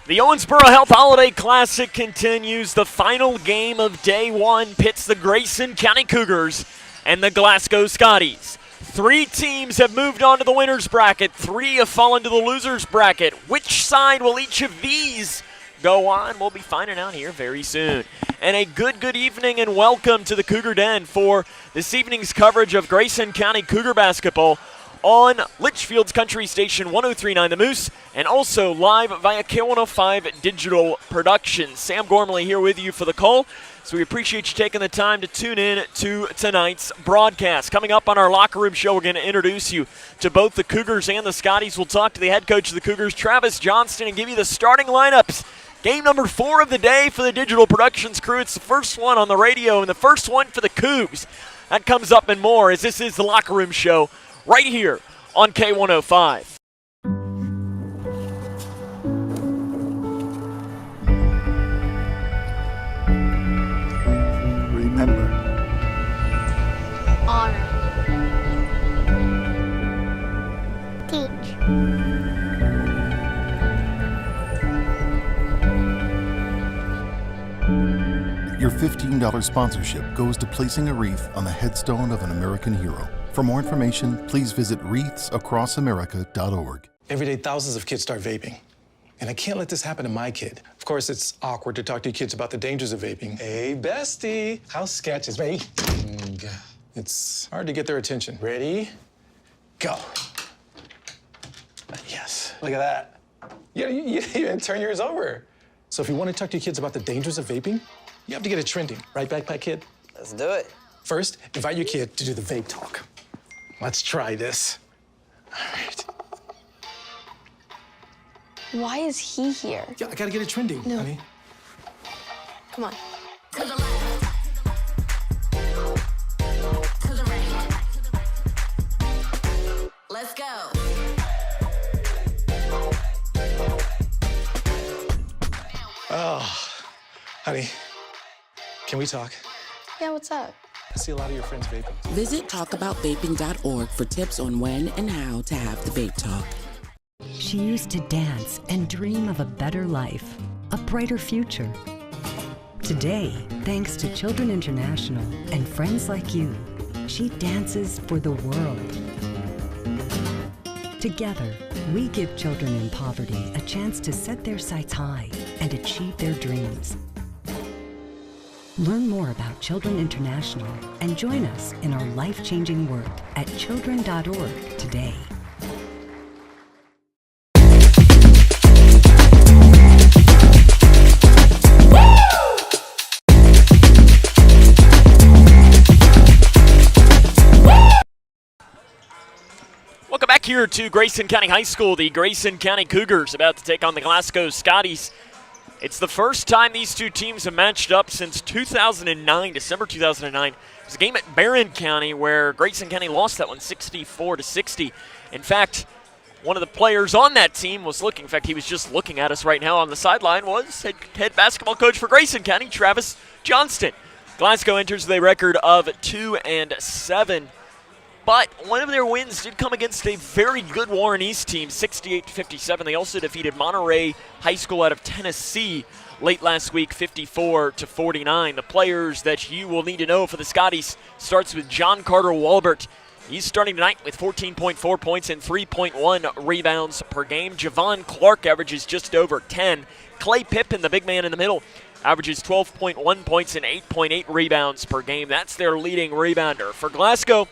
The Owensboro Health Holiday Classic continues. The final game of day one pits the Grayson County Cougars and the Glasgow Scotties. 3 teams have moved on to the winner's bracket. 3 have fallen to the loser's bracket. Which side will each of these go on? We'll be finding out here very soon. And a good evening and welcome to the Cougar Den for this evening's coverage of Grayson County Cougar basketball on Litchfield's Country Station 103.9 The Moose, and also live via K105 Digital Productions. Sam Gormley here with you for the call, so we appreciate you taking the time to tune in to tonight's broadcast. Coming up on our locker room show, we're going to introduce you to both the Cougars and the Scotties. We'll talk to the head coach of the Cougars, Travis Johnston, and give you the starting lineups. Game number 4 of the day for the Digital Productions crew. It's the first one on the radio and the first one for the Cougs. That comes up and more as this is the locker room show right here on K105. Remember. Honor. Teach. Your $15 sponsorship goes to placing a wreath on the headstone of an American hero. For more information, please visit wreathsacrossamerica.org. Every day, thousands of kids start vaping. And I can't let this happen to my kid. Of course, it's awkward to talk to your kids about the dangers of vaping. Hey, bestie, how sketch is vaping? It's hard to get their attention. Ready? Go. Yes, look at that. You didn't even turn yours over. So if you want to talk to your kids about the dangers of vaping, you have to get it trending. Right, backpack kid? Let's do it. First, invite your kid to do the vape talk. Let's try this. All right. Why is he here? Yeah, I gotta get it trending, honey. Come on. To the left. To the right. Let's go. Oh, honey, can we talk? Yeah, what's up? I see a lot of your friends vaping. Visit talkaboutvaping.org for tips on when and how to have the vape talk. She used to dance and dream of a better life, a brighter future. Today, thanks to Children International and friends like you, she dances for the world. Together, we give children in poverty a chance to set their sights high and achieve their dreams. Learn more about Children International and join us in our life-changing work at children.org today. Welcome back here to Grayson County High School. The Grayson County Cougars about to take on the Glasgow Scotties. It's the first time these two teams have matched up since 2009, December 2009. It was a game at Barron County where Grayson County lost that one 64-60. In fact, one of the players on that team was looking, in fact, he was just looking at us right now on the sideline, was head basketball coach for Grayson County, Travis Johnston. Glasgow enters with a record of 2-7. But one of their wins did come against a very good Warren East team, 68-57. They also defeated Monterey High School out of Tennessee late last week, 54-49. The players that you will need to know for the Scotties starts with John Carter Walbert. He's starting tonight with 14.4 points and 3.1 rebounds per game. Javon Clark averages just over 10. Clay Pippin, the big man in the middle, averages 12.1 points and 8.8 rebounds per game. That's their leading rebounder. For Glasgow,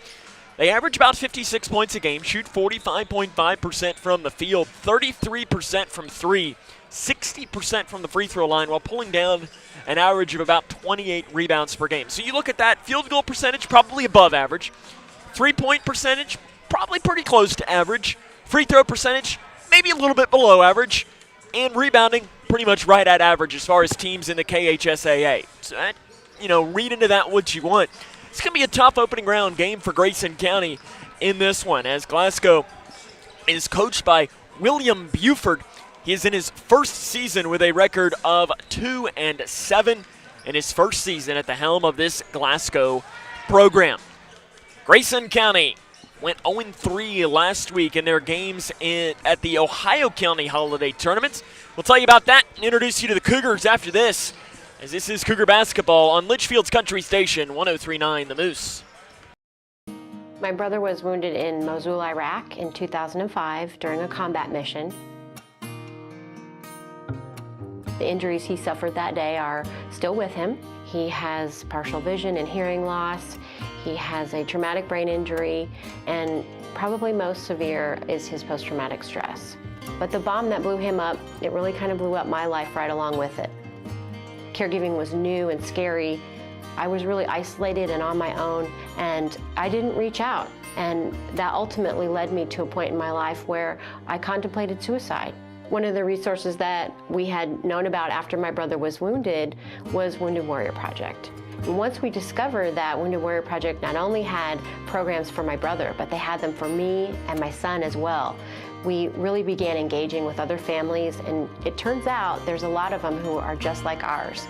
they average about 56 points a game, shoot 45.5% from the field, 33% from 3, 60% from the free throw line, while pulling down an average of about 28 rebounds per game. So you look at that, field goal percentage probably above average, 3-point percentage probably pretty close to average, free throw percentage maybe a little bit below average, and rebounding pretty much right at average as far as teams in the KHSAA. So that, read into that what you want. It's going to be a tough opening round game for Grayson County in this one, as Glasgow is coached by William Buford. He is in his first season with a record of 2-7 in his first season at the helm of this Glasgow program. Grayson County went 0-3 last week in their games at the Ohio County Holiday Tournament. We'll tell you about that and introduce you to the Cougars after this, as this is Cougar basketball on Litchfield's Country Station, 103.9 The Moose. My brother was wounded in Mosul, Iraq in 2005 during a combat mission. The injuries he suffered that day are still with him. He has partial vision and hearing loss. He has a traumatic brain injury, and probably most severe is his post-traumatic stress. But the bomb that blew him up, it really kind of blew up my life right along with it. Caregiving was new and scary. I was really isolated and on my own, and I didn't reach out. And that ultimately led me to a point in my life where I contemplated suicide. One of the resources that we had known about after my brother was wounded was Wounded Warrior Project. And once we discovered that Wounded Warrior Project not only had programs for my brother, but they had them for me and my son as well, we really began engaging with other families, and it turns out there's a lot of them who are just like ours.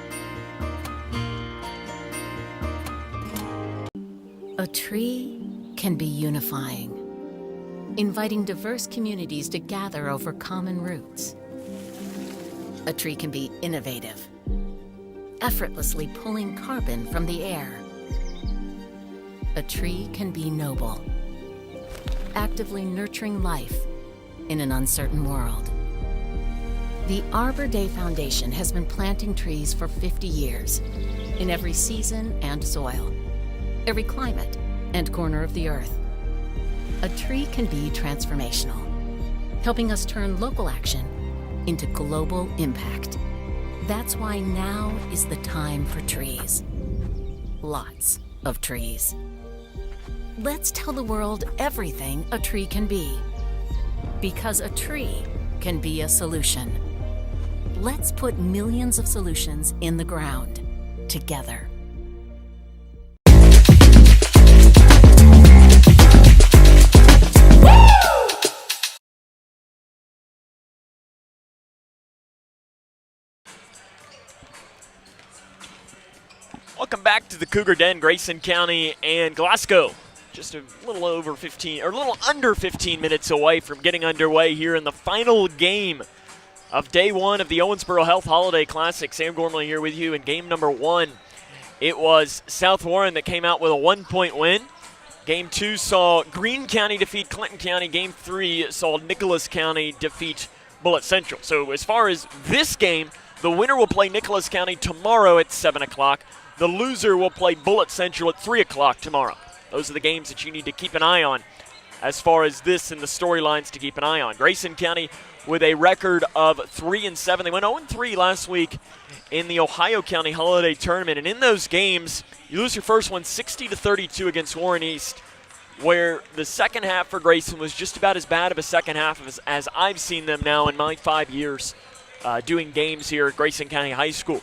A tree can be unifying, inviting diverse communities to gather over common roots. A tree can be innovative, effortlessly pulling carbon from the air. A tree can be noble, actively nurturing life in an uncertain world. The Arbor Day Foundation has been planting trees for 50 years, in every season and soil, every climate and corner of the earth. A tree can be transformational, helping us turn local action into global impact. That's why now is the time for trees. Lots of trees. Let's tell the world everything a tree can be. Because a tree can be a solution. Let's put millions of solutions in the ground together. Welcome back to the Cougar Den. Grayson County and Glasgow just a little over 15, or a little under 15 minutes away from getting underway here in the final game of day one of the Owensboro Health Holiday Classic. Sam Gormley here with you in game number one. It was South Warren that came out with a 1-point win. Game two saw Greene County defeat Clinton County. Game three saw Nicholas County defeat Bullitt Central. So as far as this game, the winner will play Nicholas County tomorrow at 7 o'clock. The loser will play Bullitt Central at 3 o'clock tomorrow. Those are the games that you need to keep an eye on as far as this and the storylines to keep an eye on. Grayson County with a record of 3-7. They went 0-3 last week in the Ohio County Holiday Tournament. And in those games, you lose your first one 60-32 against Warren East, where the second half for Grayson was just about as bad of a second half as I've seen them now in my 5 years doing games here at Grayson County High School.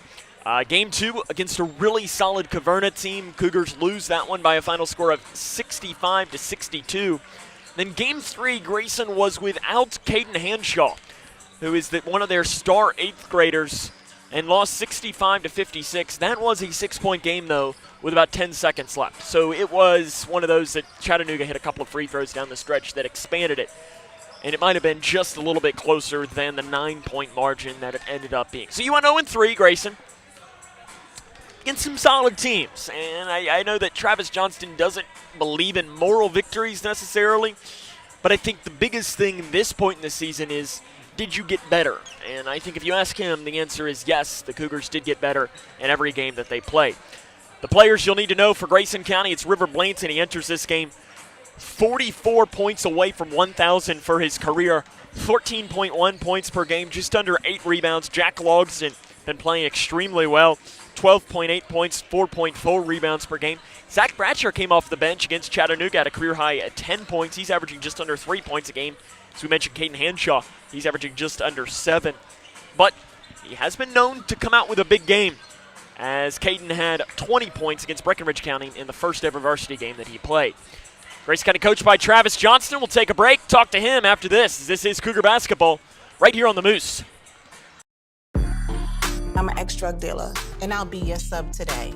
Game two against a really solid Caverna team. Cougars lose that one by a final score of 65-62. Then game three, Grayson was without Caden Hanshaw, who is one of their star 8th graders, and lost 65-56. That was a 6-point game, though, with about 10 seconds left. So it was one of those that Chattanooga hit a couple of free throws down the stretch that expanded it. And it might have been just a little bit closer than the 9-point margin that it ended up being. So you went 0-3, Grayson, against some solid teams. And I know that Travis Johnston doesn't believe in moral victories necessarily, but I think the biggest thing at this point in the season is, did you get better? And I think if you ask him, the answer is yes, the Cougars did get better in every game that they played. The players you'll need to know for Grayson County, it's River Blanton. He enters this game 44 points away from 1,000 for his career, 14.1 points per game, just under 8 rebounds. Jack Logston been playing extremely well, 12.8 points, 4.4 rebounds per game. Zach Bratcher came off the bench against Chattanooga at a career high at 10 points. He's averaging just under 3 points a game. As we mentioned, Caden Hanshaw, he's averaging just under 7. But he has been known to come out with a big game, as Caden had 20 points against Breckenridge County in the first ever varsity game that he played. Grayson County coached by Travis Johnston. We'll take a break, talk to him after this. This is Cougar basketball right here on the Moose. I'm an ex-drug dealer, and I'll be your sub today.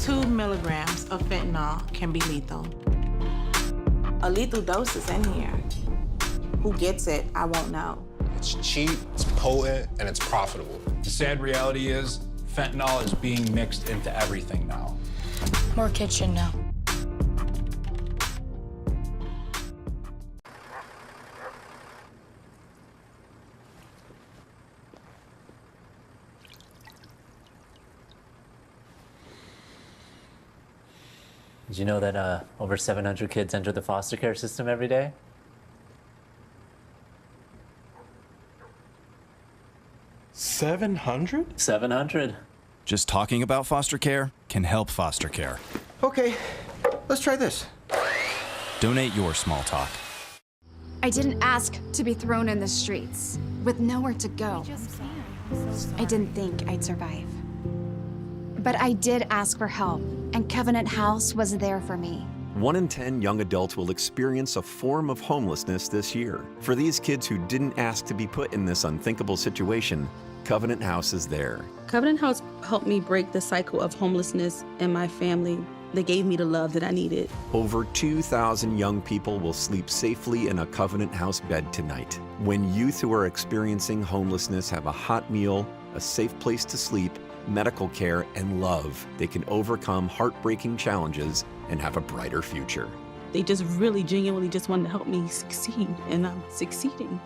2 milligrams of fentanyl can be lethal. A lethal dose is in here. Who gets it, I won't know. It's cheap, it's potent, and it's profitable. The sad reality is fentanyl is being mixed into everything now. More kids should know. Did you know that over 700 kids enter the foster care system every day? $700? 700. Just talking about foster care can help foster care. Okay, let's try this. Donate your small talk. I didn't ask to be thrown in the streets with nowhere to go. I didn't think I'd survive. But I did ask for help, and Covenant House was there for me. 1 in 10 young adults will experience a form of homelessness this year. For these kids who didn't ask to be put in this unthinkable situation, Covenant House is there. Covenant House helped me break the cycle of homelessness in my family. They gave me the love that I needed. Over 2,000 young people will sleep safely in a Covenant House bed tonight. When youth who are experiencing homelessness have a hot meal, a safe place to sleep, medical care, and love, they can overcome heartbreaking challenges and have a brighter future. They just really genuinely just wanted to help me succeed, and I'm succeeding.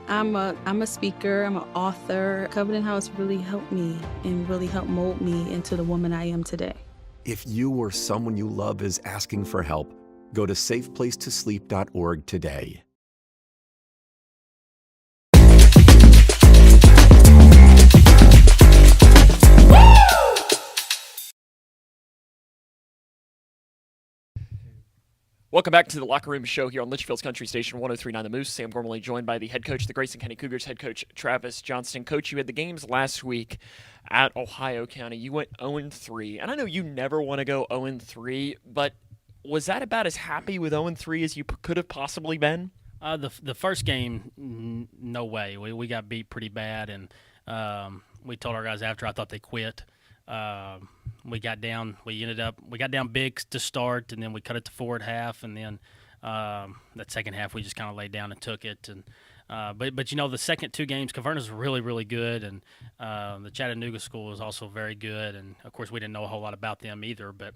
I'm a speaker, I'm an author. Covenant House really helped me and really helped mold me into the woman I am today. If you or someone you love is asking for help, go to safeplacetosleep.org today. Welcome back to the Locker Room Show here on Litchfield's Country Station 103.9 The Moose. Sam Gormley joined by the head coach of the Grayson County Cougars, head coach Travis Johnston. Coach, you had the games last week at Ohio County. You went 0-3, and I know you never want to go 0-3, but was that about as happy with 0-3 as you could have possibly been? The first game, no way. We got beat pretty bad, and we told our guys after I thought they quit. We got down big to start, and then we cut it to 4 at half, and then that second half we just kind of laid down and took it. And but you know, the second 2 games, Caverna's really, really good, and the Chattanooga school is also very good, and of course we didn't know a whole lot about them either. But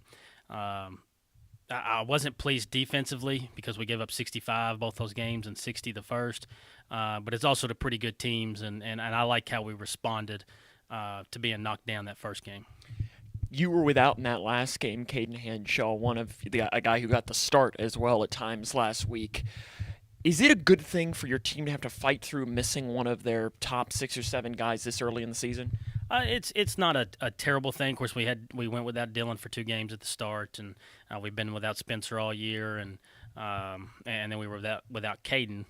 I wasn't pleased defensively because we gave up 65 both those games and 60 the first. But it's also the pretty good teams, and I like how we responded to being knocked down that first game. You were without in that last game, Caden Hanshaw, a guy who got the start as well at times last week. Is it a good thing for your team to have to fight through missing one of their top 6 or 7 guys this early in the season? It's not a terrible thing. Of course, we went without Dylan for 2 games at the start, and we've been without Spencer all year, and then we were without Caden.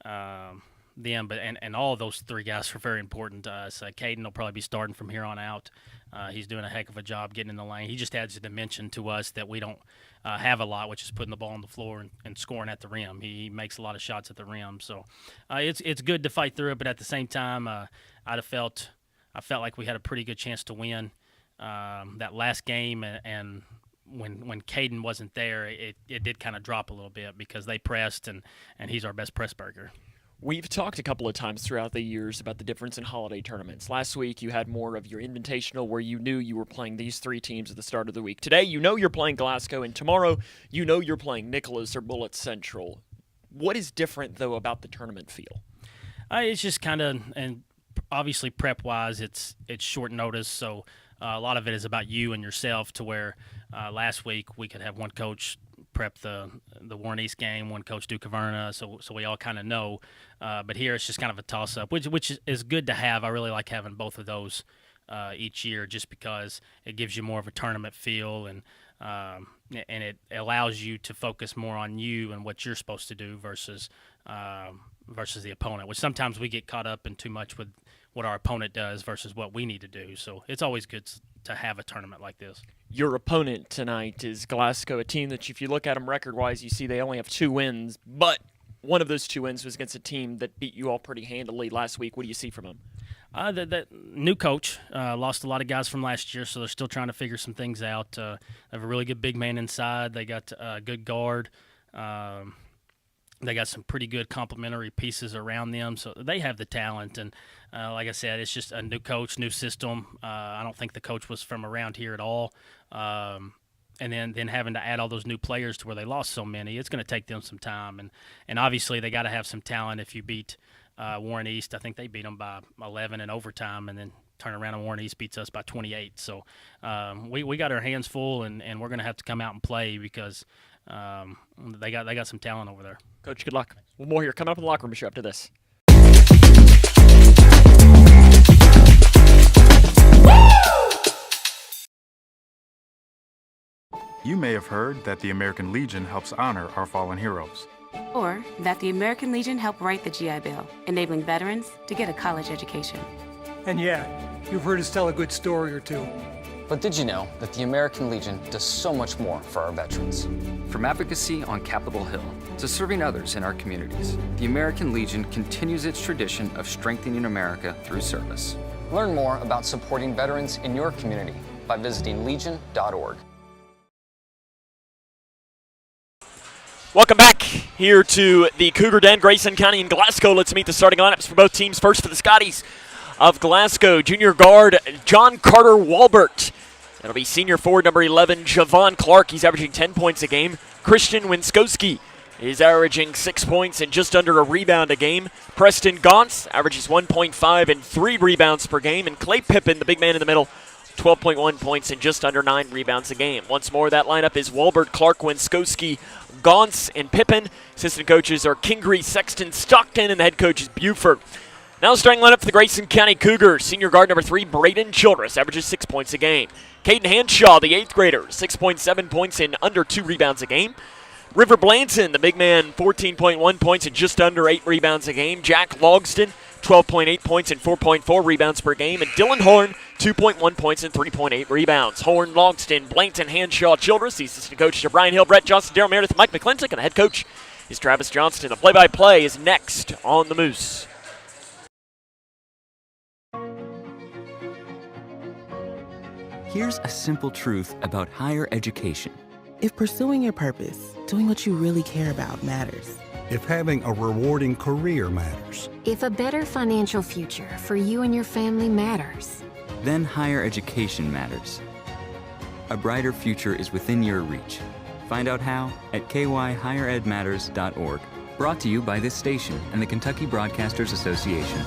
And all of those 3 guys are very important to us. Caden will probably be starting from here on out. He's doing a heck of a job getting in the lane. He just adds a dimension to us that we don't have a lot, which is putting the ball on the floor and scoring at the rim. He makes a lot of shots at the rim. So it's good to fight through it, but at the same time, I felt like we had a pretty good chance to win that last game. And when Caden wasn't there, it did kind of drop a little bit because they pressed, and he's our best press breaker. We've talked a couple of times throughout the years about the difference in holiday tournaments. Last week, you had more of your invitational where you knew you were playing these 3 teams at the start of the week. Today, you know you're playing Glasgow, and tomorrow, you know you're playing Nicholas or Bullitt Central. What is different, though, about the tournament feel? It's just kind of, and obviously prep-wise, it's short notice, so a lot of it is about you and yourself, to where last week we could have one coach prep the Warren East game, one coach do Caverna, so we all kind of know. But here it's just kind of a toss-up, which is good to have. I really like having both of those each year, just because it gives you more of a tournament feel, and it allows you to focus more on you and what you're supposed to do versus the opponent, which sometimes we get caught up in too much with what our opponent does versus what we need to do. So it's always good to have a tournament like this. Your opponent tonight is Glasgow, a team that if you look at them record-wise, you see they only have 2 wins, but one of those 2 wins was against a team that beat you all pretty handily last week. What do you see from them? The new coach lost a lot of guys from last year, so they're still trying to figure some things out. They have a really good big man inside. They got a good guard. They got some pretty good complementary pieces around them, so they have the talent. And like I said, it's just a new coach, new system. I don't think the coach was from around here at all. And then having to add all those new players to where they lost so many, it's going to take them some time. And obviously they got to have some talent. If you beat Warren East, I think they beat them by 11 in overtime, and then turn around and Warren East beats us by 28. So we got our hands full, and we're going to have to come out and play because they got some talent over there. Coach, good luck. One more here. Coming up in the locker room, after this. You may have heard that the American Legion helps honor our fallen heroes. Or that the American Legion helped write the GI Bill, enabling veterans to get a college education. And yeah, you've heard us tell a good story or two. But did you know that the American Legion does so much more for our veterans? From advocacy on Capitol Hill to serving others in our communities, the American Legion continues its tradition of strengthening America through service. Learn more about supporting veterans in your community by visiting legion.org. Welcome back here to the Cougar Den, Grayson County and Glasgow. Let's meet the starting lineups for both teams. First for the Scotties of Glasgow, junior guard John Carter Walbert. That'll be senior forward number 11, Javon Clark. He's averaging 10 points a game. Christian Winskowski is averaging 6 points and just under a rebound a game. Preston Gauntz averages 1.5 and 3 rebounds per game. And Clay Pippin, the big man in the middle, 12.1 points and just under 9 rebounds a game. Once more, that lineup is Walbert, Clark, Winskowski, Gauntz, and Pippin. Assistant coaches are Kingery, Sexton, Stockton, and the head coach is Buford. Now starting lineup for the Grayson County Cougars. Senior guard number 3, Braden Childress, averages 6 points a game. Caden Hanshaw, the 8th grader, 6.7 points and under 2 rebounds a game. River Blanton, the big man, 14.1 points and just under 8 rebounds a game. Jack Logston, 12.8 points and 4.4 rebounds per game. And Dylan Horn, 2.1 points and 3.8 rebounds. Horn, Logston, Blanton, Hanshaw, Childress. The assistant coaches are Brian Hill, Brett Johnson, Daryl Meredith, Mike McClintock, and the head coach is Travis Johnston. The play-by-play is next on the Moose. Here's a simple truth about higher education. If pursuing your purpose, doing what you really care about matters. If having a rewarding career matters. If a better financial future for you and your family matters. Then higher education matters. A brighter future is within your reach. Find out how at kyhigheredmatters.org. Brought to you by this station and the Kentucky Broadcasters Association.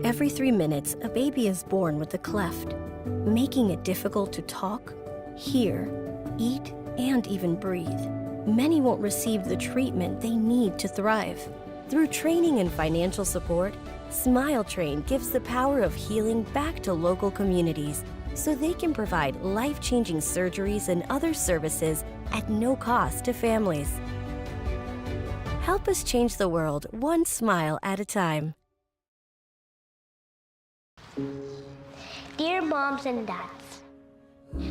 Every 3 minutes, a baby is born with a cleft, making it difficult to talk, hear, eat, and even breathe. Many won't receive the treatment they need to thrive. Through training and financial support, Smile Train gives the power of healing back to local communities so they can provide life-changing surgeries and other services at no cost to families. Help us change the world one smile at a time. Dear moms and dads,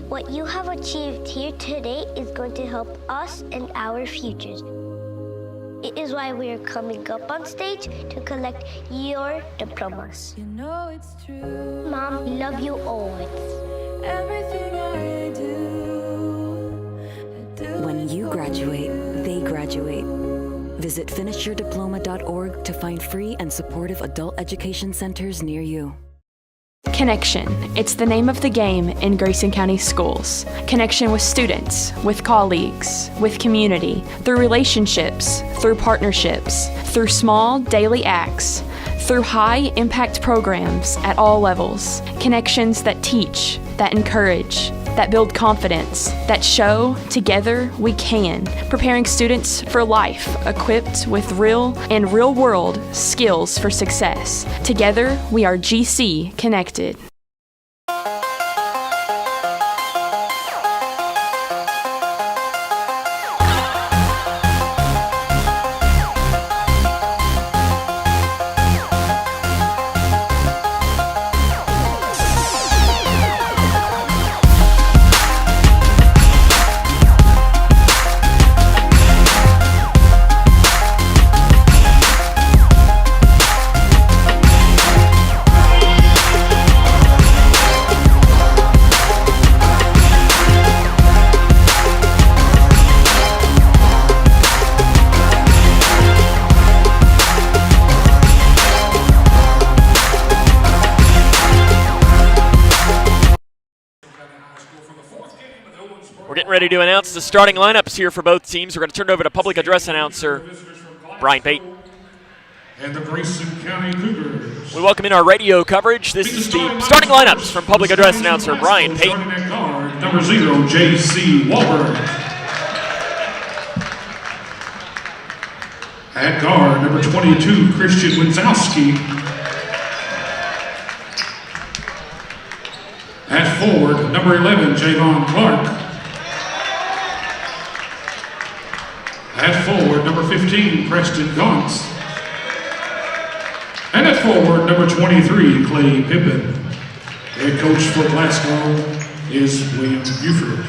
what you have achieved here today is going to help us and our futures. It is why we are coming up on stage to collect your diplomas. You know it's true. Mom, we love you always. Everything I do. When you graduate, they graduate. Visit finishyourdiploma.org to find free and supportive adult education centers near you. Connection. It's the name of the game in Grayson County schools. Connection with students, with colleagues, with community, through relationships, through partnerships, through small daily acts, through high-impact programs at all levels. Connections that teach, that encourage, that build confidence, that show together we can, preparing students for life, equipped with real and real-world skills for success. Together, we are GC Connected. ready to announce the starting lineups here for both teams. We're going to turn it over to public address announcer Brian Payton. And the Grayson County Cougars. We welcome in our radio coverage. This is the starting lineups from public address announcer Brian Payton. Starting at guard, number 0, J.C. Wahlberg. At guard, number 22, Christian Wenzowski. At forward, number 11, Javon Clark. At forward, number 15, Preston Gauntz. And at forward, number 23, Clay Pippin. Head coach for Glasgow is William Buford.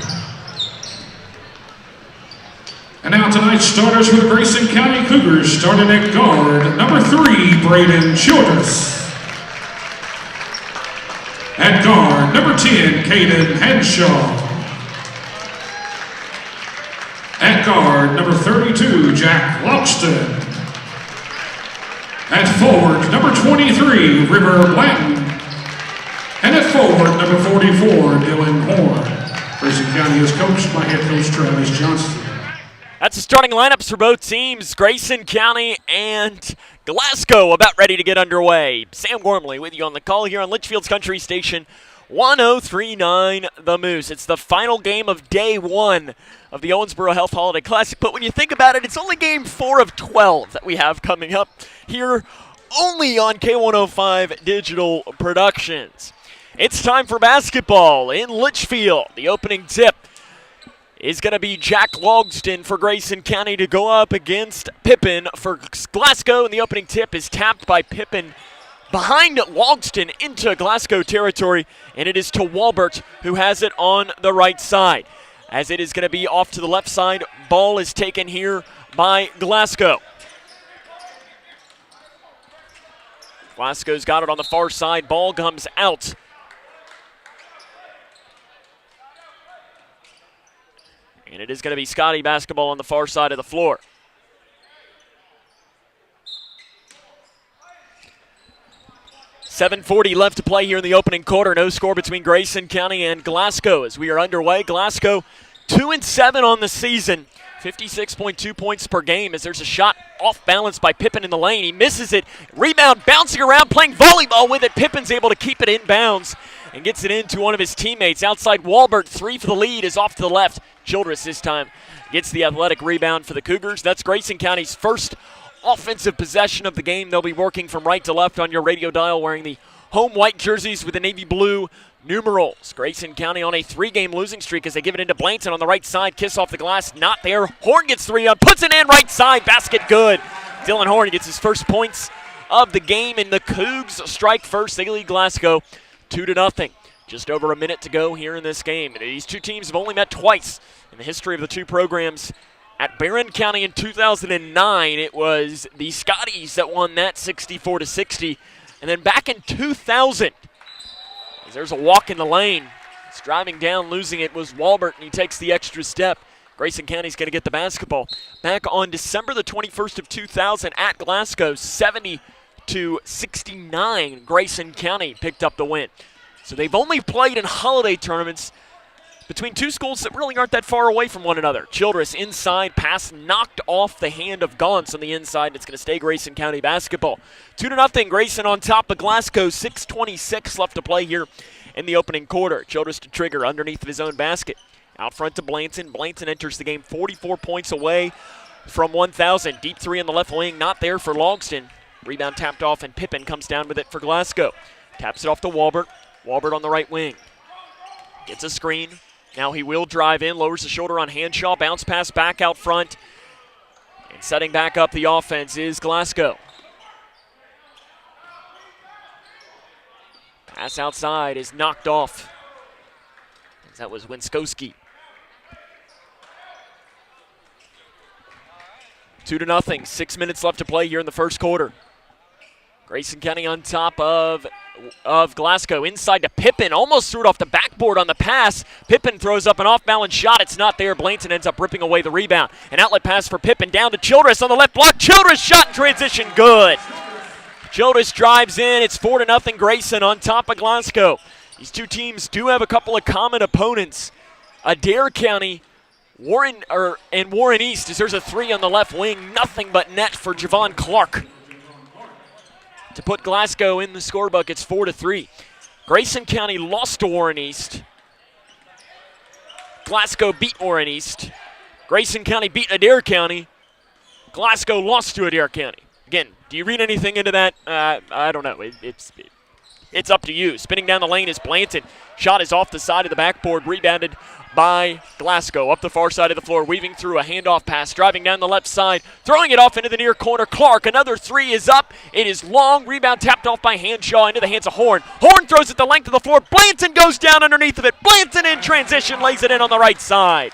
And now tonight's starters for the Grayson County Cougars, starting at guard, number 3, Braden Childress. At guard, number 10, Caden Henshaw. At guard, number 32, Jack Loxton. At forward, number 23, River Blanton. And at forward, number 44, Dylan Horn. Grayson County is coached by head coach Travis Johnston. That's the starting lineups for both teams, Grayson County and Glasgow, about ready to get underway. Sam Gormley with you on the call here on Litchfield's Country Station 1039 The Moose. It's the final game of day 1 of the Owensboro Health Holiday Classic, but when you think about it, it's only game 4 of 12 that we have coming up here only on K105 Digital Productions. It's time for basketball in Litchfield. The opening tip is going to be Jack Logston for Grayson County to go up against Pippin for Glasgow, and the opening tip is tapped by Pippin behind Logston into Glasgow territory, and it is to Walbert, who has it on the right side. As it is going to be off to the left side, ball is taken here by Glasgow. Glasgow's got it on the far side, ball comes out. And it is going to be Scotty basketball on the far side of the floor. .740 left to play here in the opening quarter. No score between Grayson County and Glasgow as we are underway. Glasgow 2-7 on the season. 56.2 points per game as there's a shot off balance by Pippin in the lane. He misses it. Rebound, bouncing around, playing volleyball with it. Pippin's able to keep it in bounds and gets it into one of his teammates. Outside Walbert, 3 for the lead, is off to the left. Childress this time gets the athletic rebound for the Cougars. That's Grayson County's first offensive possession of the game. They'll be working from right to left on your radio dial wearing the home white jerseys with the navy blue numerals. Grayson County on a 3-game losing streak as they give it into Blanton on the right side. Kiss off the glass, not there. Horn gets 3 on, puts it in right side. Basket good. Dylan Horn gets his first points of the game, and the Cougs strike first. They lead Glasgow 2-0. Just over a minute to go here in this game. These two teams have only met twice in the history of the two programs. At Barron County in 2009, it was the Scotties that won that 64-60. And then back in 2000, as there's a walk in the lane. It's driving down, losing it was Walbert, and he takes the extra step. Grayson County's going to get the basketball. Back on December the 21st of 2000 at Glasgow, 70-69, Grayson County picked up the win. So they've only played in holiday tournaments between two schools that really aren't that far away from one another. Childress inside, pass knocked off the hand of Gauntz on the inside. It's going to stay Grayson County basketball. 2-0, Grayson on top of Glasgow. 6:26 left to play here in the opening quarter. Childress to trigger underneath of his own basket. Out front to Blanton. Blanton enters the game 44 points away from 1,000. Deep 3 in the left wing, not there for Logston. Rebound tapped off, and Pippin comes down with it for Glasgow. Taps it off to Walbert. Walbert on the right wing. Gets a screen. Now he will drive in, lowers the shoulder on Hanshaw, bounce pass back out front. And setting back up the offense is Glasgow. Pass outside is knocked off. That was Winskowski. 2-0, 6 minutes left to play here in the first quarter. Grayson County on top of Glasgow. Inside to Pippin, almost threw it off the backboard on the pass. Pippin throws up an off-balance shot. It's not there. Blanton ends up ripping away the rebound. An outlet pass for Pippin down to Childress on the left block. Childress shot in transition, good. Childress drives in. It's 4-0 Grayson on top of Glasgow. These two teams do have a couple of common opponents. Adair County Warren East, as there's a three on the left wing, nothing but net for Javon Clark to put Glasgow in the scorebook. It's 4-3. Grayson County lost to Warren East. Glasgow beat Warren East. Grayson County beat Adair County. Glasgow lost to Adair County. Again, do you read anything into that? I don't know. It's up to you. Spinning down the lane is Blanton. Shot is off the side of the backboard, rebounded by Glasgow. Up the far side of the floor, weaving through a handoff pass, driving down the left side, throwing it off into the near corner. Clark, another three is up. It is long. Rebound tapped off by Hanshaw into the hands of Horn. Horn throws it the length of the floor. Blanton goes down underneath of it. Blanton in transition lays it in on the right side.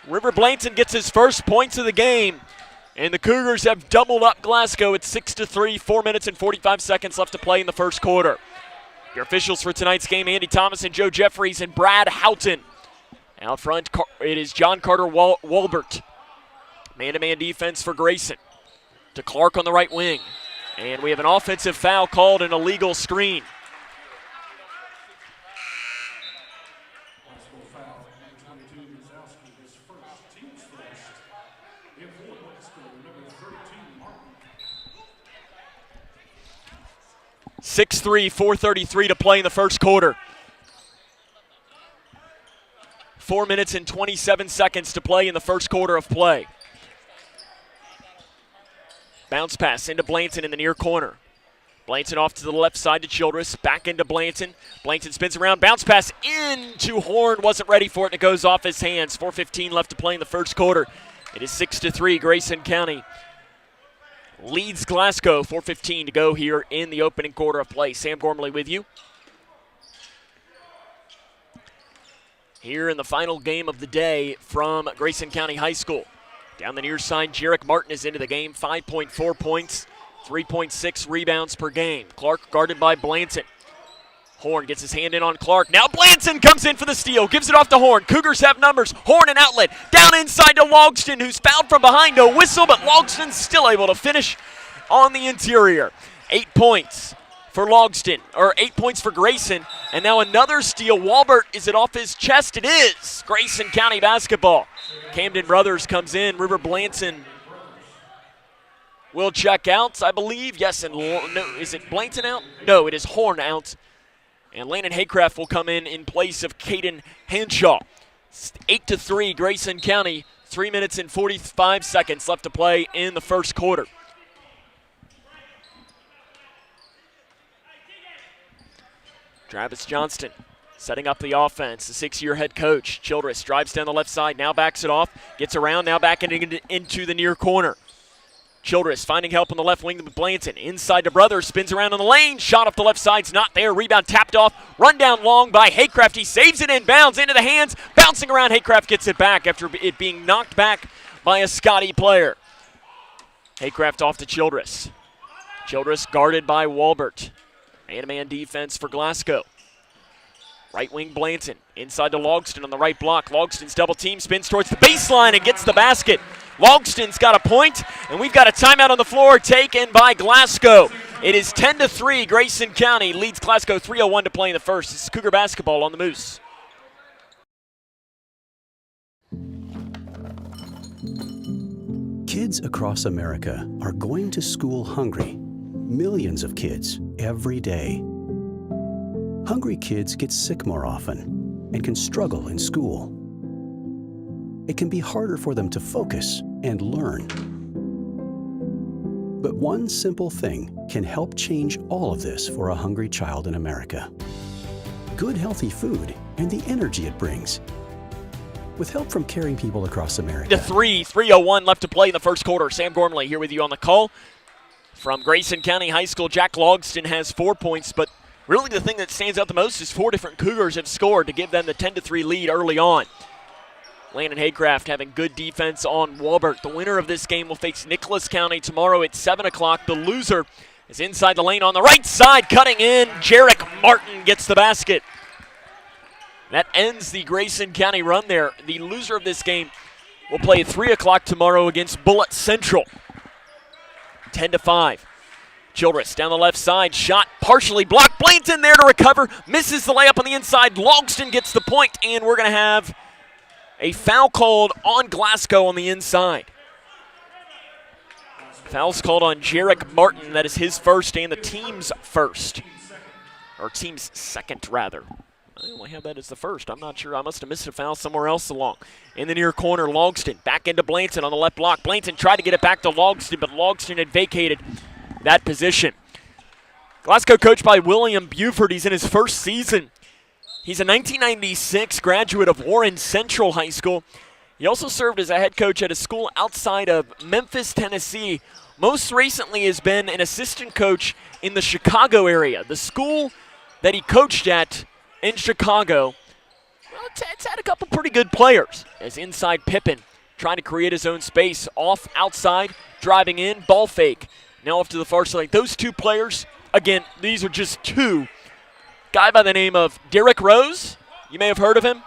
River Blanton gets his first points of the game, and the Cougars have doubled up Glasgow. It's 6-3, 4 minutes and 45 seconds left to play in the first quarter. Your officials for tonight's game, Andy Thomas and Joe Jeffries and Brad Houghton. Out front, it is John Carter Walbert. Man-to-man defense for Grayson. To Clark on the right wing. And we have an offensive foul called, an illegal screen. (6-3), 4:33 to play in the first quarter. 4 minutes and 27 seconds to play in the first quarter of play. Bounce pass into Blanton in the near corner. Blanton off to the left side to Childress. Back into Blanton. Blanton spins around. Bounce pass into Horn. Wasn't ready for it, and it goes off his hands. 4:15 left to play in the first quarter. It is 6-3. Grayson County leads Glasgow. 4:15 to go here in the opening quarter of play. Sam Gormley with you. Here in the final game of the day from Grayson County High School. Down the near side, Jarek Martin is into the game. 5.4 points, 3.6 rebounds per game. Clark guarded by Blanton. Horn gets his hand in on Clark. Now Blanton comes in for the steal, gives it off to Horn. Cougars have numbers. Horn an outlet. Down inside to Logston, who's fouled from behind. No whistle, but Logston's still able to finish on the interior. 8 points for Logston, or 8 points for Grayson. And now another steal. Walbert, is it off his chest? It is. Grayson County basketball. Camden Brothers comes in. River Blanton will check out, I believe. Yes, and no, is it Blanton out? No, it is Horn out. And Landon Haycraft will come in place of Caden Hanshaw. 8-3, Grayson County. 3 minutes and 45 seconds left to play in the first quarter. Travis Johnston setting up the offense, the 6-year head coach. Childress drives down the left side, now backs it off, gets around, now back into the near corner. Childress finding help on the left wing with Blanton. Inside to Brothers, spins around on the lane, shot off the left side's not there. Rebound tapped off, run down long by Haycraft. He saves it inbounds into the hands, bouncing around. Haycraft gets it back after it being knocked back by a Scotty player. Haycraft off to Childress. Childress guarded by Walbert. Man-to-man defense for Glasgow. Right wing Blanton, inside to Logston on the right block. Logston's double team, spins towards the baseline and gets the basket. Logston's got a point, and we've got a timeout on the floor taken by Glasgow. It is 10-3. Grayson County leads Glasgow. 3:01 to play in the first. This is Cougar basketball on the Moose. Kids across America are going to school hungry. Millions of kids every day. Hungry kids get sick more often and can struggle in school. It can be harder for them to focus and learn. But one simple thing can help change all of this for a hungry child in America. Good healthy food and the energy it brings. With help from caring people across America. 3:01 left to play in the first quarter. Sam Gormley here with you on the call. From Grayson County High School, Jack Logston has 4 points, but really the thing that stands out the most is 4 different Cougars have scored to give them the 10-3 lead early on. Landon Haycraft having good defense on Walbert. The winner of this game will face Nicholas County tomorrow at 7 o'clock. The loser is inside the lane on the right side, cutting in. Jarek Martin gets the basket. That ends the Grayson County run there. The loser of this game will play at 3 o'clock tomorrow against Bullitt Central. 10-5. Childress down the left side, shot partially blocked. Blanton there to recover, misses the layup on the inside. Logston gets the point, and we're going to have A foul called on Glasgow on the inside. Foul's called on Jarek Martin. That is his first and the team's first. Or team's second, rather. I only have that as the first. I'm not sure. I must have missed a foul somewhere else along. In the near corner, Logston back into Blanton on the left block. Blanton tried to get it back to Logston, but Logston had vacated that position. Glasgow coached by William Buford. He's in his first season. He's a 1996 graduate of Warren Central High School. He also served as a head coach at a school outside of Memphis, Tennessee. Most recently has been an assistant coach in the Chicago area. The school that he coached at in Chicago, well, it's had a couple pretty good players. As inside Pippen trying to create his own space, off, outside, driving in, ball fake. Now off to the far side. Those two players, again, these are just two. Guy by the name of Derrick Rose, you may have heard of him,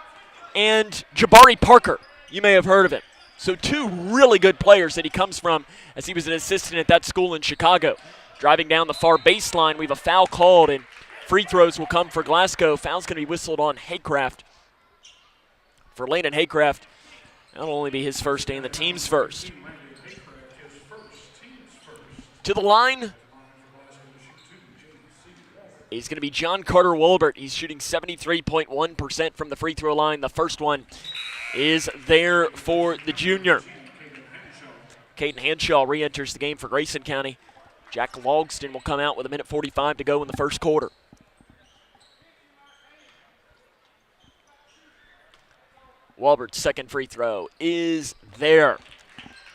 and Jabari Parker, you may have heard of him. So two really good players that he comes from as he was an assistant at that school in Chicago. Driving down the far baseline, we have a foul called, and free throws will come for Glasgow. Foul's going to be whistled on Haycraft. For Landon Haycraft, that'll only be his first and the team's first. To the line is going to be John Carter Wolbert. He's shooting 73.1% from the free throw line. The first one is there for the junior. Caden Hanshaw re-enters the game for Grayson County. Jack Logston will come out with 1:45 to go in the first quarter. Wolbert's second free throw is there.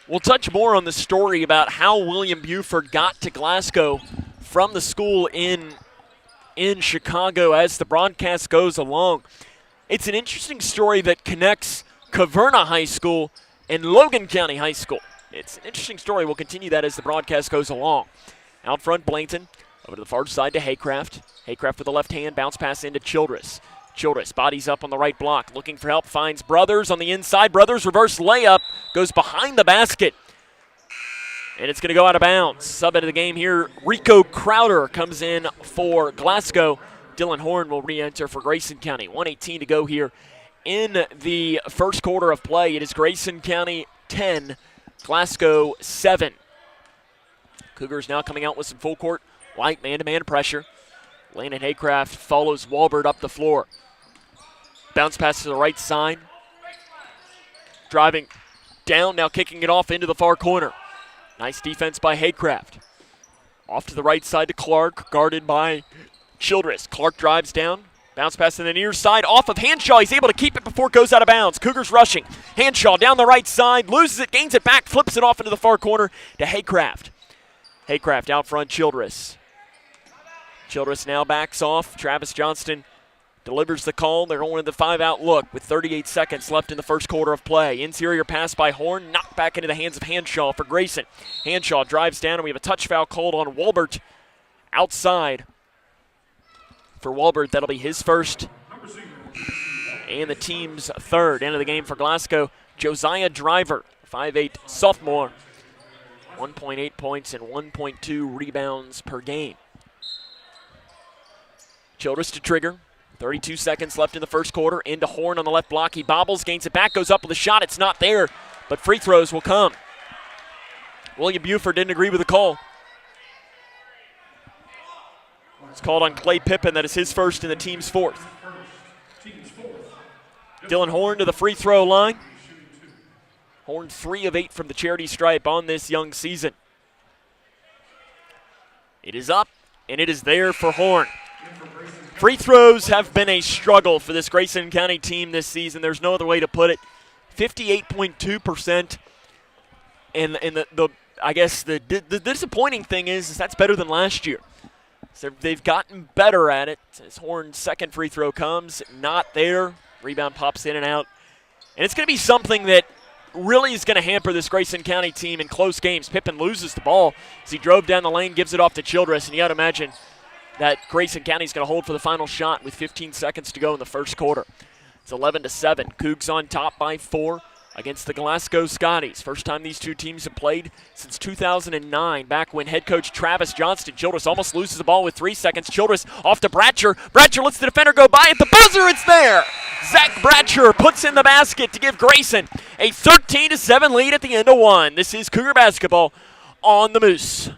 We'll touch more on the story about how William Buford got to Glasgow from the school in Chicago as the broadcast goes along. It's an interesting story that connects Caverna High School and Logan County High School. It's an interesting story. We'll continue that as the broadcast goes along. Out front, Blanton. Over to the far side to Haycraft. Haycraft with the left hand. Bounce pass into Childress. Childress bodies up on the right block. Looking for help. Finds Brothers on the inside. Brothers reverse layup. Goes behind the basket. And it's going to go out of bounds. Sub into the game here. Rico Crowder comes in for Glasgow. Dylan Horn will re-enter for Grayson County. 1:18 to go here in the first quarter of play. It is Grayson County 10, Glasgow 7. Cougars now coming out with some full court light man-to-man pressure. Landon Haycraft follows Walbert up the floor. Bounce pass to the right side. Driving down, now kicking it off into the far corner. Nice defense by Haycraft. Off to the right side to Clark, guarded by Childress. Clark drives down. Bounce pass to the near side, off of Hanshaw. He's able to keep it before it goes out of bounds. Cougars rushing. Hanshaw down the right side, loses it, gains it back, flips it off into the far corner to Haycraft. Haycraft out front, Childress. Childress now backs off. Travis Johnston delivers the call. They're going to the 5-out look with 38 seconds left in the first quarter of play. Interior pass by Horn, knocked back into the hands of Hanshaw for Grayson. Hanshaw drives down, and we have a touch foul called on Walbert outside. For Walbert, that'll be his first and the team's third. End of the game for Glasgow. Josiah Driver, 5'8" sophomore, 1.8 points and 1.2 rebounds per game. Childress to trigger. 32 seconds left in the first quarter. Into Horn on the left block. He bobbles, gains it back, goes up with a shot. It's not there, but free throws will come. William Buford didn't agree with the call. It's called on Clay Pippen. That is his first and the team's fourth. Dylan Horn to the free throw line. Horn 3 of 8 from the charity stripe on this young season. It is up, and it is there for Horn. Free throws have been a struggle for this Grayson County team this season. There's no other way to put it. 58.2%. And I guess the disappointing thing is that's better than last year. So they've gotten better at it. As Horn's second free throw comes, not there. Rebound pops in and out. And it's going to be something that really is going to hamper this Grayson County team in close games. Pippen loses the ball as he drove down the lane, gives it off to Childress, and you got to imagine that Grayson County is going to hold for the final shot with 15 seconds to go in the first quarter. It's 11-7. Cougs on top by 4. against the Glasgow Scotties. First time these two teams have played since 2009, back when head coach Travis Johnston Childress almost loses the ball with 3 seconds. Childress off to Bratcher. Bratcher lets the defender go by at the buzzer. It's there. Zach Bratcher puts in the basket to give Grayson a 13-7 lead at the end of one. This is Cougar basketball on the Moose.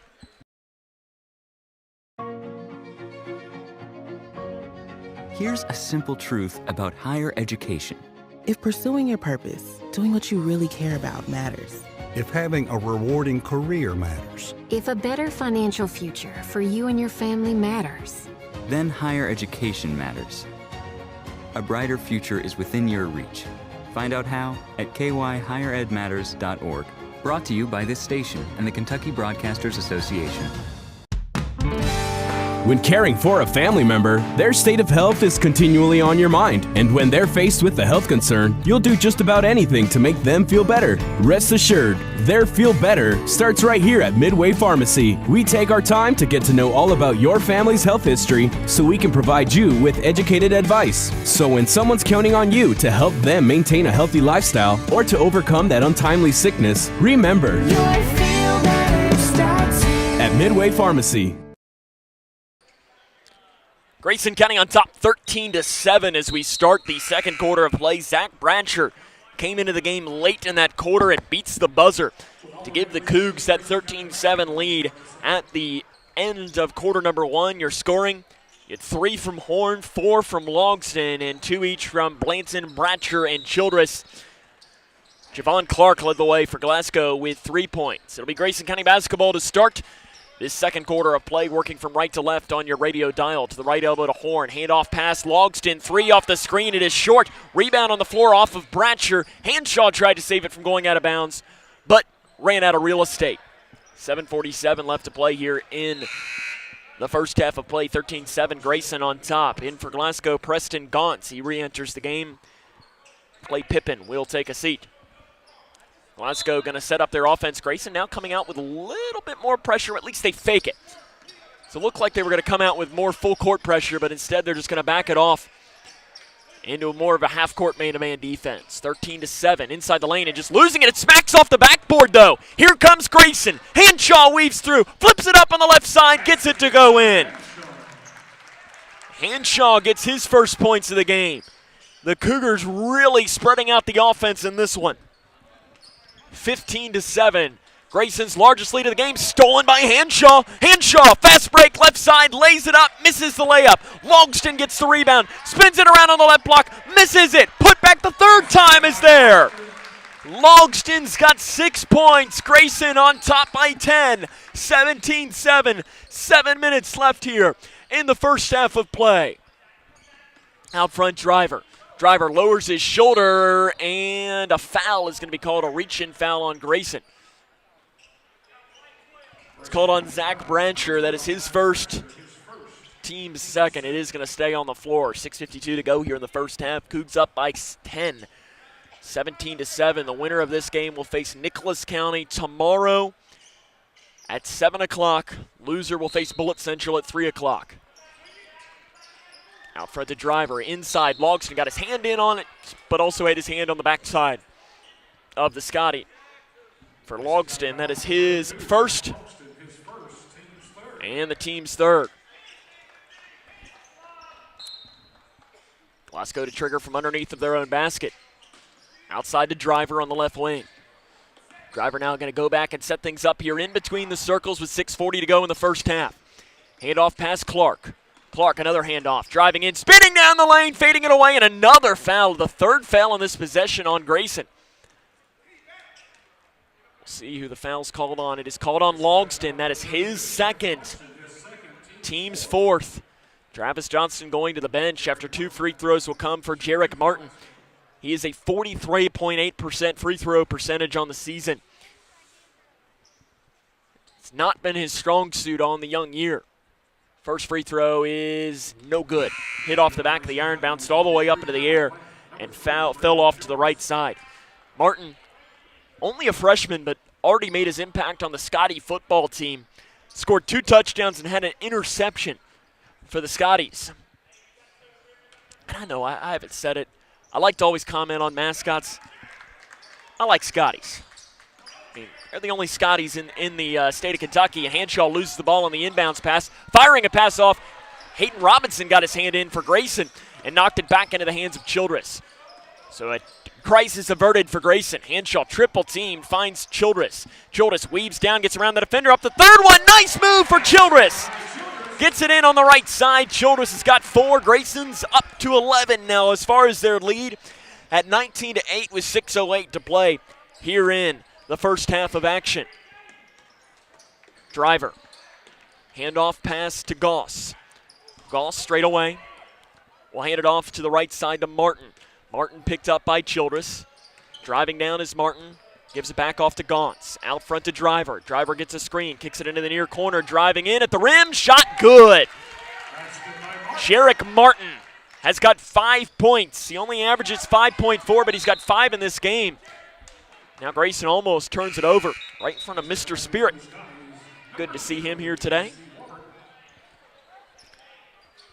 Here's a simple truth about higher education. If pursuing your purpose, doing what you really care about matters. If having a rewarding career matters. If a better financial future for you and your family matters. Then higher education matters. A brighter future is within your reach. Find out how at kyhigheredmatters.org. Brought to you by this station and the Kentucky Broadcasters Association. When caring for a family member, their state of health is continually on your mind. And when they're faced with a health concern, you'll do just about anything to make them feel better. Rest assured, their feel better starts right here at Midway Pharmacy. We take our time to get to know all about your family's health history so we can provide you with educated advice. So when someone's counting on you to help them maintain a healthy lifestyle or to overcome that untimely sickness, remember, at Midway Pharmacy. Grayson County on top 13-7 as we start the second quarter of play. Zach Bratcher came into the game late in that quarter and beats the buzzer to give the Cougs that 13-7 lead at the end of quarter number one. Your scoring, you had 3 from Horn, 4 from Logston, and 2 each from Blanton, Bratcher, and Childress. Javon Clark led the way for Glasgow with 3 points. It'll be Grayson County basketball to start this second quarter of play, working from right to left on your radio dial. To the right elbow to Horn. Handoff pass. Logston, 3 off the screen. It is short. Rebound on the floor off of Bratcher. Hanshaw tried to save it from going out of bounds, but ran out of real estate. 7:47 left to play here in the first half of play. 13-7, Grayson on top. In for Glasgow, Preston Gauntz. He re-enters the game. Clay Pippin will take a seat. Glasgow going to set up their offense. Grayson now coming out with a little bit more pressure. At least they fake it. So it looked like they were going to come out with more full court pressure, but instead they're just going to back it off into more of a half-court man-to-man defense. 13-7 inside the lane and just losing it. It smacks off the backboard, though. Here comes Grayson. Hanshaw weaves through, flips it up on the left side, gets it to go in. Hanshaw gets his first points of the game. The Cougars really spreading out the offense in this one. 15-7. Grayson's largest lead of the game stolen by Hanshaw. Hanshaw, fast break, left side, lays it up, misses the layup. Logston gets the rebound, spins it around on the left block, misses it. Put back the third time is there. Logston's got 6 points. Grayson on top by 10. 17-7. 7 minutes left here in the first half of play. Out front, Driver. Driver lowers his shoulder, and a foul is going to be called, a reach-in foul on Grayson. It's called on Zach Bratcher. That is his first, team's second. It is going to stay on the floor. 6:52 to go here in the first half. Cougs up by 10. 17-7. The winner of this game will face Nicholas County tomorrow at 7 o'clock. Loser will face Bullitt Central at 3 o'clock. Out front, the Driver. Inside, Logston got his hand in on it, but also had his hand on the backside of the Scotty. For Logston, that is his first and the team's third. Glasgow to trigger from underneath of their own basket. Outside to Driver on the left wing. Driver now going to go back and set things up here in between the circles with 6:40 to go in the first half. Handoff past Clark. Clark, another handoff, driving in, spinning down the lane, fading it away, and another foul. The third foul in this possession on Grayson. We'll see who the foul's called on. It is called on Logston. That is his second. Team's fourth. Travis Johnston going to the bench after 2 free throws will come for Jarek Martin. He is a 43.8% free throw percentage on the season. It's not been his strong suit on the young year. First free throw is no good. Hit off the back of the iron, bounced all the way up into the air, and fell off to the right side. Martin, only a freshman, but already made his impact on the Scotty football team. Scored 2 touchdowns and had an interception for the Scotties. And I know I haven't said it. I like to always comment on mascots. I like Scotties. I mean, they're the only Scotties in the state of Kentucky. And Hanshaw loses the ball on the inbounds pass. Firing a pass off. Hayden Robinson got his hand in for Grayson and knocked it back into the hands of Childress. So a crisis averted for Grayson. Hanshaw triple team finds Childress. Childress weaves down, gets around the defender, up the third one. Nice move for Childress. Gets it in on the right side. Childress has got 4. Grayson's up to 11 now as far as their lead at 19-8 with 6:08 to play here in the first half of action. Driver. Handoff pass to Goss. Goss straight away. We'll hand it off to the right side to Martin. Martin picked up by Childress. Driving down is Martin. Gives it back off to Gauntz. Out front to Driver. Driver gets a screen. Kicks it into the near corner. Driving in at the rim. Shot good. Jarek Martin has got 5 points. He only averages 5.4, but he's got 5 in this game. Now Grayson almost turns it over right in front of Mr. Spirit. Good to see him here today.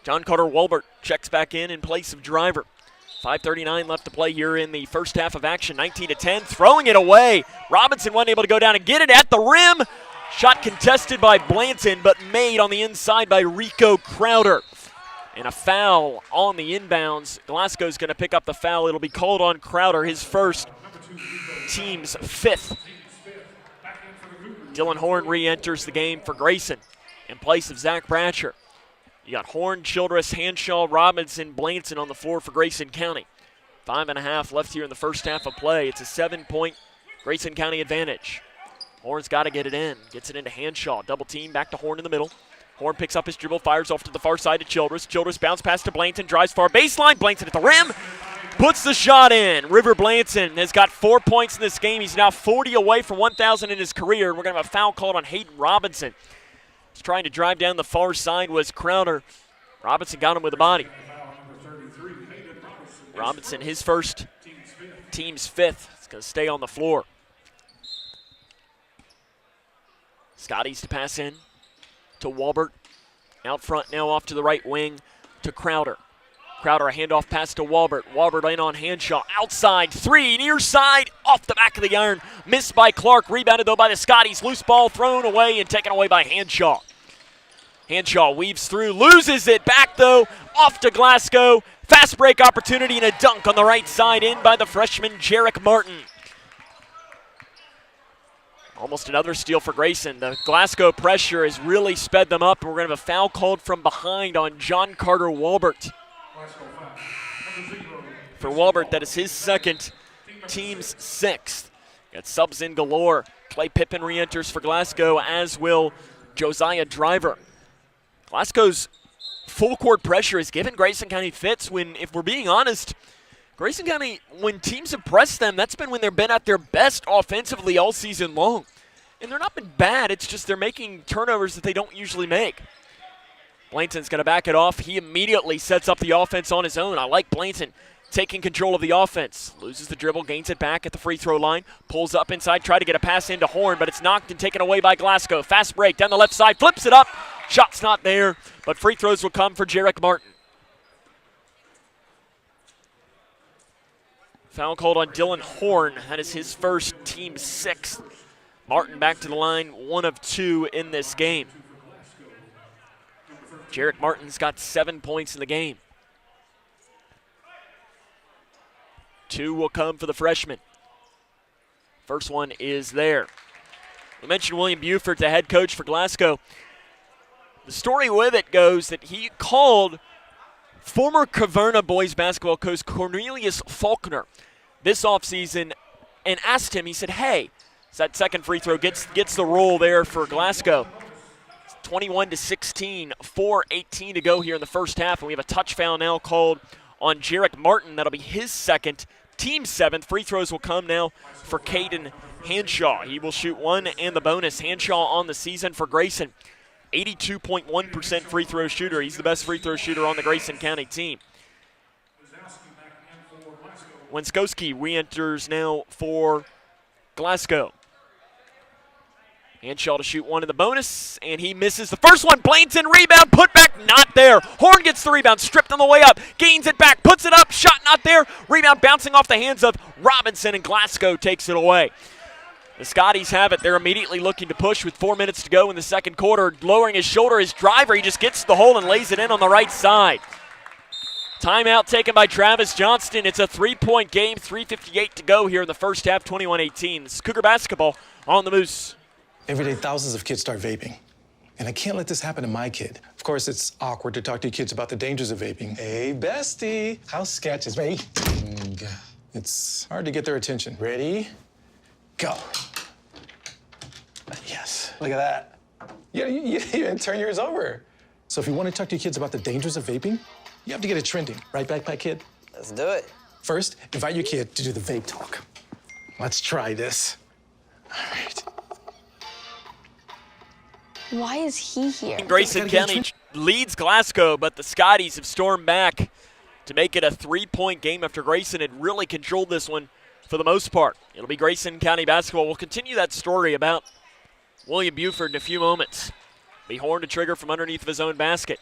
John Carter Walbert checks back in place of Driver. 5:39 left to play here in the first half of action. 19-10, throwing it away. Robinson wasn't able to go down and get it at the rim. Shot contested by Blanton, but made on the inside by Rico Crowder. And a foul on the inbounds. Glasgow's going to pick up the foul. It'll be called on Crowder, his first, team's 5th. Dylan Horn re-enters the game for Grayson in place of Zach Bratcher. You got Horn, Childress, Hanshaw, Robinson, Blanton on the floor for Grayson County. 5.5 left here in the first half of play. It's a 7-point Grayson County advantage. Horn's got to get it in. Gets it into Hanshaw. Double team, back to Horn in the middle. Horn picks up his dribble, fires off to the far side to Childress. Childress bounce pass to Blanton, drives far baseline. Blanton at the rim, puts the shot in. River Blanton has got 4 points in this game. He's now 40 away from 1,000 in his career. We're going to have a foul called on Hayden Robinson. He's trying to drive down the far side was Crowder. Robinson got him with the body. Robinson, his first, team's 5th. He's going to stay on the floor. Scotties to pass in to Walbert. Out front now off to the right wing to Crowder. Crowder, a handoff pass to Walbert. Walbert in on Hanshaw. Outside 3, near side, off the back of the iron. Missed by Clark, rebounded though by the Scotties. Loose ball thrown away and taken away by Hanshaw. Hanshaw weaves through, loses it back though, off to Glasgow. Fast break opportunity and a dunk on the right side in by the freshman Jarek Martin. Almost another steal for Grayson. The Glasgow pressure has really sped them up, and we're going to have a foul called from behind on John Carter Walbert. For Walbert, that is his 2nd, team's 6th. Got subs in galore. Clay Pippin re-enters for Glasgow, as will Josiah Driver. Glasgow's full court pressure has given Grayson County fits when, if we're being honest, Grayson County, when teams have pressed them, that's been when they've been at their best offensively all season long. And they're not been bad, it's just they're making turnovers that they don't usually make. Blanton's going to back it off. He immediately sets up the offense on his own. I like Blanton taking control of the offense. Loses the dribble, gains it back at the free throw line. Pulls up inside, try to get a pass into Horn, but it's knocked and taken away by Glasgow. Fast break down the left side, flips it up. Shot's not there, but free throws will come for Jarek Martin. Foul called on Dylan Horn. That is his first, team 6th. Martin back to the line, 1 of 2 in this game. Jarek Martin's got 7 points in the game. 2 will come for the freshman. First one is there. We mentioned William Buford, the head coach for Glasgow. The story with it goes that he called former Caverna boys basketball coach Cornelius Faulkner this offseason and asked him, he said, hey, so that second free throw gets the roll there for Glasgow. 21-16, 4:18 to go here in the first half, and we have a touch foul now called on Jarek Martin. That'll be his 2nd, team 7th. Free throws will come now for Caden Hanshaw. He will shoot 1 and the bonus. Hanshaw on the season for Grayson. 82.1% free throw shooter. He's the best free throw shooter on the Grayson County team. Wenskowski re-enters now for Glasgow. Hanshaw to shoot one in the bonus, and he misses the first one. Blanton, rebound, put back, not there. Horn gets the rebound, stripped on the way up, gains it back, puts it up, shot not there. Rebound bouncing off the hands of Robinson, and Glasgow takes it away. The Scotties have it. They're immediately looking to push with 4 minutes to go in the second quarter. Lowering his shoulder, his driver, he just gets to the hole and lays it in on the right side. Timeout taken by Travis Johnston. It's a 3-point game, 3:58 to go here in the first half, 21-18. This is Cougar basketball on the Moose. Every day, thousands of kids start vaping. And I can't let this happen to my kid. Of course, it's awkward to talk to your kids about the dangers of vaping. Hey, bestie, how's sketches, baby? It's hard to get their attention. Ready? Go. Yes, look at that. You didn't turn yours over. So if you want to talk to your kids about the dangers of vaping, you have to get it trending. Right, Backpack Kid? Let's do it. First, invite your kid to do the vape talk. Let's try this. All right. Why is he here? Grayson County leads Glasgow, but the Scotties have stormed back to make it a 3-point game after Grayson had really controlled this one for the most part. It'll be Grayson County basketball. We'll continue that story about William Buford in a few moments. Be Horn to trigger from underneath of his own basket.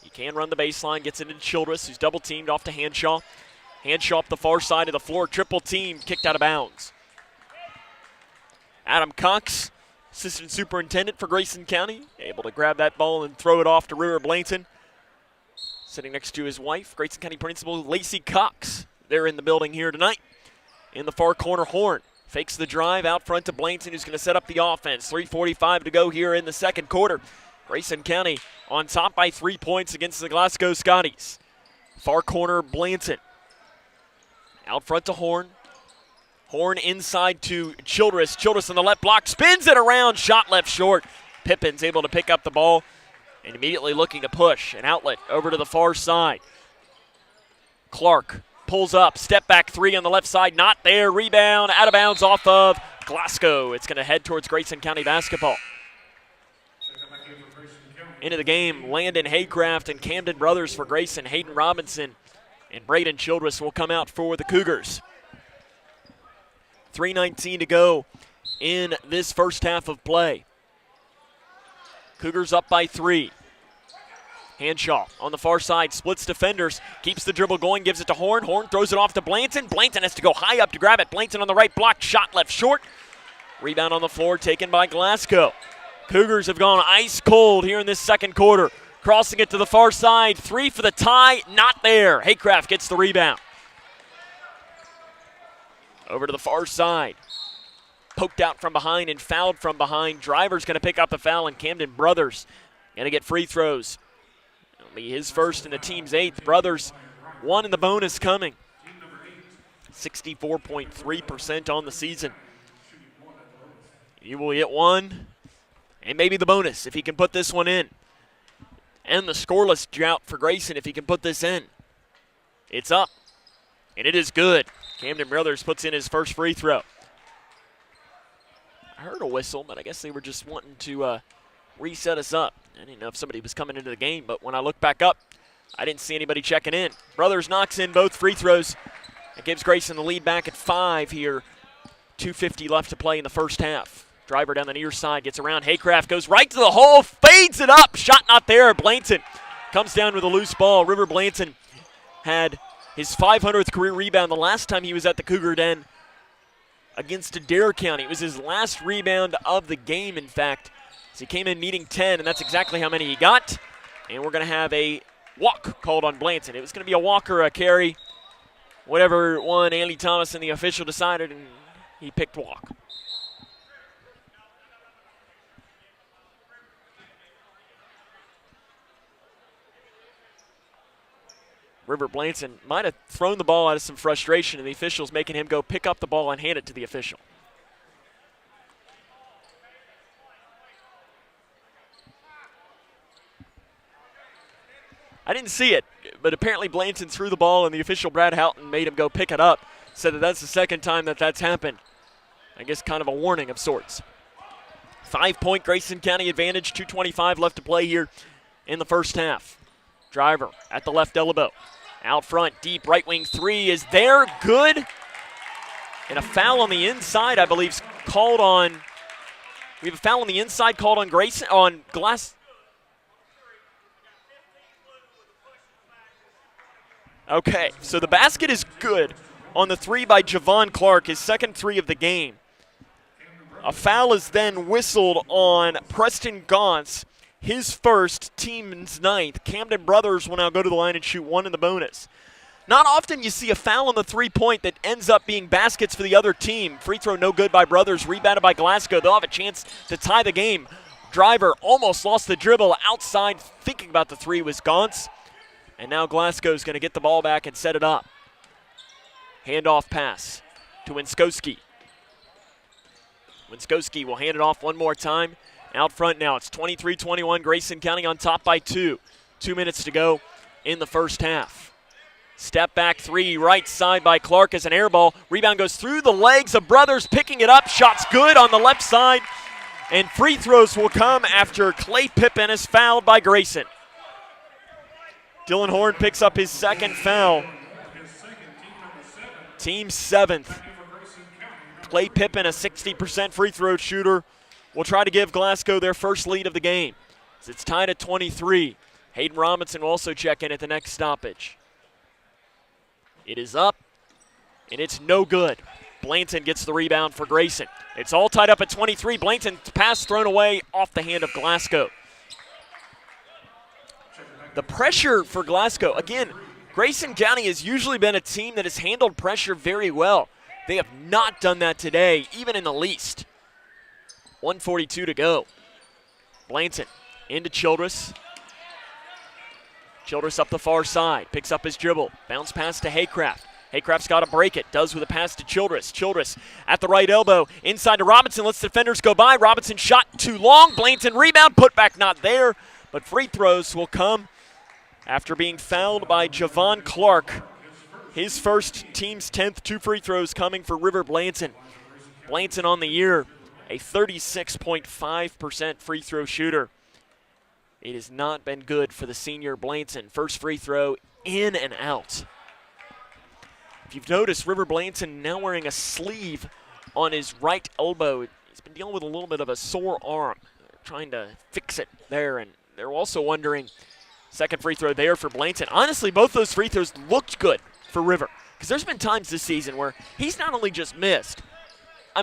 He can run the baseline, gets it into Childress, who's double-teamed off to Hanshaw. Hanshaw up the far side of the floor, triple team, kicked out of bounds. Adam Cox, assistant superintendent for Grayson County, able to grab that ball and throw it off to River Blanton. Sitting next to his wife, Grayson County principal Lacey Cox. They're in the building here tonight. In the far corner, Horn fakes the drive out front to Blanton, who's going to set up the offense. 3:45 to go here in the second quarter. Grayson County on top by 3 points against the Glasgow Scotties. Far corner, Blanton. Out front to Horn. Horn inside to Childress. Childress on the left block, spins it around, shot left short. Pippin's able to pick up the ball and immediately looking to push. An outlet over to the far side. Clark pulls up, step back three on the left side, not there. Rebound, out of bounds off of Glasgow. It's going to head towards Grayson County basketball. Into the game, Landon Haycraft and Camden Brothers for Grayson. Hayden Robinson and Braden Childress will come out for the Cougars. 3:19 to go in this first half of play. Cougars up by 3. Hanshaw on the far side, splits defenders, keeps the dribble going, gives it to Horn. Horn throws it off to Blanton. Blanton has to go high up to grab it. Blanton on the right block, shot left short. Rebound on the floor taken by Glasgow. Cougars have gone ice cold here in this second quarter. Crossing it to the far side, 3 for the tie, not there. Haycraft gets the rebound. Over to the far side. Poked out from behind and fouled from behind. Driver's going to pick up the foul, and Camden Brothers going to get free throws. It'll be his first and the team's 8th. Brothers, 1 in the bonus coming. 64.3% on the season. He will get 1, and maybe the bonus if he can put this one in. And the scoreless drought for Grayson if he can put this in. It's up, and it is good. Camden Brothers puts in his first free throw. I heard a whistle, but I guess they were just wanting to reset us up. I didn't know if somebody was coming into the game, but when I looked back up, I didn't see anybody checking in. Brothers knocks in both free throws. It gives Grayson the lead back at 5 here. 2:50 left to play in the first half. Driver down the near side, gets around. Haycraft goes right to the hole, fades it up. Shot not there. Blanton comes down with a loose ball. River Blanton had his 500th career rebound the last time he was at the Cougar Den against Adair County. It was his last rebound of the game, in fact. So he came in needing 10, and that's exactly how many he got. And we're going to have a walk called on Blanton. It was going to be a walk or a carry. Whatever one, Andy Thomas and the official decided, and he picked walk. River Blanton might have thrown the ball out of some frustration, and the officials making him go pick up the ball and hand it to the official. I didn't see it, but apparently Blanton threw the ball, and the official, Brad Houghton, made him go pick it up. Said that that's the second time that that's happened. I guess kind of a warning of sorts. 5-point Grayson County advantage, 2:25 left to play here in the first half. Driver at the left elbow. Out front, deep right wing 3 is there, good. And a foul on the inside, I believe, is called on We have a foul on the inside called on Glass. Okay, so the basket is good on the three by Javon Clark, his second three of the game. A foul is then whistled on Preston Gauntz, his first, team's ninth. Camden Brothers will now go to the line and shoot one in the bonus. Not often you see a foul on the three-point that ends up being baskets for the other team. Free throw no good by Brothers, rebounded by Glasgow. They'll have a chance to tie the game. Driver almost lost the dribble outside, thinking about the three was Gauntz. And now Glasgow's going to get the ball back and set it up. Handoff pass to Winskowski. Winskowski will hand it off one more time. Out front now, it's 23-21. Grayson County on top by 2. 2 minutes to go in the first half. Step back three, right side by Clark as an air ball. Rebound goes through the legs of Brothers, picking it up. Shot's good on the left side. And free throws will come after Clay Pippin is fouled by Grayson. Dylan Horn picks up his second foul. Team seventh. Clay Pippin, a 60% free throw shooter, will try to give Glasgow their first lead of the game. As it's tied at 23. Hayden Robinson will also check in at the next stoppage. It is up, and it's no good. Blanton gets the rebound for Grayson. It's all tied up at 23. Blanton's pass thrown away off the hand of Glasgow. The pressure for Glasgow, again, Grayson County has usually been a team that has handled pressure very well. They have not done that today, even in the least. 1:42 to go. Blanton into Childress. Childress up the far side, picks up his dribble. Bounce pass to Haycraft. Haycraft's got to break it, does with a pass to Childress. Childress at the right elbow, inside to Robinson, lets defenders go by. Robinson shot too long, Blanton rebound, put back not there, but free throws will come after being fouled by Javon Clark. His first, team's 10th, 2 free throws coming for River Blanton. Blanton on the year, a 36.5% free throw shooter. It has not been good for the senior Blanton. First free throw in and out. If you've noticed, River Blanton now wearing a sleeve on his right elbow. He's been dealing with a little bit of a sore arm. They're trying to fix it there, and they're also wondering, second free throw there for Blanton. Honestly, both those free throws looked good for River, because there's been times this season where he's not only just missed,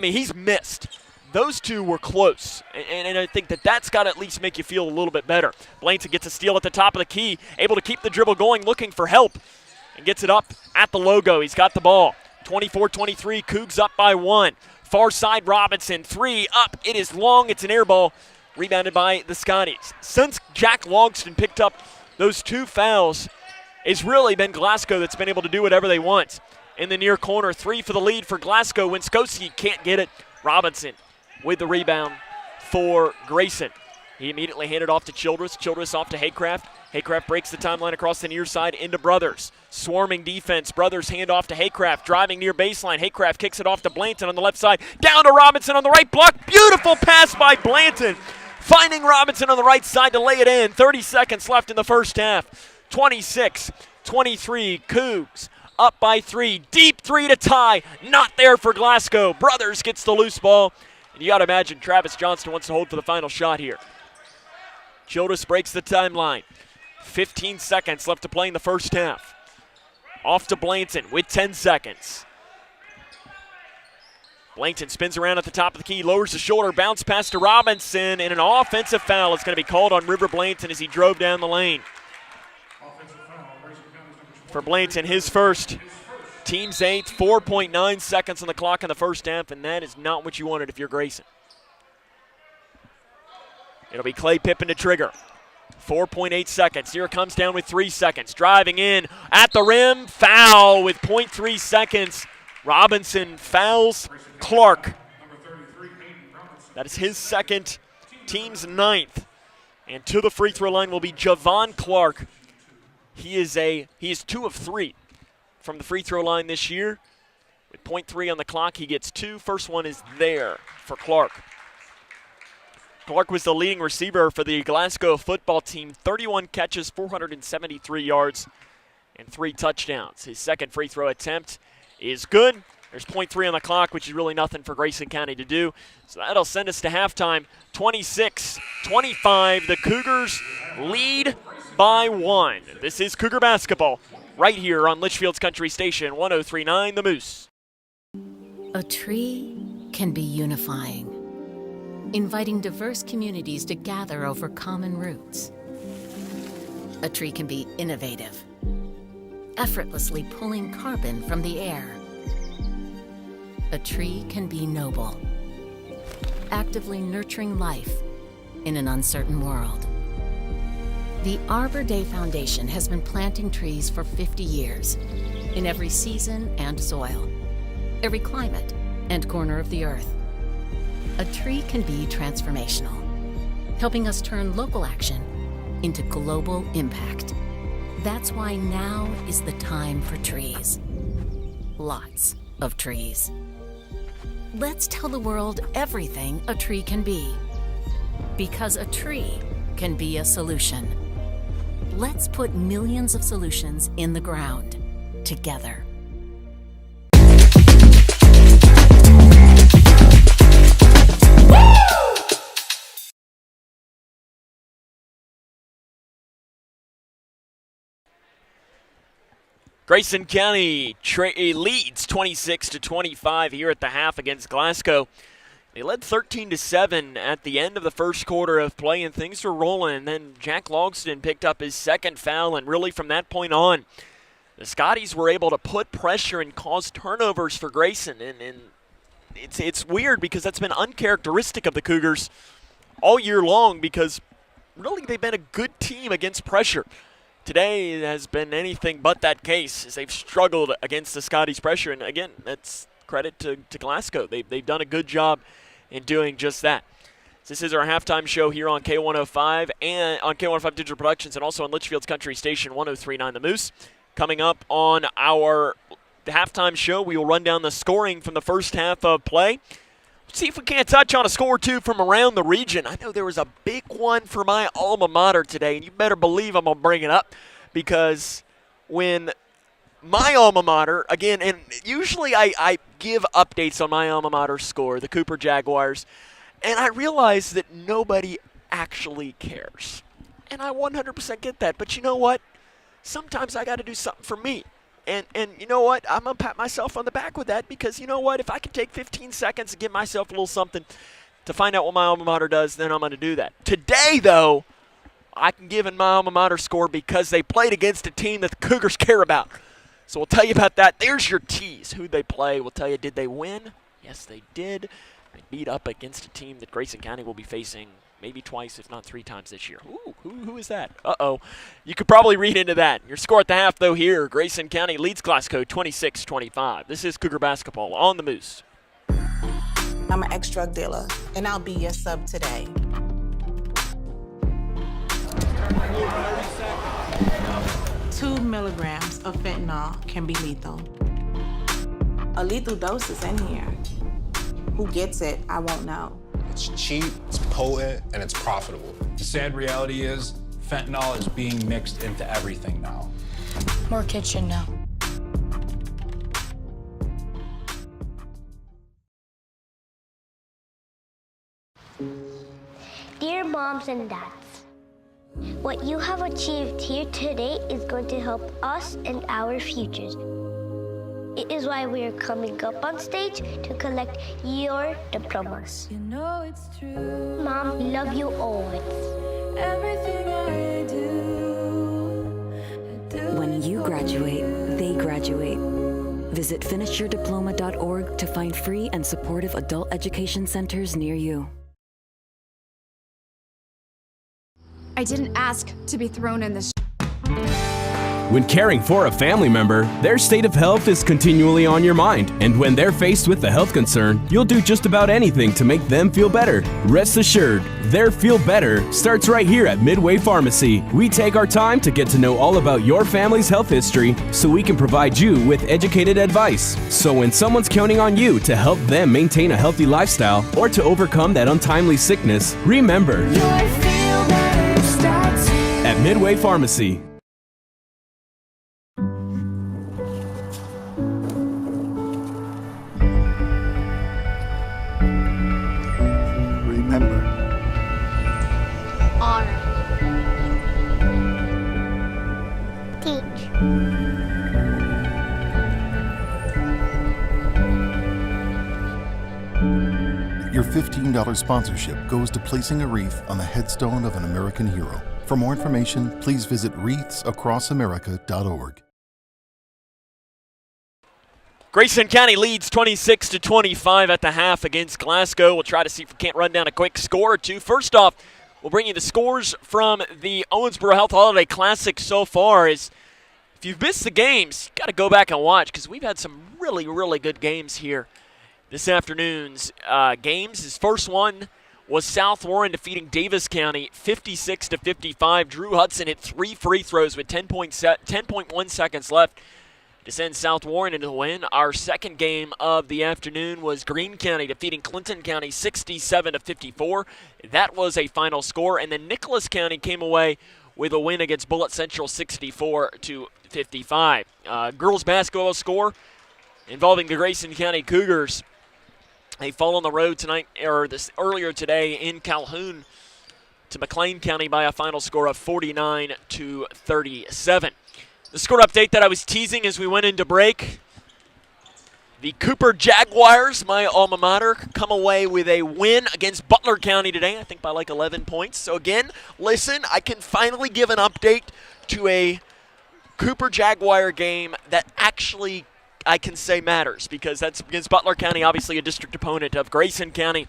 he's missed. Those two were close, and I think that's got to at least make you feel a little bit better. Blanton gets a steal at the top of the key, able to keep the dribble going, looking for help, and gets it up at the logo. He's got the ball. 24-23, Cougs up by 1. Far side Robinson, 3 up. It is long. It's an air ball, rebounded by the Scotties. Since Jack Longston picked up those 2 fouls, it's really been Glasgow that's been able to do whatever they want. In the near corner, 3 for the lead for Glasgow. Winskowski can't get it. Robinson with the rebound for Grayson. He immediately handed off to Childress. Childress off to Haycraft. Haycraft breaks the timeline across the near side into Brothers. Swarming defense. Brothers hand off to Haycraft. Driving near baseline. Haycraft kicks it off to Blanton on the left side. Down to Robinson on the right block. Beautiful pass by Blanton. Finding Robinson on the right side to lay it in. 30 seconds left in the first half. 26-23, Cougs up by 3. Deep 3 to tie. Not there for Glasgow. Brothers gets the loose ball. And you got to imagine Travis Johnston wants to hold for the final shot here. Childress breaks the timeline. 15 seconds left to play in the first half. Off to Blanton with 10 seconds. Blanton spins around at the top of the key, lowers the shoulder, bounce pass to Robinson, and an offensive foul is going to be called on River Blanton as he drove down the lane. For Blanton, his first, team's 8th, 4.9 seconds on the clock in the first half, and that is not what you wanted if you're Grayson. It'll be Clay Pippin to trigger. 4.8 seconds. Here it comes down with 3 seconds. Driving in at the rim, foul with 0.3 seconds. Robinson fouls Clark. That is his second, team's 9th. And to the free throw line will be Javon Clark. He is 2 of 3 from the free throw line this year. With 0.3 on the clock, he gets 2. First one is there for Clark. Clark was the leading receiver for the Glasgow football team. 31 catches, 473 yards, and 3 touchdowns. His second free throw attempt is good. There's 0.3 on the clock, which is really nothing for Grayson County to do. So that'll send us to halftime, 26-25. The Cougars lead by 1. This is Cougar basketball right here on Litchfield's Country Station, 103.9 The Moose. A tree can be unifying, inviting diverse communities to gather over common roots. A tree can be innovative, effortlessly pulling carbon from the air. A tree can be noble, actively nurturing life in an uncertain world. The Arbor Day Foundation has been planting trees for 50 years, in every season and soil, every climate and corner of the earth. A tree can be transformational, helping us turn local action into global impact. That's why now is the time for trees. Lots of trees. Let's tell the world everything a tree can be. Because a tree can be a solution. Let's put millions of solutions in the ground together. Grayson County leads 26-25 here at the half against Glasgow. They led 13-7 at the end of the first quarter of play, and things were rolling. And then Jack Logston picked up his second foul, and really from that point on, the Scotties were able to put pressure and cause turnovers for Grayson. And it's weird because that's been uncharacteristic of the Cougars all year long, because really they've been a good team against pressure. Today has been anything but that case, as they've struggled against the Scotties' pressure. And again, that's credit to Glasgow. They've done a good job in doing just that. This is our halftime show here on K105 and on K105 Digital Productions, and also on Litchfield's Country Station 103.9 The Moose. Coming up on our halftime show, we will run down the scoring from the first half of play. See if we can't touch on a score or two from around the region. I know there was a big one for my alma mater today, and you better believe I'm going to bring it up, because when my alma mater, again, and usually I give updates on my alma mater score, the Cooper Jaguars, and I realize that nobody actually cares. And I 100% get that, but you know what? Sometimes I got to do something for me. And you know what? I'm going to pat myself on the back with that, because you know what? If I can take 15 seconds to give myself a little something to find out what my alma mater does, then I'm going to do that. Today, though, I can give in my alma mater score because they played against a team that the Cougars care about. So we'll tell you about that. There's your tease. Who'd they play? We'll tell you, did they win? Yes, they did. They beat up against a team that Grayson County will be facing maybe twice, if not 3 times this year. Ooh, who is that? Uh-oh. You could probably read into that. Your score at the half, though, here. Grayson County leads Glasgow 26-25. This is Cougar basketball on the Moose. I'm an ex-drug dealer, and I'll be your sub today. 2 milligrams of fentanyl can be lethal. A lethal dose is in here. Who gets it, I won't know. It's cheap, it's potent, and it's profitable. The sad reality is fentanyl is being mixed into everything now. More kitchen now. Dear moms and dads, what you have achieved here today is going to help us and our futures. It is why we are coming up on stage to collect your diplomas. You know it's true. Mom, we love you always. Everything I do. When you graduate, they graduate. Visit finishyourdiploma.org to find free and supportive adult education centers near you. I didn't ask to be thrown in this. When caring for a family member, their state of health is continually on your mind. And when they're faced with a health concern, you'll do just about anything to make them feel better. Rest assured, their feel better starts right here at Midway Pharmacy. We take our time to get to know all about your family's health history so we can provide you with educated advice. So when someone's counting on you to help them maintain a healthy lifestyle or to overcome that untimely sickness, remember, at Midway Pharmacy. $15 sponsorship goes to placing a wreath on the headstone of an American hero. For more information, please visit wreathsacrossamerica.org. Grayson County leads 26-25 at the half against Glasgow. We'll try to see if we can't run down a quick score or two. First off, we'll bring you the scores from the Owensboro Health Holiday Classic so far. If you've missed the games, you've got to go back and watch because we've had some really, really good games here this afternoon's games. His first one was South Warren defeating Davis County 56-55. Drew Hudson hit 3 free throws with 10.1 seconds left to send South Warren into the win. Our second game of the afternoon was Greene County defeating Clinton County 67-54. That was a final score. And then Nicholas County came away with a win against Bullitt Central 64-55. Girls basketball score involving the Grayson County Cougars. They fall on the road tonight, or earlier today in Calhoun to McLean County by a final score of 49-37. The score update that I was teasing as we went into break. The Cooper Jaguars, my alma mater, come away with a win against Butler County today, I think by like 11 points. So again, listen, I can finally give an update to a Cooper Jaguar game that actually I can say matters, because that's against Butler County, obviously a district opponent of Grayson County.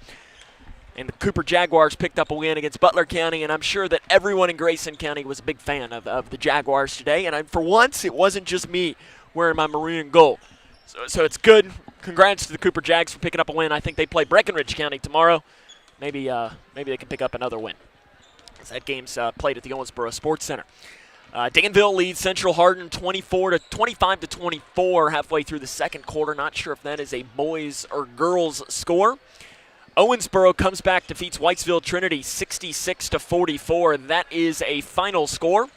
And the Cooper Jaguars picked up a win against Butler County, and I'm sure that everyone in Grayson County was a big fan of the Jaguars today. And for once, it wasn't just me wearing my maroon and gold. So it's good. Congrats to the Cooper Jags for picking up a win. I think they play Breckenridge County tomorrow. Maybe they can pick up another win. That game's played at the Owensboro Sports Center. Danville leads Central Hardin 25-24 halfway through the second quarter. Not sure if that is a boys or girls score. Owensboro comes back, defeats Whitesville Trinity 66-44. That is a final score.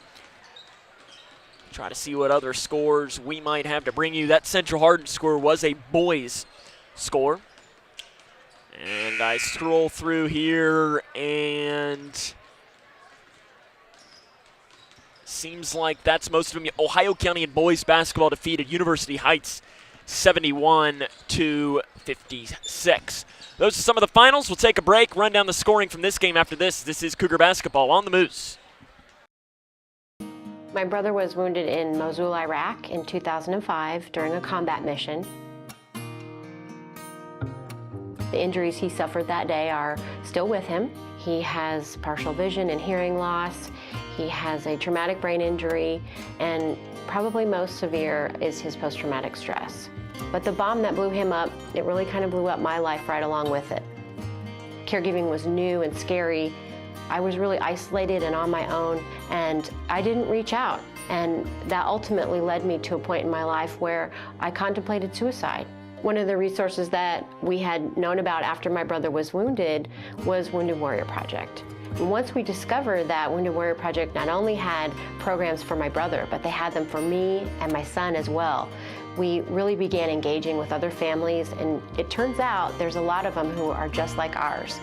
Try to see what other scores we might have to bring you. That Central Hardin score was a boys score. And I scroll through here, and seems like that's most of them. Ohio County in boys basketball defeated University Heights 71-56. Those are some of the finals. We'll take a break, run down the scoring from this game after this. This is Cougar basketball on the Moose. My brother was wounded in Mosul, Iraq in 2005 during a combat mission. The injuries he suffered that day are still with him. He has partial vision and hearing loss. He has a traumatic brain injury, and probably most severe is his post-traumatic stress. But the bomb that blew him up, it really kind of blew up my life right along with it. Caregiving was new and scary. I was really isolated and on my own, and I didn't reach out. And that ultimately led me to a point in my life where I contemplated suicide. One of the resources that we had known about after my brother was wounded was Wounded Warrior Project. And once we discovered that Wounded Warrior Project not only had programs for my brother, but they had them for me and my son as well, we really began engaging with other families, and it turns out there's a lot of them who are just like ours.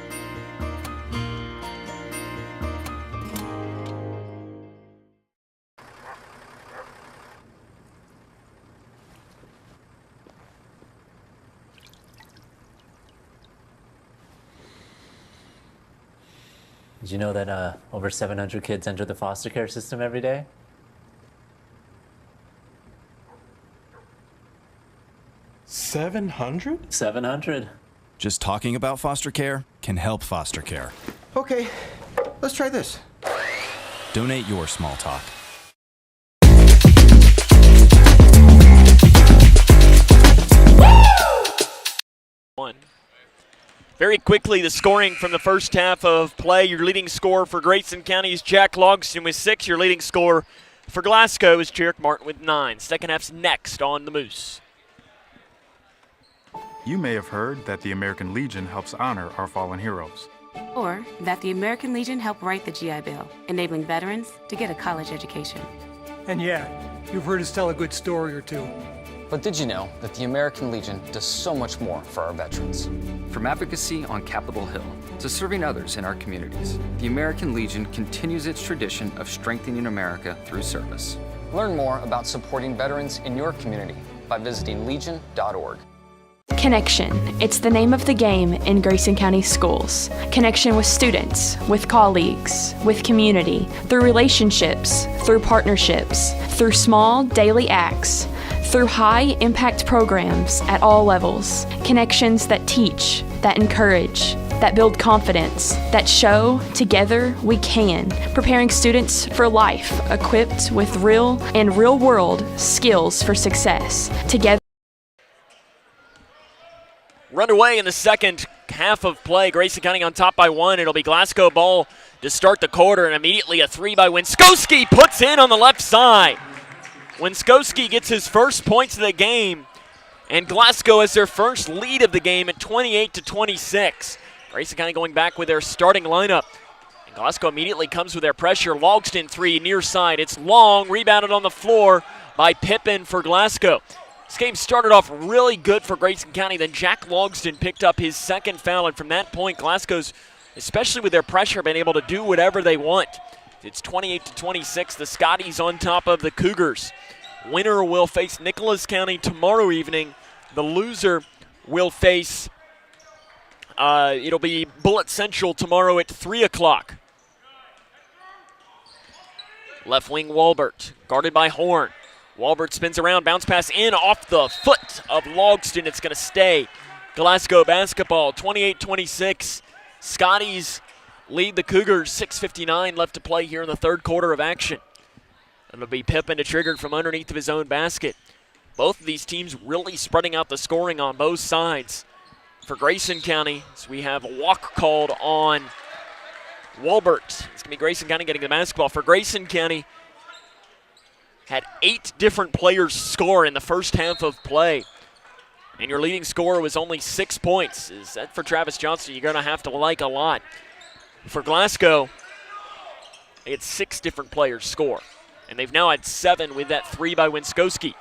Did you know that over 700 kids enter the foster care system every day? $700? 700. Just talking about foster care can help foster care. Okay, let's try this. Donate your small talk. One. Very quickly, the scoring from the first half of play. Your leading scorer for Grayson County is Jack Logston with 6. Your leading scorer for Glasgow is Jarek Martin with 9. Second half's next on the Moose. You may have heard that the American Legion helps honor our fallen heroes. Or that the American Legion helped write the GI Bill, enabling veterans to get a college education. And yeah, you've heard us tell a good story or two. But did you know that the American Legion does so much more for our veterans? From advocacy on Capitol Hill to serving others in our communities, the American Legion continues its tradition of strengthening America through service. Learn more about supporting veterans in your community by visiting legion.org. Connection. It's the name of the game in Grayson County schools. Connection with students, with colleagues, with community, through relationships, through partnerships, through small daily acts, through high-impact programs at all levels. Connections that teach, that encourage, that build confidence, that show together we can, preparing students for life, equipped with real and real-world skills for success. Together. We're underway in the second half of play. Grayson County on top by 1. It'll be Glasgow ball to start the quarter, and immediately a 3 by Winskowski puts in on the left side. Winskowski gets his first points of the game, and Glasgow has their first lead of the game at 28-26. Grayson County going back with their starting lineup. And Glasgow immediately comes with their pressure. Logston 3 near side. It's long, rebounded on the floor by Pippin for Glasgow. This game started off really good for Grayson County. Then Jack Logston picked up his second foul, and from that point, Glasgow's, especially with their pressure, been able to do whatever they want. It's 28-26. The Scotties on top of the Cougars. Winner will face Nicholas County tomorrow evening. The loser will face, it'll be Bullitt Central tomorrow at 3 o'clock. Left wing Walbert, guarded by Horn. Walbert spins around, bounce pass in off the foot of Logston. It's going to stay. Glasgow basketball, 28-26. Scotties lead the Cougars, 6:59 left to play here in the third quarter of action. It'll be Pippin to trigger from underneath of his own basket. Both of these teams really spreading out the scoring on both sides. For Grayson County, so we have a walk called on Walbert. It's going to be Grayson County getting the basketball. For Grayson County, had 8 different players score in the first half of play. And your leading scorer was only 6 points. Is that for Travis Johnston? You're going to have to like a lot. For Glasgow, they had 6 different players score. And they've now had 7 with that 3 by Winskowski.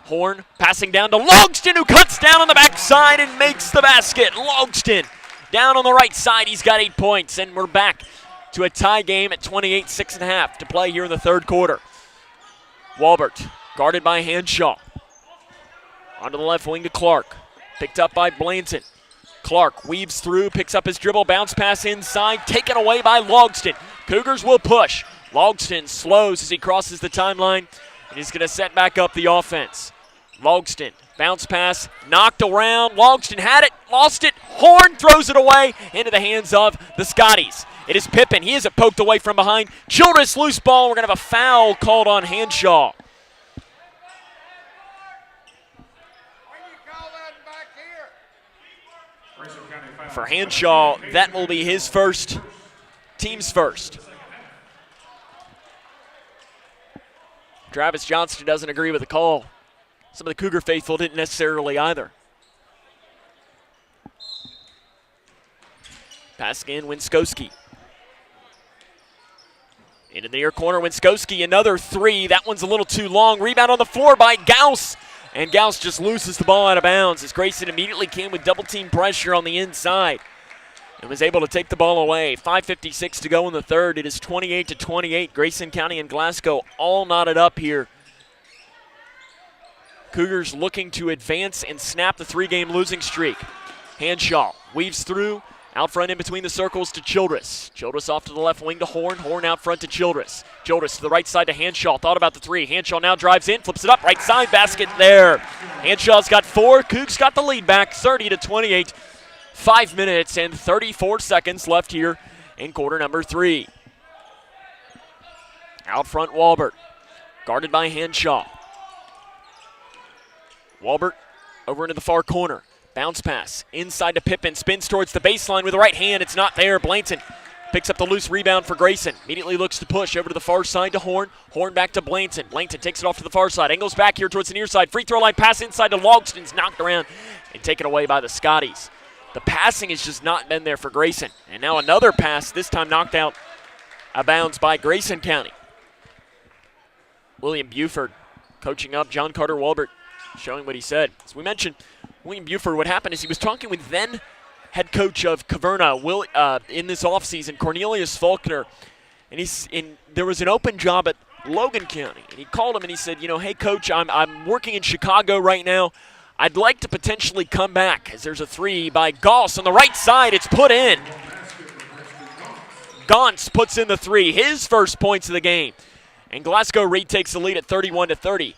Horn passing down to Logston, who cuts down on the backside and makes the basket. Logston down on the right side. He's got 8 points. And we're back to a tie game at 28, 6.5 to play here in the third quarter. Walbert, guarded by Hanshaw. Onto the left wing to Clark. Picked up by Blanton. Clark weaves through, picks up his dribble, bounce pass inside, taken away by Logston. Cougars will push. Logston slows as he crosses the timeline, and he's going to set back up the offense. Logston, bounce pass, knocked around. Logston had it, lost it. Horn throws it away into the hands of the Scotties. It is Pippin. He has it poked away from behind. Childress loose ball. We're going to have a foul called on Hanshaw. For Hanshaw, that will be his first, team's first. Travis Johnston doesn't agree with the call. Some of the Cougar faithful didn't necessarily either. Passing in, Winskowski. Into the near corner, Winskowski, another 3. That one's a little too long. Rebound on the floor by Gauss. And Gauss just loses the ball out of bounds as Grayson immediately came with double-team pressure on the inside and was able to take the ball away. 5:56 to go in the third. It is 28-28. Grayson County and Glasgow all knotted up here. Cougars looking to advance and snap the 3-game losing streak. Hanshaw weaves through. Out front in between the circles to Childress. Childress off to the left wing to Horn. Horn out front to Childress. Childress to the right side to Hanshaw. Thought about the 3. Hanshaw now drives in, flips it up. Right side basket there. Hanshaw's got 4. Cougs got the lead back, 30-28. 5 minutes and 34 seconds left here in quarter number 3. Out front, Walbert. Guarded by Hanshaw. Walbert over into the far corner. Bounce pass inside to Pippin, spins towards the baseline with the right hand. It's not there. Blanton picks up the loose rebound for Grayson. Immediately looks to push over to the far side to Horn. Horn back to Blanton. Blanton takes it off to the far side. Angles back here towards the near side. Free throw line pass inside to Logston's knocked around and taken away by the Scotties. The passing has just not been there for Grayson. And now another pass, this time knocked out of bounds by Grayson County. William Buford coaching up John Carter Walbert, showing what he said. As we mentioned, William Buford, what happened is he was talking with then head coach of Caverna in this offseason, Cornelius Faulkner, and there was an open job at Logan County. And he called him and he said, hey, coach, I'm working in Chicago right now. I'd like to potentially come back as there's a three by Goss on the right side. It's put in. Gauntz puts in the three, his first points of the game. And Glasgow retakes the lead at 31-30.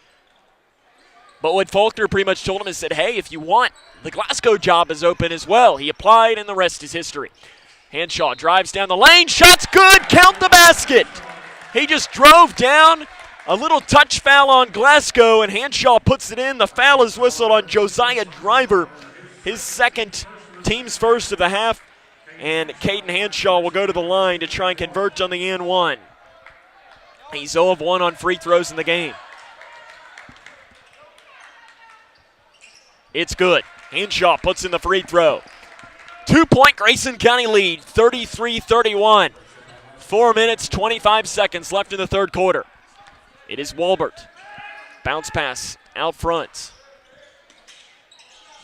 But what Faulkner pretty much told him is said, hey, if you want, the Glasgow job is open as well. He applied, and the rest is history. Hanshaw drives down the lane. Shot's good. Count the basket. He just drove down. A little touch foul on Glasgow, and Hanshaw puts it in. The foul is whistled on Josiah Driver, his second, team's first of the half. And Caden Hanshaw will go to the line to try and convert on the and one. He's 0 of 1 on free throws in the game. It's good. Hanshaw puts in the free throw. 2-point Grayson County lead, 33-31. 4 minutes, 25 seconds left in the third quarter. It is Walbert. Bounce pass out front.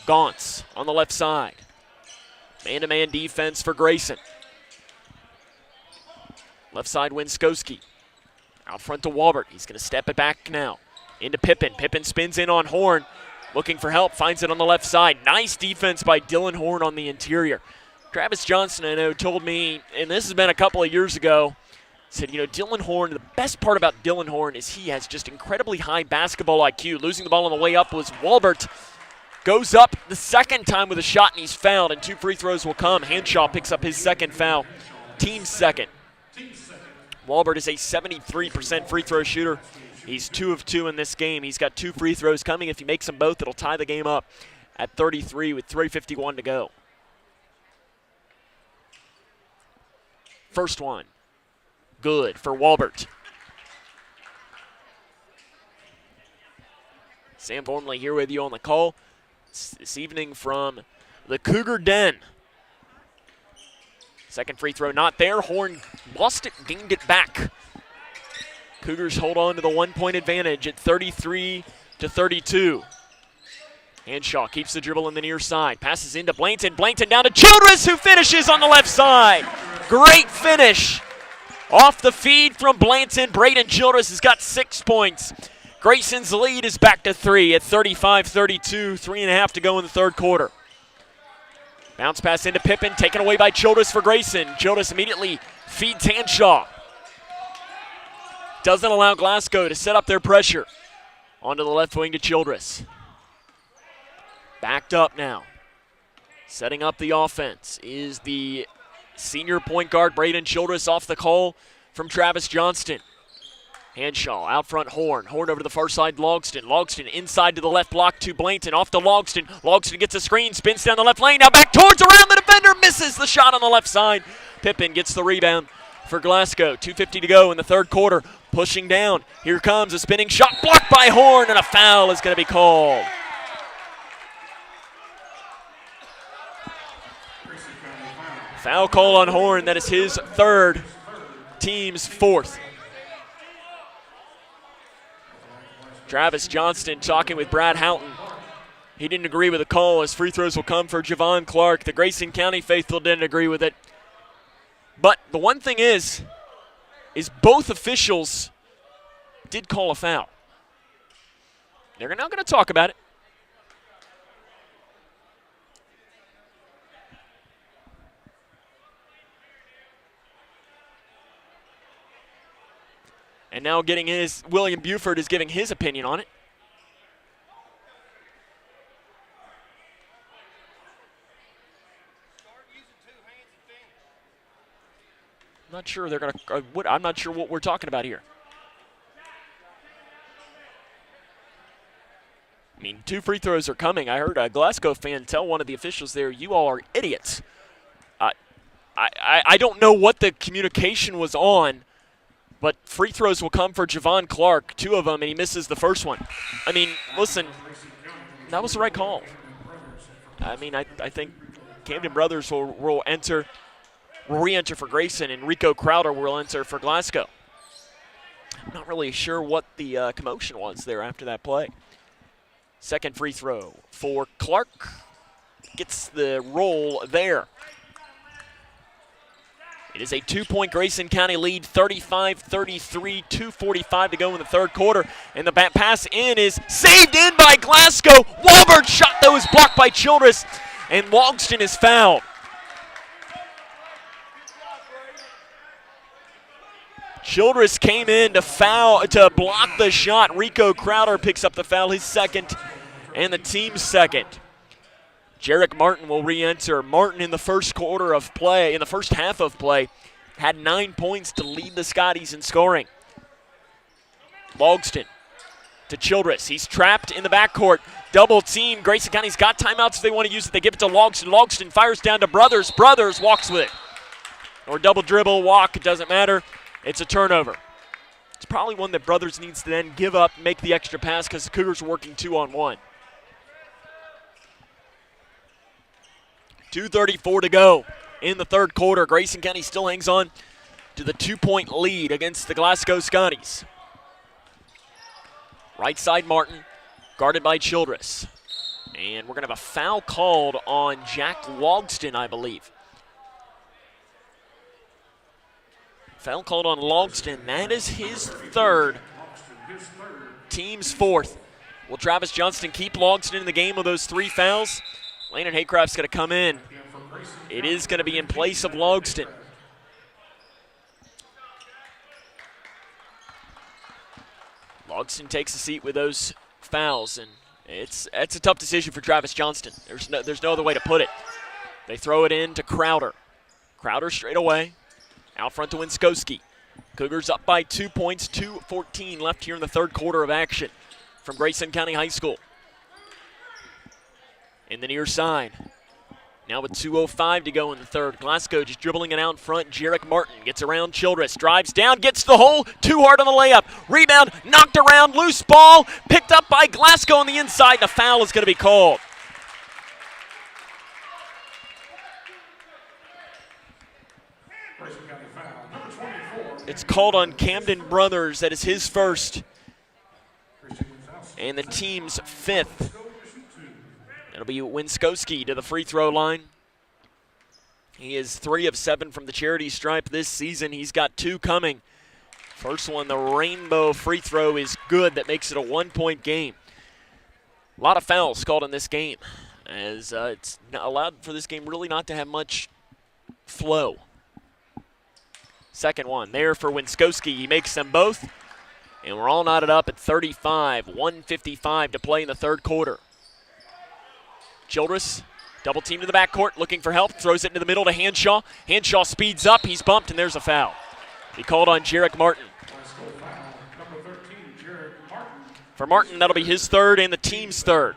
Gauntz on the left side. Man-to-man defense for Grayson. Left side Winskowski. Out front to Walbert. He's going to step it back now. Into Pippin. Pippin spins in on Horn. Looking for help. Finds it on the left side. Nice defense by Dylan Horn on the interior. Travis Johnson, I know, told me, and this has been a couple of years ago, said, Dylan Horn, the best part about Dylan Horn is he has just incredibly high basketball IQ. Losing the ball on the way up was Walbert. Goes up the second time with a shot, and he's fouled, and 2 free throws will come. Hanshaw picks up his second foul. Team second. Walbert is a 73% free throw shooter. He's 2 of 2 in this game. He's got 2 free throws coming. If he makes them both, it'll tie the game up at 33 with 3:51 to go. First one. Good for Walbert. Sam Vormley here with you on the call this evening from the Cougar Den. Second free throw not there. Horn lost it, gained it back. Cougars hold on to the 1-point advantage at 33-32. Hanshaw keeps the dribble in the near side. Passes into Blanton. Blanton down to Childress, who finishes on the left side. Great finish. Off the feed from Blanton. Braden Childress has got 6 points. Grayson's lead is back to 3 at 35-32. 3.5 to go in the third quarter. Bounce pass into Pippin, taken away by Childress for Grayson. Childress immediately feeds Hanshaw. Doesn't allow Glasgow to set up their pressure. Onto the left wing to Childress. Backed up now. Setting up the offense is the senior point guard Braden Childress off the call from Travis Johnston. Hanshaw out front Horn. Horn over to the far side Logston. Logston inside to the left block to Blanton. Off to Logston. Logston gets a screen, spins down the left lane. Now back towards around the defender. Misses the shot on the left side. Pippin gets the rebound for Glasgow. 2:50 to go in the third quarter. Pushing down. Here comes a spinning shot blocked by Horn, and a foul is going to be called. Foul call on Horn. That is his third, team's fourth. Travis Johnston talking with Brad Houghton. He didn't agree with the call as free throws will come for Javon Clark. The Grayson County faithful didn't agree with it. But the one thing is both officials did call a foul. They're now going to talk about it. And now William Buford is giving his opinion on it. I'm not sure they're going to. I'm not sure what we're talking about here. I mean, 2 free throws are coming. I heard a Glasgow fan tell one of the officials there, "You all are idiots." I don't know what the communication was on, but free throws will come for Javon Clark, 2 of them, and he misses the first one. I mean, listen, that was the right call. I mean, I think Camden Brothers will re-enter for Grayson, and Rico Crowder will enter for Glasgow. I'm not really sure what the commotion was there after that play. Second free throw for Clark. Gets the roll there. It is a 2-point Grayson County lead, 35-33, 2:45 to go in the third quarter. And the pass in is saved in by Glasgow. Walbert's shot, though, is blocked by Childress, and Logston is fouled. Childress came in to block the shot. Rico Crowder picks up the foul, his second, and the team's second. Jarek Martin will re-enter. Martin in the first half of play, had 9 points to lead the Scotties in scoring. Logston to Childress. He's trapped in the backcourt. Double team. Grayson County's got timeouts if they want to use it. They give it to Logston. Logston fires down to Brothers. Brothers walks with it. Or double dribble, walk, it doesn't matter. It's a turnover. It's probably one that Brothers needs to then give up, make the extra pass because the Cougars are working 2-on-1. 2:34 to go in the third quarter. Grayson County still hangs on to the 2-point lead against the Glasgow Scotties. Right side Martin, guarded by Childress. And we're going to have a foul called on Jack Logston, I believe. Foul called on Logston. That is his third. Team's fourth. Will Travis Johnston keep Logston in the game with those 3 fouls? Landon Haycraft's going to come in. It is going to be in place of Logston. Logston takes a seat with those fouls, and it's a tough decision for Travis Johnston. There's no other way to put it. They throw it in to Crowder. Crowder straight away. Out front to Winskowski. Cougars up by 2 points, 2:14 left here in the third quarter of action from Grayson County High School. In the near side. Now with 2:05 to go in the third. Glasgow just dribbling it out in front. Jarek Martin gets around Childress. Drives down, gets the hole. Too hard on the layup. Rebound, knocked around, loose ball. Picked up by Glasgow on the inside. And a foul is going to be called. It's called on Camden Brothers. That is his first. And the team's fifth. It'll be Winskowski to the free throw line. He is 3 of 7 from the charity stripe this season. He's got 2 coming. First one, the rainbow free throw, is good. That makes it a 1-point game. A lot of fouls called in this game, as it's allowed for this game really not to have much flow. Second one there for Winskowski. He makes them both, and we're all knotted up at 35. 1:55 to play in the third quarter. Childress, double team to the backcourt, looking for help, throws it into the middle to Hanshaw. Hanshaw speeds up, he's bumped, and there's a foul. He called on Jarek Martin. For Martin, that'll be his third and the team's third.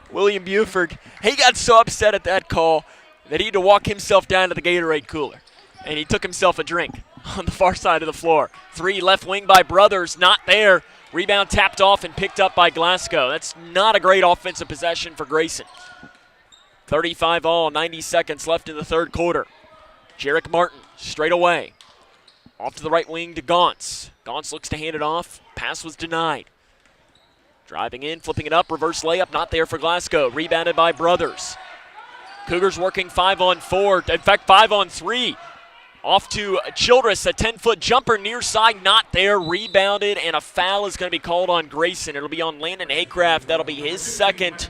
William Buford, he got so upset at that call that he had to walk himself down to the Gatorade cooler, and he took himself a drink on the far side of the floor. 3 left wing by Brothers, not there. Rebound tapped off and picked up by Glasgow. That's not a great offensive possession for Grayson. 35 all, 90 seconds left in the third quarter. Jarek Martin straight away. Off to the right wing to Gauntz. Gauntz looks to hand it off. Pass was denied. Driving in, flipping it up, reverse layup, not there for Glasgow. Rebounded by Brothers. Cougars working 5-on-4, in fact 5-on-3. Off to Childress, a 10-foot jumper near side, not there, rebounded, and a foul is going to be called on Grayson. It'll be on Landon Haycraft. That'll be his second,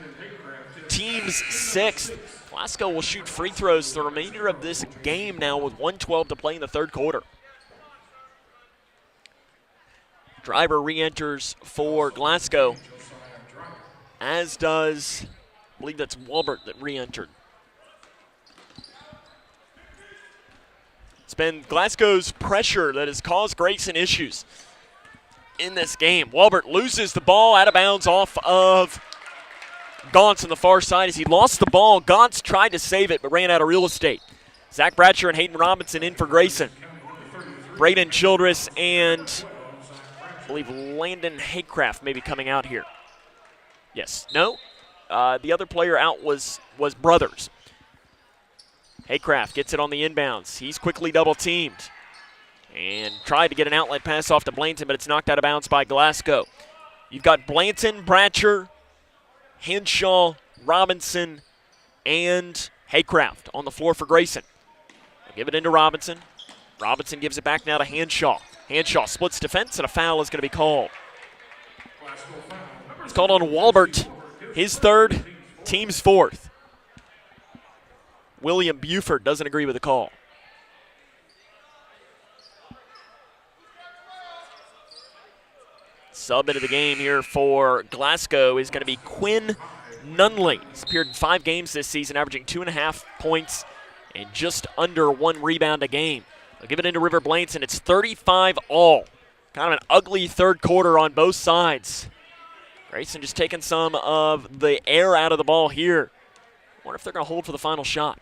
team's 6th. Glasgow will shoot free throws the remainder of this game now with 1:12 to play in the third quarter. Driver re-enters for Glasgow, as does, I believe that's Walbert that re-entered. It's been Glasgow's pressure that has caused Grayson issues in this game. Walbert loses the ball out of bounds off of Gauntz on the far side. As he lost the ball, Gauntz tried to save it but ran out of real estate. Zach Bratcher and Hayden Robinson in for Grayson. Braden Childress and I believe Landon Haycraft may be coming out here. Yes, no, the other player out was Brothers. Haycraft gets it on the inbounds. He's quickly double-teamed and tried to get an outlet pass off to Blanton, but it's knocked out of bounds by Glasgow. You've got Blanton, Bratcher, Henshaw, Robinson, and Haycraft on the floor for Grayson. They'll give it into Robinson. Robinson gives it back now to Hanshaw. Hanshaw splits defense, and a foul is going to be called. It's called on Walbert, his third, team's fourth. William Buford doesn't agree with the call. Sub into the game here for Glasgow is going to be Quinn Nunley. He's appeared in 5 games this season, averaging 2.5 points and just under 1 rebound a game. They'll give it into River Blanton. It's 35-all. Kind of an ugly third quarter on both sides. Grayson just taking some of the air out of the ball here. Wonder if they're going to hold for the final shot.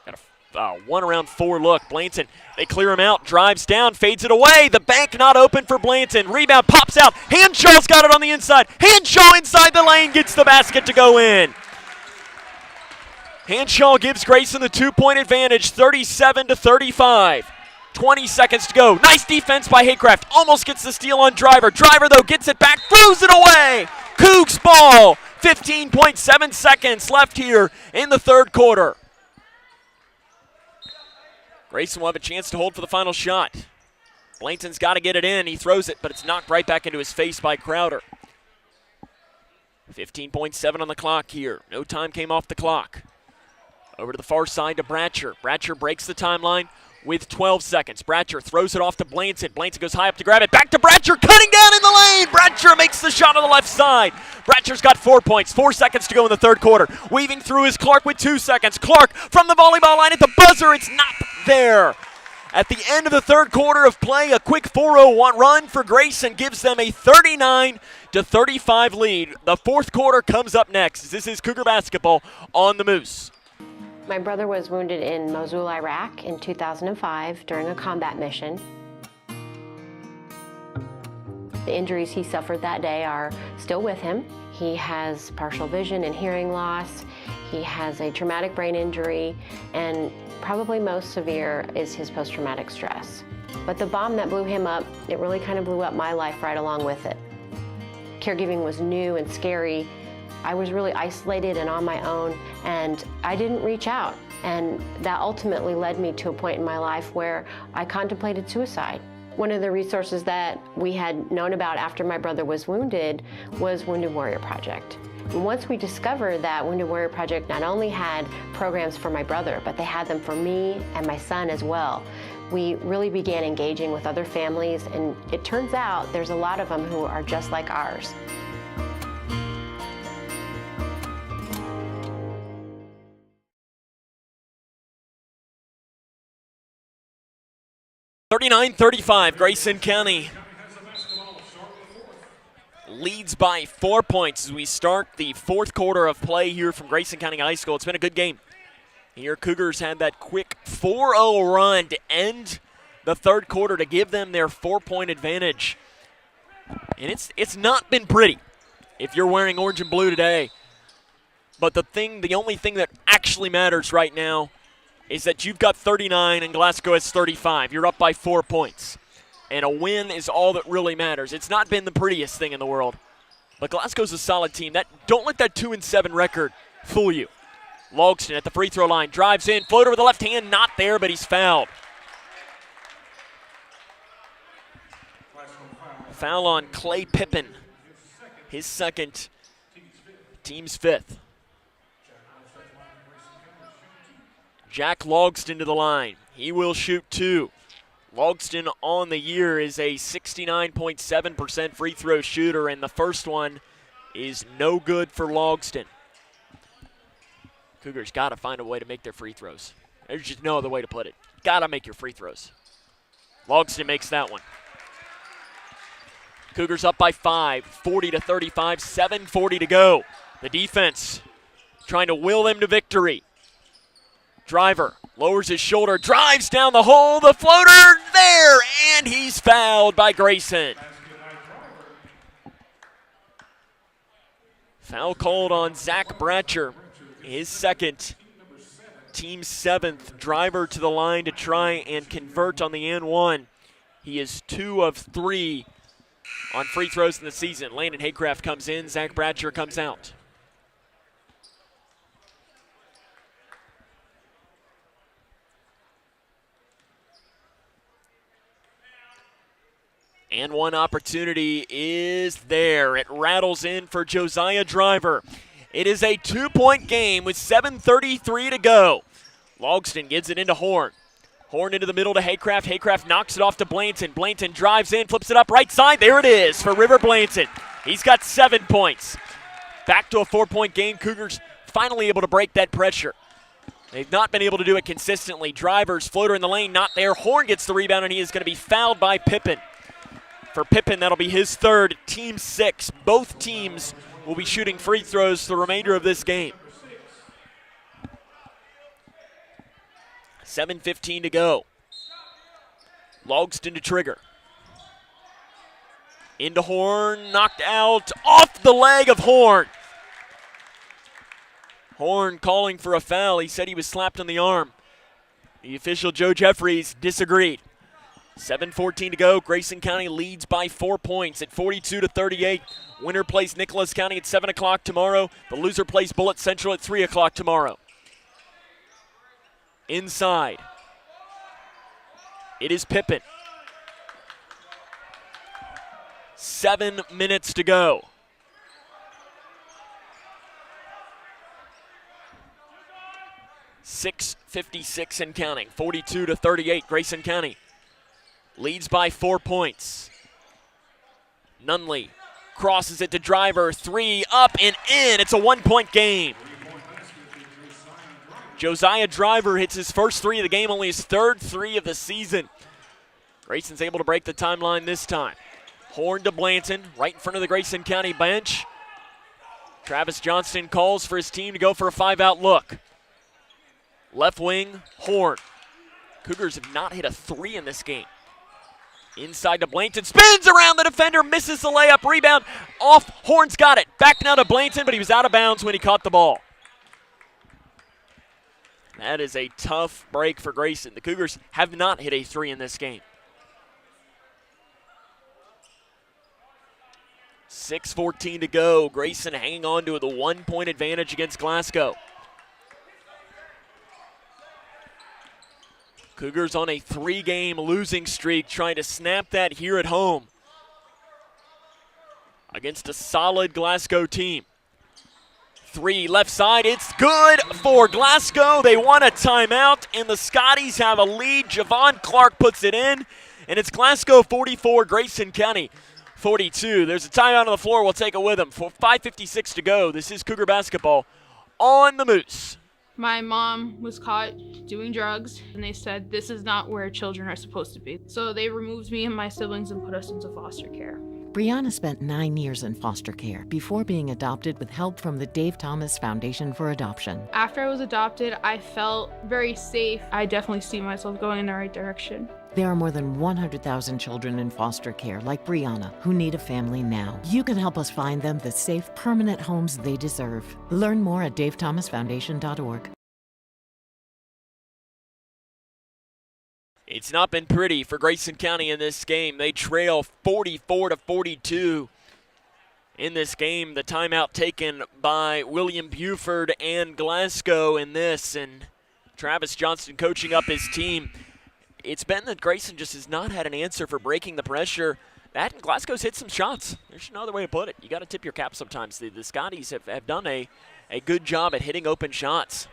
Got a 1-around-4 look. Blanton, they clear him out, drives down, fades it away. The bank not open for Blanton. Rebound pops out. Hanshaw's got it on the inside. Hanshaw inside the lane gets the basket to go in. Hanshaw gives Grayson the 2-point advantage, 37-35. 20 seconds to go. Nice defense by Haycraft. Almost gets the steal on Driver. Driver, though, gets it back, throws it away. Cougs ball. 15.7 seconds left here in the third quarter. Grayson will have a chance to hold for the final shot. Blanton's got to get it in. He throws it, but it's knocked right back into his face by Crowder. 15.7 on the clock here. No time came off the clock. Over to the far side to Bratcher. Bratcher breaks the timeline with 12 seconds. Bratcher throws it off to Blanton. Blanton goes high up to grab it. Back to Bratcher, cutting down in the lane. Bratcher makes the shot on the left side. Bratcher's got 4 points. 4 seconds to go in the third quarter. Weaving through is Clark with 2 seconds. Clark from the volleyball line at the buzzer. It's not there. At the end of the third quarter of play, a quick 4-0-1 run for Grayson gives them a 39-35 lead. The fourth quarter comes up next. This is Cougar basketball on the Moose. My brother was wounded in Mosul, Iraq in 2005 during a combat mission. The injuries he suffered that day are still with him. He has partial vision and hearing loss. He has a traumatic brain injury, and probably most severe is his post-traumatic stress. But the bomb that blew him up, it really kind of blew up my life right along with it. Caregiving was new and scary. I was really isolated and on my own, and I didn't reach out. And that ultimately led me to a point in my life where I contemplated suicide. One of the resources that we had known about after my brother was wounded was Wounded Warrior Project. And once we discovered that Wounded Warrior Project not only had programs for my brother, but they had them for me and my son as well, we really began engaging with other families, and it turns out there's a lot of them who are just like ours. 39-35, Grayson County leads by 4 points as we start the fourth quarter of play here from Grayson County High School. It's been a good game. Here, Cougars had that quick 4-0 run to end the third quarter to give them their 4-point advantage. And it's not been pretty if you're wearing orange and blue today. But the only thing that actually matters right now is that you've got 39 and Glasgow has 35. You're up by 4 points. And a win is all that really matters. It's not been the prettiest thing in the world. But Glasgow's a solid team. Don't let that 2-7 record fool you. Logston at the free throw line, drives in, floater with the left hand, not there, but he's fouled. Foul on Clay Pippin, his second, team's fifth. Jack Logston to the line. He will shoot 2. Logston on the year is a 69.7% free throw shooter, and the first one is no good for Logston. Cougars got to find a way to make their free throws. There's just no other way to put it. Got to make your free throws. Logston makes that one. Cougars up by 5, 40-35, 7:40 to go. The defense trying to will them to victory. Driver lowers his shoulder, drives down the hole, the floater there, and he's fouled by Grayson. Foul called on Zach Bratcher, his second, team 7th. Driver to the line to try and convert on the and-1. He is 2 of 3 on free throws in the season. Landon Haycraft comes in, Zach Bratcher comes out. And one opportunity is there. It rattles in for Josiah Driver. It is a 2-point game with 7:33 to go. Logston gives it into Horn. Horn into the middle to Haycraft. Haycraft knocks it off to Blanton. Blanton drives in, flips it up right side. There it is for River Blanton. He's got 7 points. Back to a 4-point game. Cougars finally able to break that pressure. They've not been able to do it consistently. Drivers, floater in the lane, not there. Horn gets the rebound, and he is going to be fouled by Pippin. For Pippin, that'll be his third, team 6. Both teams will be shooting free throws the remainder of this game. 7:15 to go. Logston to trigger. Into Horn, knocked out, off the leg of Horn. Horn calling for a foul. He said he was slapped on the arm. The official, Joe Jeffries, disagreed. 7:14 to go. Grayson County leads by 4 points at 42-38. Winner plays Nicholas County at 7 o'clock tomorrow. The loser plays Bullitt Central at 3 o'clock tomorrow. Inside. It is Pippin. 7 minutes to go. .56 and counting. 42-38. Grayson County leads by 4 points. Nunley crosses it to Driver. 3 up and in. It's a 1-point game. Josiah Driver hits his first 3 of the game, only his third 3 of the season. Grayson's able to break the timeline this time. Horn to Blanton, right in front of the Grayson County bench. Travis Johnston calls for his team to go for a 5-out look. Left wing, Horn. Cougars have not hit a 3 in this game. Inside to Blanton, spins around the defender, misses the layup, rebound off. Horn's got it. Back now to Blanton, but he was out of bounds when he caught the ball. That is a tough break for Grayson. The Cougars have not hit a 3 in this game. 6:14 to go. Grayson hanging on to the 1-point advantage against Glasgow. Cougars on a 3-game losing streak, trying to snap that here at home against a solid Glasgow team. 3 left side, it's good for Glasgow. They want a timeout, and the Scotties have a lead. Javon Clark puts it in, and it's Glasgow 44, Grayson County 42. There's a timeout on the floor. We'll take it with them. For 5:56 to go, this is Cougar basketball on the Moose. My mom was caught doing drugs, and they said this is not where children are supposed to be. So they removed me and my siblings and put us into foster care. Brianna spent 9 years in foster care before being adopted with help from the Dave Thomas Foundation for Adoption. After I was adopted, I felt very safe. I definitely see myself going in the right direction. There are more than 100,000 children in foster care like Brianna who need a family now. You can help us find them the safe, permanent homes they deserve. Learn more at davethomasfoundation.org. It's not been pretty for Grayson County in this game. They trail 44-42 in this game. The timeout taken by William Buford and Glasgow in this, and Travis Johnston coaching up his team. It's been that Grayson just has not had an answer for breaking the pressure. That and Glasgow's hit some shots. There's no other way to put it. You got to tip your cap sometimes. The Scotties have done a good job at hitting open shots.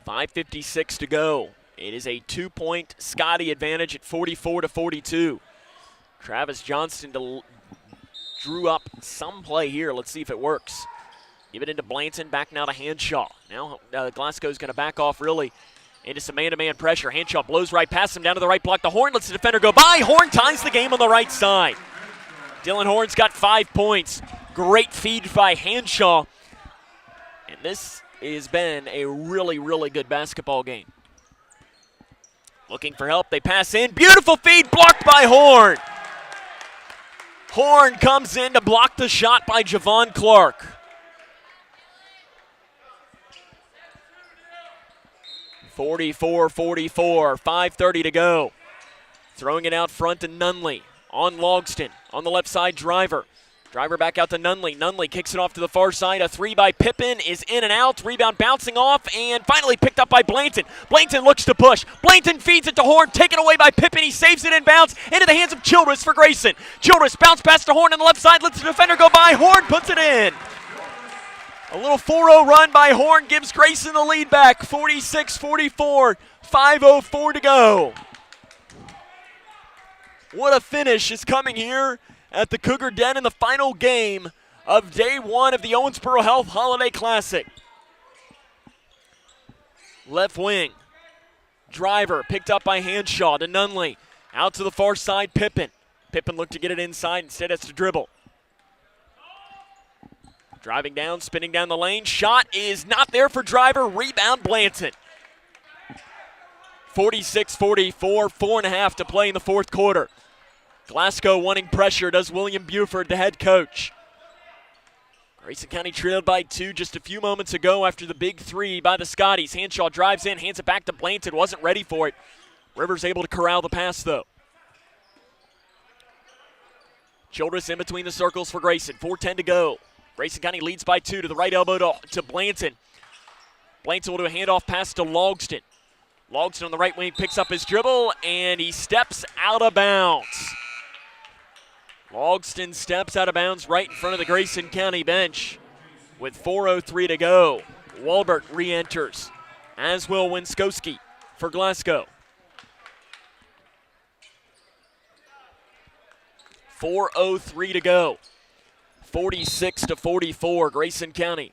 .56 to go. It is a 2-point Scotty advantage at 44-42. Travis Johnston drew up some play here. Let's see if it works. Give it into Blanton, back now to Hanshaw. Now Glasgow's going to back off really into some man-to-man pressure. Hanshaw blows right past him down to the right block. The Horn lets the defender go by. Horn ties the game on the right side. Dylan Horn's got 5 points. Great feed by Hanshaw. And this has been a really, really good basketball game. Looking for help, they pass in. Beautiful feed, blocked by Horn. Horn comes in to block the shot by Javon Clark. .44-44, 5:30 to go. Throwing it out front to Nunley on Logston. On the left side, Driver. Driver back out to Nunley. Nunley kicks it off to the far side. A three by Pippin is in and out. Rebound bouncing off and finally picked up by Blanton. Blanton looks to push. Blanton feeds it to Horn. Taken away by Pippin. He saves it in bounds into the hands of Childress for Grayson. Childress bounce pass to Horn on the left side. Lets the defender go by. Horn puts it in. A little 4-0 run by Horn gives Grayson the lead back. 46-44. 5:04 to go. What a finish is coming here at the Cougar Den in the final game of day one of the Owensboro Health Holiday Classic. Left wing. Driver picked up by Hanshaw to Nunley. Out to the far side, Pippin. Pippin looked to get it inside, instead has to dribble. Driving down, spinning down the lane. Shot is not there for Driver. Rebound, Blanton. 46-44, 4.5 to play in the fourth quarter. Glasgow wanting pressure, does William Buford, the head coach. Grayson County trailed by 2 just a few moments ago after the big three by the Scotties. Hanshaw drives in, hands it back to Blanton, wasn't ready for it. Rivers able to corral the pass though. Childress in between the circles for Grayson, 4:10 to go. Grayson County leads by 2 to the right elbow to Blanton. Blanton will do a handoff pass to Logston. Logston on the right wing picks up his dribble and he steps out of bounds. Logston steps out of bounds right in front of the Grayson County bench with 4:03 to go. Walbert re-enters, as will Winskowski for Glasgow. 4:03 to go. 46-44, Grayson County.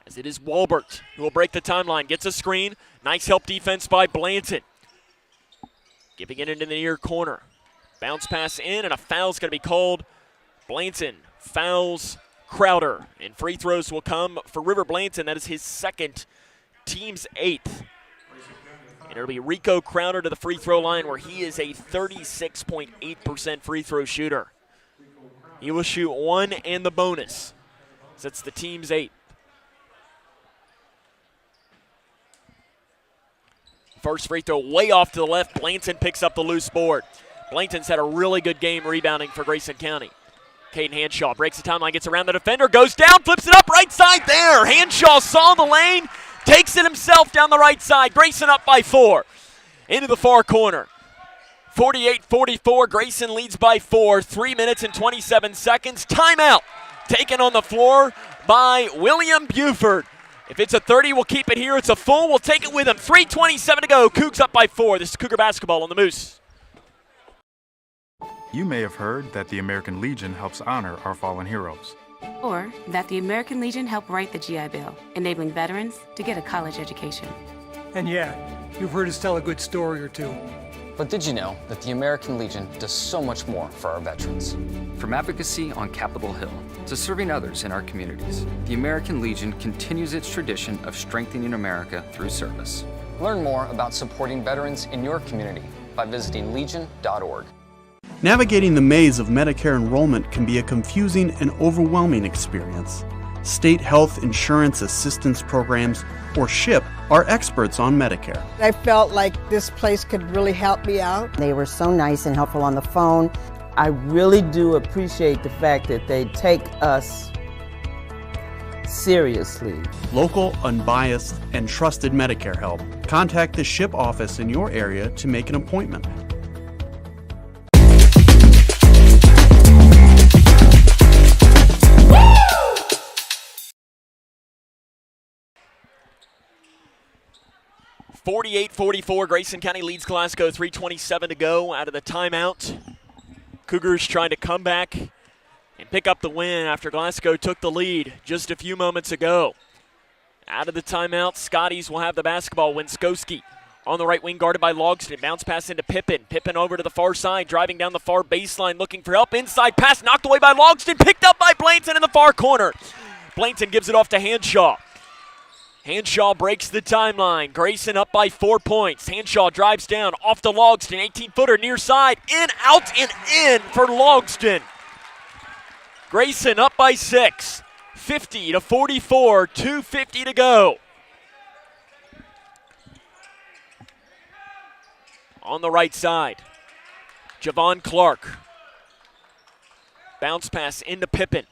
As it is Walbert who will break the timeline, gets a screen. Nice help defense by Blanton. Giving it into the near corner. Bounce pass in, and a foul's going to be called. Blanton fouls Crowder, and free throws will come for River Blanton. That is his second, team's 8th. And it'll be Rico Crowder to the free throw line, where he is a 36.8% free throw shooter. He will shoot 1 and the bonus. So that's the team's 8th. First free throw way off to the left. Blanton picks up the loose board. Blanton's had a really good game rebounding for Grayson County. Caden Hanshaw breaks the timeline, gets around the defender, goes down, flips it up right side there. Hanshaw saw the lane, takes it himself down the right side. Grayson up by 4. Into the far corner. 48-44, Grayson leads by 4. 3 minutes and 27 seconds. Timeout taken on the floor by William Buford. If it's a 30, we'll keep it here. It's a full, we'll take it with him. 3:27 to go. Cougs up by 4. This is Cougar basketball on the Moose. You may have heard that the American Legion helps honor our fallen heroes. Or that the American Legion helped write the GI Bill, enabling veterans to get a college education. And yeah, you've heard us tell a good story or two. But did you know that the American Legion does so much more for our veterans? From advocacy on Capitol Hill to serving others in our communities, the American Legion continues its tradition of strengthening America through service. Learn more about supporting veterans in your community by visiting legion.org. Navigating the maze of Medicare enrollment can be a confusing and overwhelming experience. State Health Insurance Assistance Programs, or SHIP, are experts on Medicare. I felt like this place could really help me out. They were so nice and helpful on the phone. I really do appreciate the fact that they take us seriously. Local, unbiased, and trusted Medicare help. Contact the SHIP office in your area to make an appointment. (48-44), Grayson County leads Glasgow, 3:27 to go out of the timeout. Cougars trying to come back and pick up the win after Glasgow took the lead just a few moments ago. Out of the timeout, Scotties will have the basketball. Winskowski on the right wing, guarded by Logston. Bounce pass into Pippin. Pippin over to the far side, driving down the far baseline, looking for help. Inside pass knocked away by Logston, picked up by Blanton in the far corner. Blanton gives it off to Hanshaw. Hanshaw breaks the timeline. Grayson up by 4 points. Hanshaw drives down off the Logston. 18-footer near side. In, out, and in for Logston. Grayson up by 6. 50-44. 2:50 to go. On the right side, Javon Clark. Bounce pass into Pippin.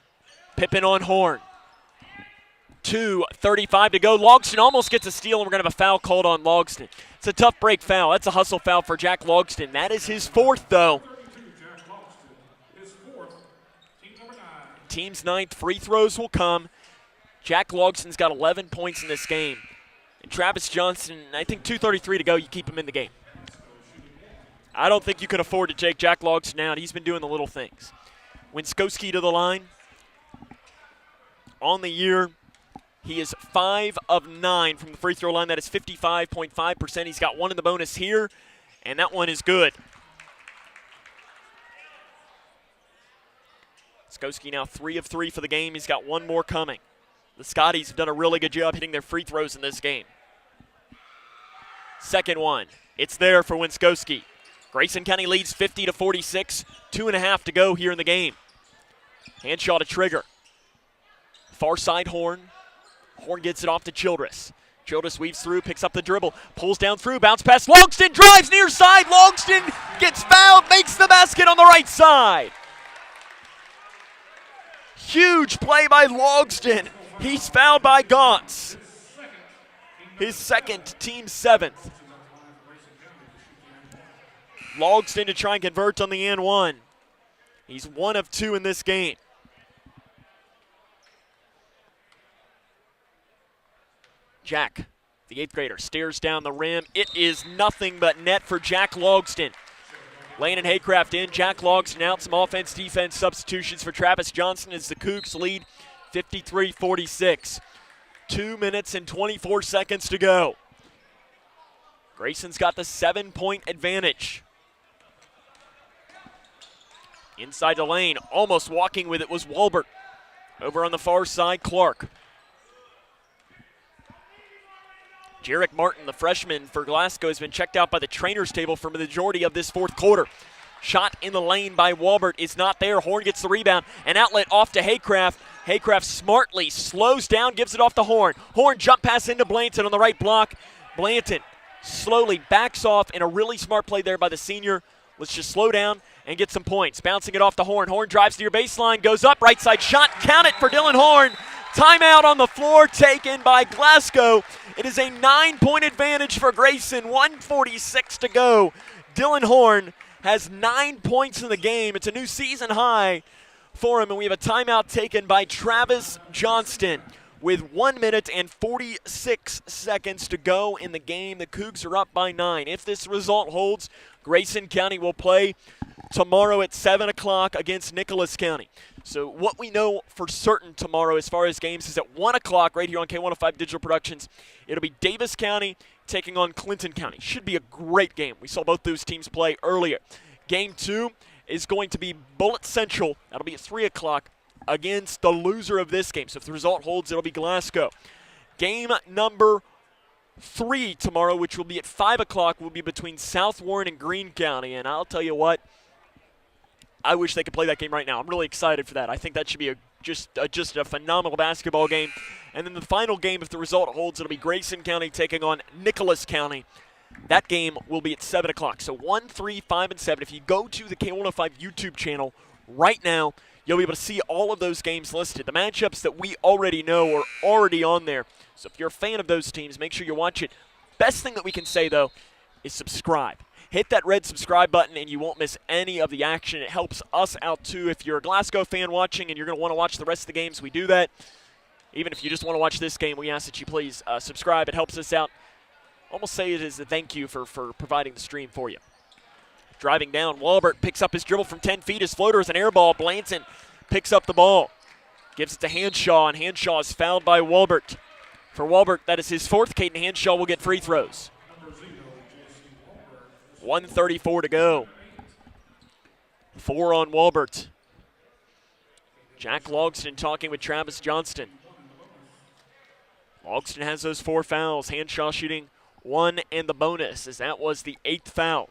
Pippin on Horn. 2:35 to go. Logston almost gets a steal, and we're going to have a foul called on Logston. It's a tough break foul. That's a hustle foul for Jack Logston. That is his fourth, though. Team's ninth. Free throws will come. Jack Logston's got 11 points in this game. And Travis Johnson, I think 2:33 to go, you keep him in the game. I don't think you can afford to take Jack Logston out. He's been doing the little things. Winskowski to the line. On the year, he is 5 of 9 from the free throw line. That is 55.5%. He's got one in the bonus here, and that one is good. Winskowski now 3 of 3 for the game. He's got one more coming. The Scotties have done a really good job hitting their free throws in this game. Second one. It's there for Winskowski. Grayson County leads 50-46. 2.5 to go here in the game. Handshaw to Trigger. Far side Horn. Horn gets it off to Childress. Childress weaves through, picks up the dribble, pulls down through, bounce pass. Logston drives near side. Logston gets fouled, makes the basket on the right side. Huge play by Logston. He's fouled by Gauntz. His second, team 7th. Logston to try and convert on the and one. He's 1 of 2 in this game. Jack, the 8th grader, stares down the rim. It is nothing but net for Jack Logston. Landon Haycraft in, Jack Logston out. Some offense-defense substitutions for Travis Johnson as the Cougs lead 53-46. 2 minutes and 24 seconds to go. Grayson's got the 7-point advantage. Inside the lane, almost walking with it was Walbert. Over on the far side, Clark. Jarek Martin, the freshman for Glasgow, has been checked out by the trainer's table for the majority of this fourth quarter. Shot in the lane by Walbert is not there. Horn gets the rebound. An outlet off to Haycraft. Haycraft smartly slows down, gives it off to Horn. Horn jump pass into Blanton on the right block. Blanton slowly backs off in a really smart play there by the senior. Let's just slow down and get some points. Bouncing it off to Horn. Horn drives to your baseline, goes up, right side shot. Count it for Dylan Horn. Timeout on the floor taken by Glasgow. It is a 9-point advantage for Grayson. 1:46 to go. Dylan Horn has 9 points in the game. It's a new season high for him, and we have a timeout taken by Travis Johnston with 1 minute and 46 seconds to go in the game. The Cougs are up by 9. If this result holds, Grayson County will play tomorrow at 7 o'clock against Nicholas County. So what we know for certain tomorrow as far as games is at 1 o'clock right here on K105 Digital Productions. It'll be Davis County taking on Clinton County. Should be a great game. We saw both those teams play earlier. Game 2 is going to be Bullitt Central. That'll be at 3 o'clock against the loser of this game. So if the result holds, it'll be Glasgow. Game number 3 tomorrow, which will be at 5 o'clock, will be between South Warren and Greene County. And I'll tell you what, I wish they could play that game right now. I'm really excited for that. I think that should be just a phenomenal basketball game. And then the final game, if the result holds, it'll be Grayson County taking on Nicholas County. That game will be at 7 o'clock. So 1, 3, 5, and 7. If you go to the K105 YouTube channel right now, you'll be able to see all of those games listed. The matchups that we already know are already on there. So if you're a fan of those teams, make sure you watch it. Best thing that we can say, though, is subscribe. Hit that red subscribe button and you won't miss any of the action. It helps us out too. If you're a Glasgow fan watching and you're going to want to watch the rest of the games, we do that. Even if you just want to watch this game, we ask that you please subscribe. It helps us out. Almost say it is a thank you for providing the stream for you. Driving down, Walbert picks up his dribble from 10 feet. His floater is an air ball. Blanton picks up the ball. Gives it to Hanshaw, and Hanshaw is fouled by Walbert. For Walbert, that is his 4th. Caden Hanshaw will get free throws. 1:34 to go. 4 on Walbert. Jack Logston talking with Travis Johnston. Logston has those 4 fouls. Hanshaw shooting 1 and the bonus, as that was the 8th foul.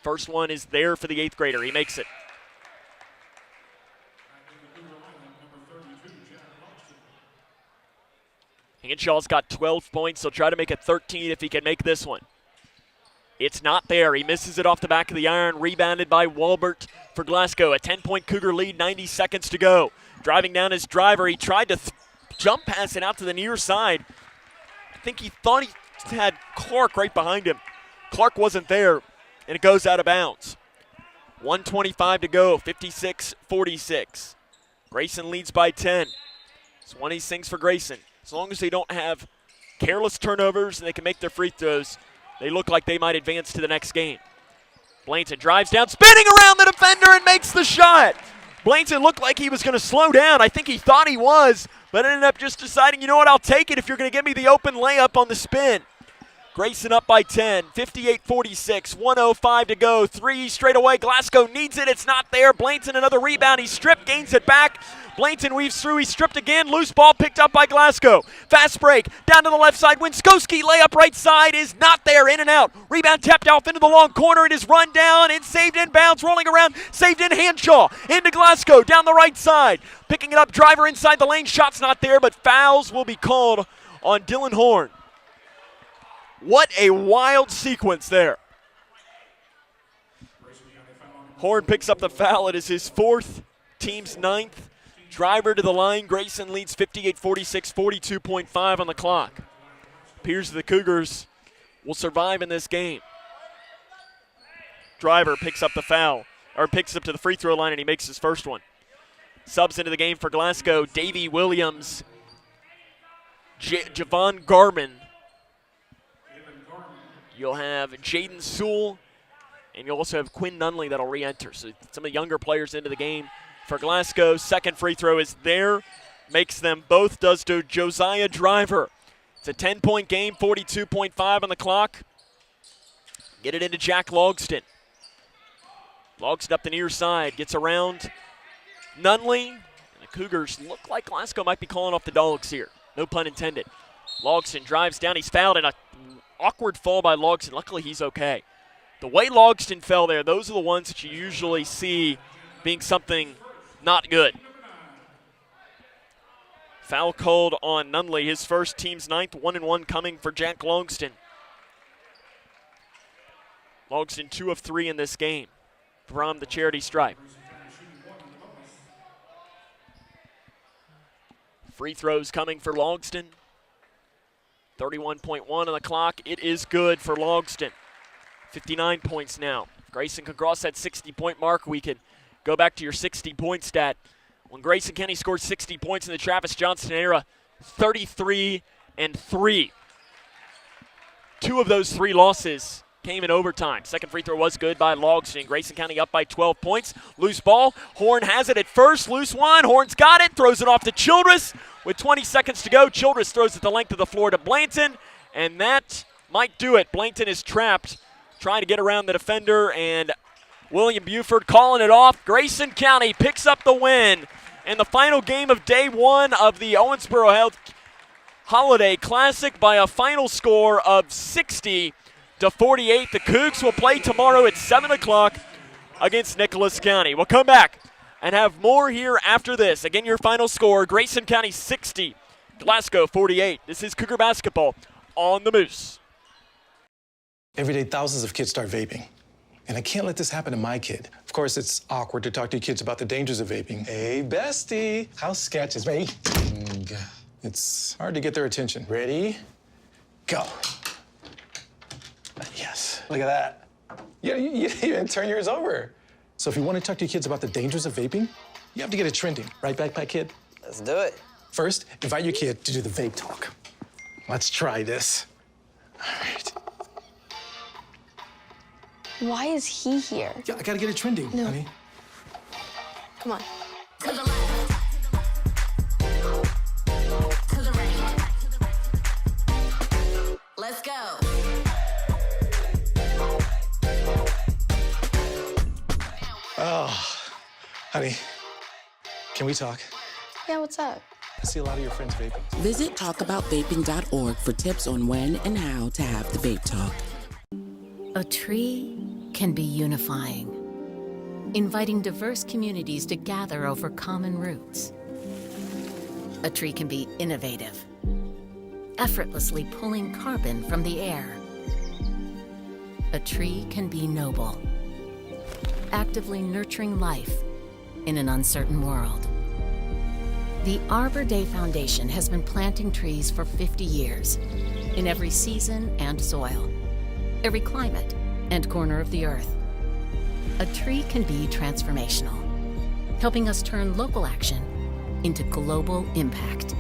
First one is there for the 8th grader. He makes it. Hanshaw's got 12 points. He'll try to make it 13 if he can make this one. It's not there. He misses it off the back of the iron. Rebounded by Walbert for Glasgow. A 10-point Cougar lead, 90 seconds to go. Driving down his driver. He tried to jump pass it out to the near side. I think he thought he had Clark right behind him. Clark wasn't there, and it goes out of bounds. 1:25 to go, 56-46. Grayson leads by 10. It's one of these things for Grayson. As long as they don't have careless turnovers and they can make their free throws, they look like they might advance to the next game. Blainton drives down, spinning around the defender and makes the shot. Blainton looked like he was going to slow down. I think he thought he was, but ended up just deciding, you know what, I'll take it if you're going to give me the open layup on the spin. Grayson up by 10, 58-46, 1:05 to go. Three straight away. Glasgow needs it. It's not there. Blainton another rebound. He stripped, gains it back. Blainton weaves through. He stripped again. Loose ball picked up by Glasgow. Fast break. Down to the left side. Winskowski layup right side is not there. In and out. Rebound tapped off into the long corner. It is run down and saved in bounds. Rolling around. Saved in Hanshaw. Into Glasgow. Down the right side. Picking it up. Driver inside the lane. Shot's not there, but fouls will be called on Dylan Horn. What a wild sequence there. Horn picks up the foul. It is his fourth, team's ninth. Driver to the line. Grayson leads 58-46, 42.5 on the clock. Appears the Cougars will survive in this game. Driver picks up the foul, or picks up to the free throw line, and he makes his first one. Subs into the game for Glasgow. Davey Williams, Javon Garman. You'll have Jaden Sewell, and you'll also have Quinn Nunley that'll re-enter. So some of the younger players into the game for Glasgow. Second free throw is there. Makes them both, does to Josiah Driver. It's a 10-point game, 42.5 on the clock. Get it into Jack Logston. Logston up the near side, gets around Nunley. And the Cougars look like Glasgow might be calling off the dogs here. No pun intended. Logston drives down, he's fouled, and a awkward fall by Logston. Luckily, he's okay. The way Logston fell there, those are the ones that you usually see being something not good. Foul called on Nunley, his first, team's ninth, 1-1 coming for Jack Logston. Logston 2 of 3 in this game from the charity stripe. Free throws coming for Logston. 31.1 on the clock. It is good for Logston. 59 points now. If Grayson can cross that 60-point mark, we can go back to your 60-point stat. When Grayson County scored 60 points in the Travis Johnston era, 33-3. 2 of those 3 losses came in overtime. Second free throw was good by Logston. Grayson County up by 12 points. Loose ball. Horn has it at first. Loose one. Horn's got it. Throws it off to Childress. With 20 seconds to go, Childress throws it the length of the floor to Blainton, and that might do it. Blainton is trapped, trying to get around the defender, and William Buford calling it off. Grayson County picks up the win in the final game of day 1 of the Owensboro Health Holiday Classic by a final score of 60-48. The Cougs will play tomorrow at 7 o'clock against Nicholas County. We'll come back and have more here after this. Again, your final score, Grayson County 60, Glasgow 48. This is Cougar Basketball on the Moose. Every day, thousands of kids start vaping. And I can't let this happen to my kid. Of course, it's awkward to talk to kids about the dangers of vaping. Hey, bestie, how sketch is me? It's hard to get their attention. Ready? Go. Yes, look at that. You didn't turn yours over. So if you want to talk to your kids about the dangers of vaping, you have to get it trending. Right, Backpack Kid? Let's do it. First, invite your kid to do the vape talk. Let's try this. All right. Why is he here? Yeah, I gotta get it trending, honey. Come on. Let's go. Oh, honey, can we talk? Yeah, what's up? I see a lot of your friends vaping. Visit talkaboutvaping.org for tips on when and how to have the vape talk. A tree can be unifying, inviting diverse communities to gather over common roots. A tree can be innovative, effortlessly pulling carbon from the air. a tree can be noble, actively nurturing life in an uncertain world. The Arbor Day Foundation has been planting trees for 50 years in every season and soil, every climate and corner of the earth. A tree can be transformational, helping us turn local action into global impact.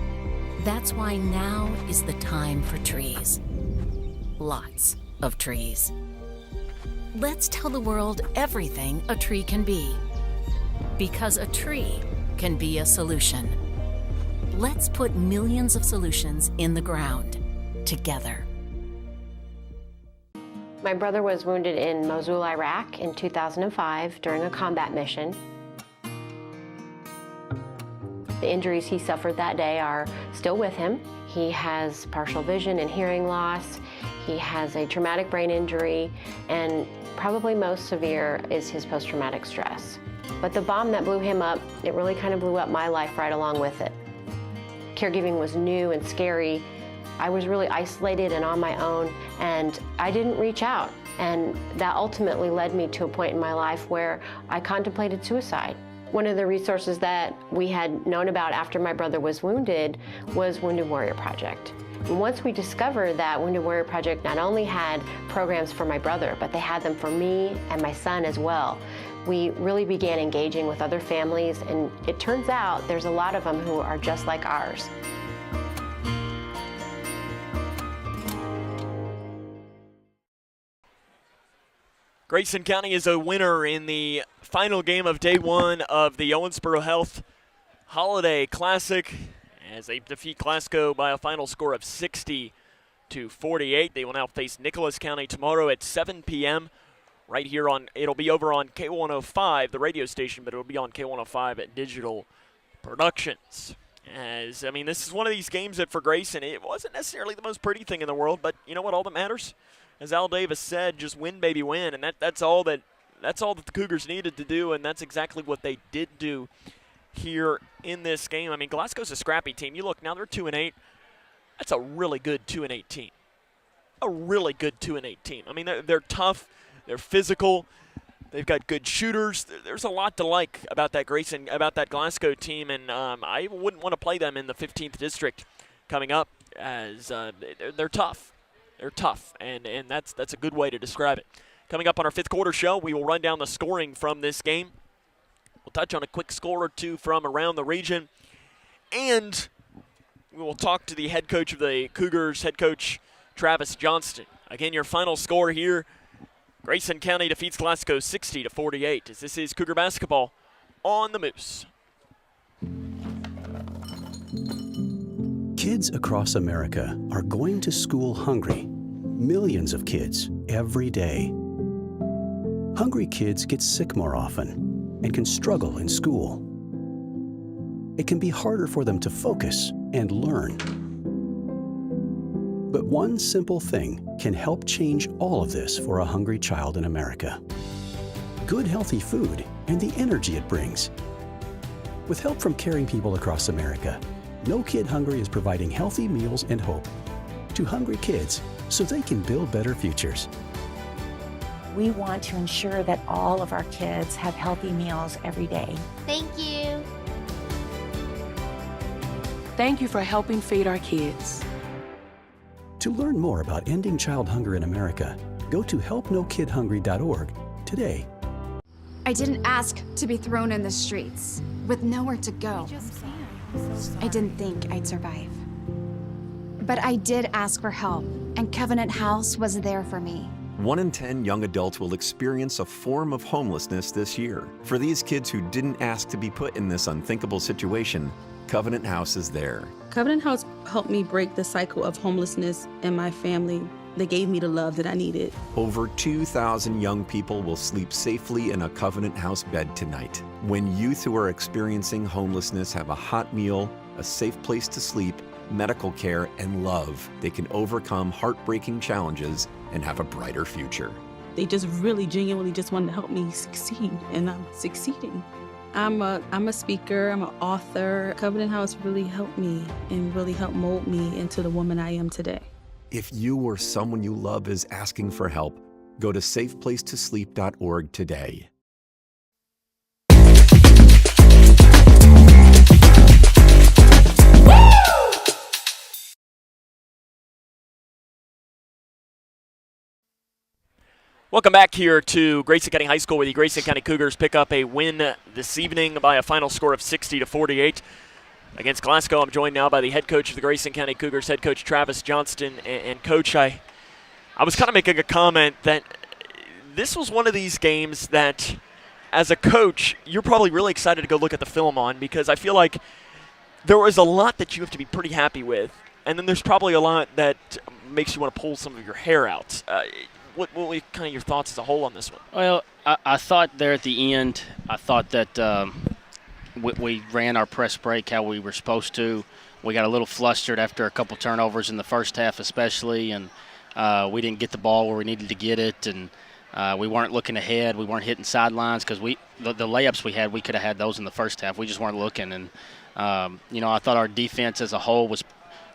That's why now is the time for trees. Lots of trees. Let's tell the world everything a tree can be. Because a tree can be a solution. Let's put millions of solutions in the ground together. My brother was wounded in Mosul, Iraq in 2005 during a combat mission. The injuries he suffered that day are still with him. He has partial vision and hearing loss. He has a traumatic brain injury, and probably most severe is his post-traumatic stress. But the bomb that blew him up, it really kind of blew up my life right along with it. Caregiving was new and scary. I was really isolated and on my own, and I didn't reach out. And that ultimately led me to a point in my life where I contemplated suicide. One of the resources that we had known about after my brother was wounded was Wounded Warrior Project. And once we discovered that Wounded Warrior Project not only had programs for my brother, but they had them for me and my son as well, we really began engaging with other families, and it turns out there's a lot of them who are just like ours. Grayson County is a winner in the final game of day one of the Owensboro Health Holiday Classic as they defeat Glasgow by a final score of 60-48. They will now face Nicholas County tomorrow at 7 p.m. right here on, it'll be over on K105, the radio station, but it'll be on K105 at Digital Productions. As, I mean, this is one of these games that for Grayson, it wasn't necessarily the most pretty thing in the world, but you know what, all that matters? As Al Davis said, just win, baby, win, and that's all that the Cougars needed to do, and that's exactly what they did do here in this game. I mean, Glasgow's a scrappy team. You look now; they're 2-8. That's a really good 2-8 team. A really good 2-8 team. I mean, they're tough, they're physical, they've got good shooters. There's a lot to like about that Glasgow team, and I wouldn't want to play them in the 15th district coming up, as they're tough. They're tough, and that's a good way to describe it. Coming up on our fifth quarter show, we will run down the scoring from this game. We'll touch on a quick score or two from around the region, and we will talk to the head coach of the Cougars, head coach Travis Johnston. Again, your final score here, Grayson County defeats Glasgow 60-48, as this is Cougar basketball on the Moose. Kids across America are going to school hungry. Millions of kids every day. Hungry kids get sick more often and can struggle in school. It can be harder for them to focus and learn. But one simple thing can help change all of this for a hungry child in America. Good, healthy food and the energy it brings. With help from caring people across America, No Kid Hungry is providing healthy meals and hope to hungry kids so they can build better futures. We want to ensure that all of our kids have healthy meals every day. Thank you. Thank you for helping feed our kids. To learn more about ending child hunger in America, go to helpnokidhungry.org today. I didn't ask to be thrown in the streets with nowhere to go. I didn't think I'd survive. But I did ask for help, and Covenant House was there for me. 1 in 10 young adults will experience a form of homelessness this year. For these kids who didn't ask to be put in this unthinkable situation, Covenant House is there. Covenant House helped me break the cycle of homelessness in my family. They gave me the love that I needed. Over 2,000 young people will sleep safely in a Covenant House bed tonight. When youth who are experiencing homelessness have a hot meal, a safe place to sleep, medical care, and love, they can overcome heartbreaking challenges and have a brighter future. They just really genuinely just wanted to help me succeed, and I'm succeeding. I'm a speaker, I'm an author. Covenant House really helped me and really helped mold me into the woman I am today. If you or someone you love is asking for help, Go to safeplacetosleep.org today. Welcome back here to Grayson County High School, where the Grayson County Cougars pick up a win this evening by a final score of 60-48 against Glasgow. I'm joined now by the head coach of the Grayson County Cougars, head coach Travis Johnston. And Coach, I was kind of making a comment that this was one of these games that, as a coach, you're probably really excited to go look at the film on, because I feel like there was a lot that you have to be pretty happy with, and then there's probably a lot that makes you want to pull some of your hair out. What were kind of your thoughts as a whole on this one? Well, I thought there at the end, I thought that we ran our press break how we were supposed to. We got a little flustered after a couple turnovers in the first half especially, and we didn't get the ball where we needed to get it, and we weren't looking ahead. We weren't hitting sidelines, because the layups we had, we could have had those in the first half. We just weren't looking. And, I thought our defense as a whole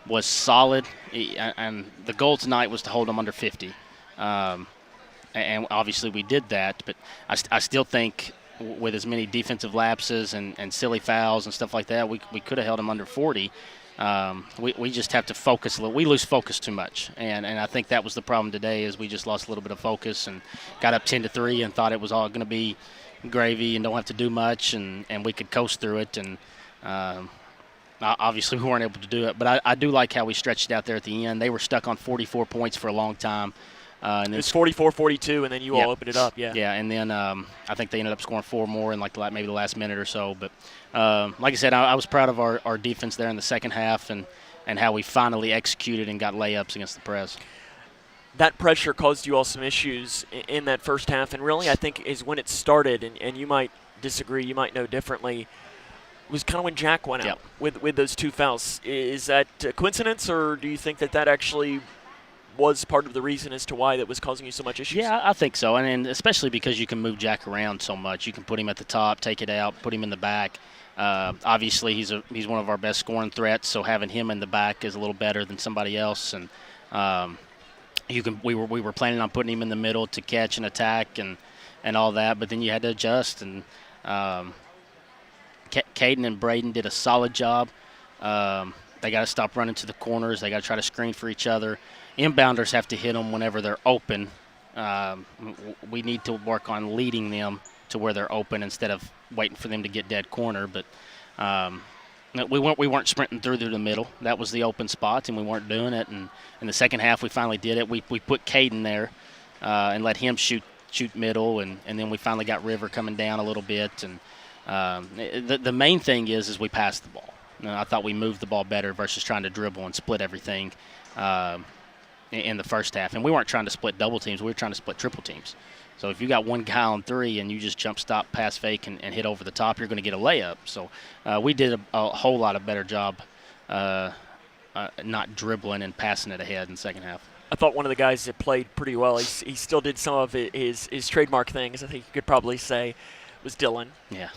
was solid, and the goal tonight was to hold them under 50. And obviously we did that, but I still think with as many defensive lapses and silly fouls and stuff like that, we could have held them under 40. We just have to focus a little. We lose focus too much, and I think that was the problem today, is we just lost a little bit of focus and got up 10-3 and thought it was all going to be gravy and don't have to do much, and we could coast through it. And obviously we weren't able to do it, but I do like how we stretched it out there at the end. They were stuck on 44 points for a long time. And it was 44-42, and then you all opened it up, yeah. Yeah, and then I think they ended up scoring 4 more in maybe the last minute or so. But like I said, I was proud of our defense there in the second half and how we finally executed and got layups against the press. That pressure caused you all some issues in that first half, and really I think is when it started, and you might disagree, you might know differently, was kind of when Jack went out with those 2 fouls. Is that a coincidence, or do you think that actually was part of the reason as to why that was causing you so much issues? Yeah, I think so, and especially because you can move Jack around so much. You can put him at the top, take it out, put him in the back. Obviously, he's one of our best scoring threats, so having him in the back is a little better than somebody else. And we were planning on putting him in the middle to catch and attack and all that, but then you had to adjust. And Caden and Braden did a solid job. They got to stop running to the corners. They got to try to screen for each other. Inbounders have to hit them whenever they're open. We need to work on leading them to where they're open instead of waiting for them to get dead corner. But we weren't sprinting through the middle. That was the open spot, and we weren't doing it. And in the second half, we finally did it. We put Caden there and let him shoot middle, and then we finally got River coming down a little bit. And the main thing is we passed the ball. I thought we moved the ball better versus trying to dribble and split everything in the first half. And we weren't trying to split double teams. We were trying to split triple teams. So if you got one guy on 3 and you just jump, stop, pass, fake, and hit over the top, you're going to get a layup. So we did a whole lot of better job not dribbling and passing it ahead in the second half. I thought one of the guys that played pretty well, he still did some of his trademark things, I think you could probably say, was Dylan. Yeah.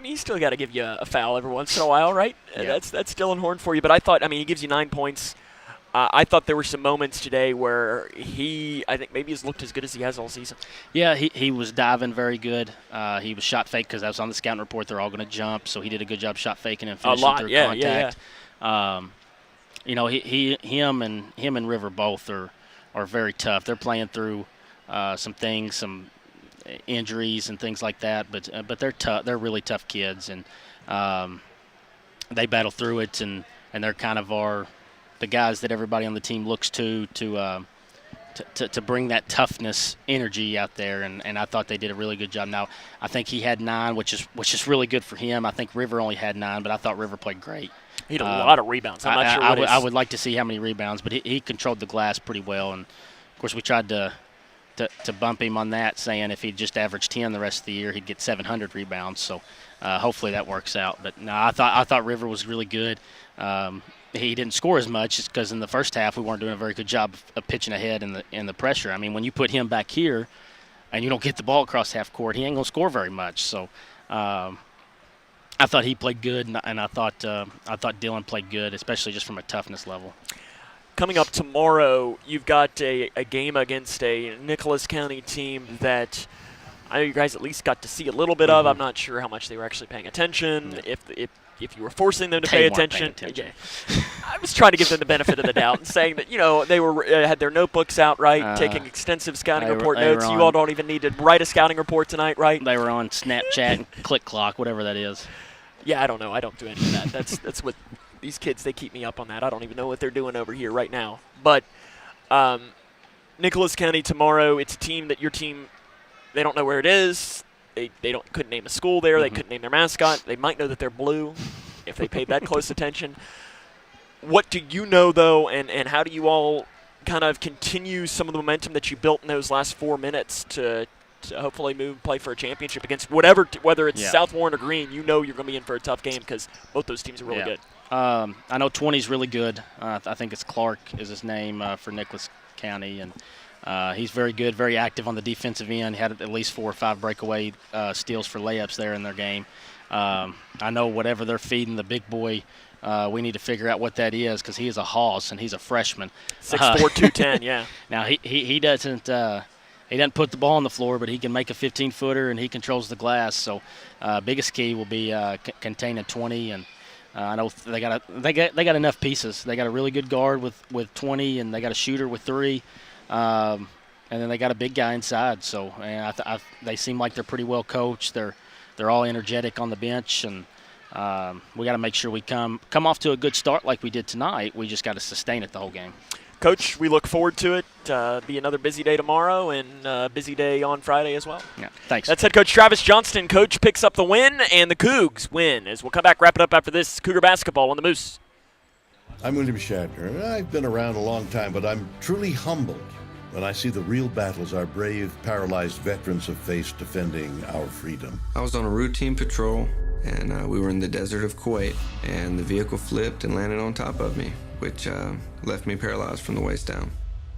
He's still got to give you a foul every once in a while, right? Yeah. That's Dylan Horn for you. But I thought, he gives you 9 points. I thought there were some moments today where I think maybe has looked as good as he has all season. Yeah, he was diving very good. He was shot fake because I was on the scouting report. They're all going to jump, so he did a good job shot faking and finishing through contact. Him and River both are very tough. They're playing through some things, some injuries and things like that, but they're tough. They're really tough kids, and they battle through it, and they're kind of the guys that everybody on the team looks to bring that toughness energy out there, and I thought they did a really good job. Now I think he had 9, which is really good for him. I think River only had 9, but I thought River played great. He had a lot of rebounds. I'm not sure I would like to see how many rebounds, but he controlled the glass pretty well, and of course we tried to bump him on that, saying if he'd just averaged 10 the rest of the year, he'd get 700 rebounds. So hopefully that works out. But no, I thought River was really good. He didn't score as much just because in the first half we weren't doing a very good job of pitching ahead in the pressure. When you put him back here and you don't get the ball across half court, he ain't gonna score very much. So I thought he played good, and I thought Dylan played good, especially just from a toughness level. coming up tomorrow, you've got a game against a Nicholas County team that I know you guys at least got to see a little bit of. I'm not sure how much they were actually paying attention, if you were forcing them to pay attention. Yeah. I was trying to give them the benefit of the doubt and saying that, they were had their notebooks out, right, taking extensive scouting report notes. You all don't even need to write a scouting report tonight, right? They were on Snapchat and Click Clock, whatever that is. Yeah, I don't know. I don't do any of that. That's what these kids, they keep me up on that. I don't even know what they're doing over here right now. But Nicholas County tomorrow, it's a team that your team, they don't know where it is. They couldn't name a school there. They couldn't name their mascot. They might know that they're blue if they paid that close attention. What do you know, though, and how do you all kind of continue some of the momentum that you built in those last 4 minutes to hopefully play for a championship against whether it's South Warren or Green? You're going to be in for a tough game because both those teams are really good. I know 20's really good. I think it's Clark is his name for Nicholas County, and he's very good, very active on the defensive end. He had at least 4 or 5 breakaway steals for layups there in their game. I know whatever they're feeding the big boy, we need to figure out what that is because he is a hoss and he's a freshman. 6'4", 210, yeah. Now he doesn't put the ball on the floor, but he can make a 15-footer and he controls the glass. So biggest key will be containing 20, and I know they got enough pieces. They got a really good guard with 20, and they got a shooter with 3. And then they got a big guy inside. So they seem like they're pretty well coached. They're all energetic on the bench, and we got to make sure we come off to a good start like we did tonight. We just got to sustain it the whole game. Coach, we look forward to it. Be another busy day tomorrow and a busy day on Friday as well. Yeah, thanks. That's head coach Travis Johnston. Coach picks up the win, and the Cougs win. As we'll come back, wrap it up after this. Cougar basketball on the Moose. I'm William Shatner. I've been around a long time, but I'm truly humbled when I see the real battles our brave, paralyzed veterans have faced defending our freedom. I was on a routine patrol, and we were in the desert of Kuwait, and the vehicle flipped and landed on top of me, which left me paralyzed from the waist down.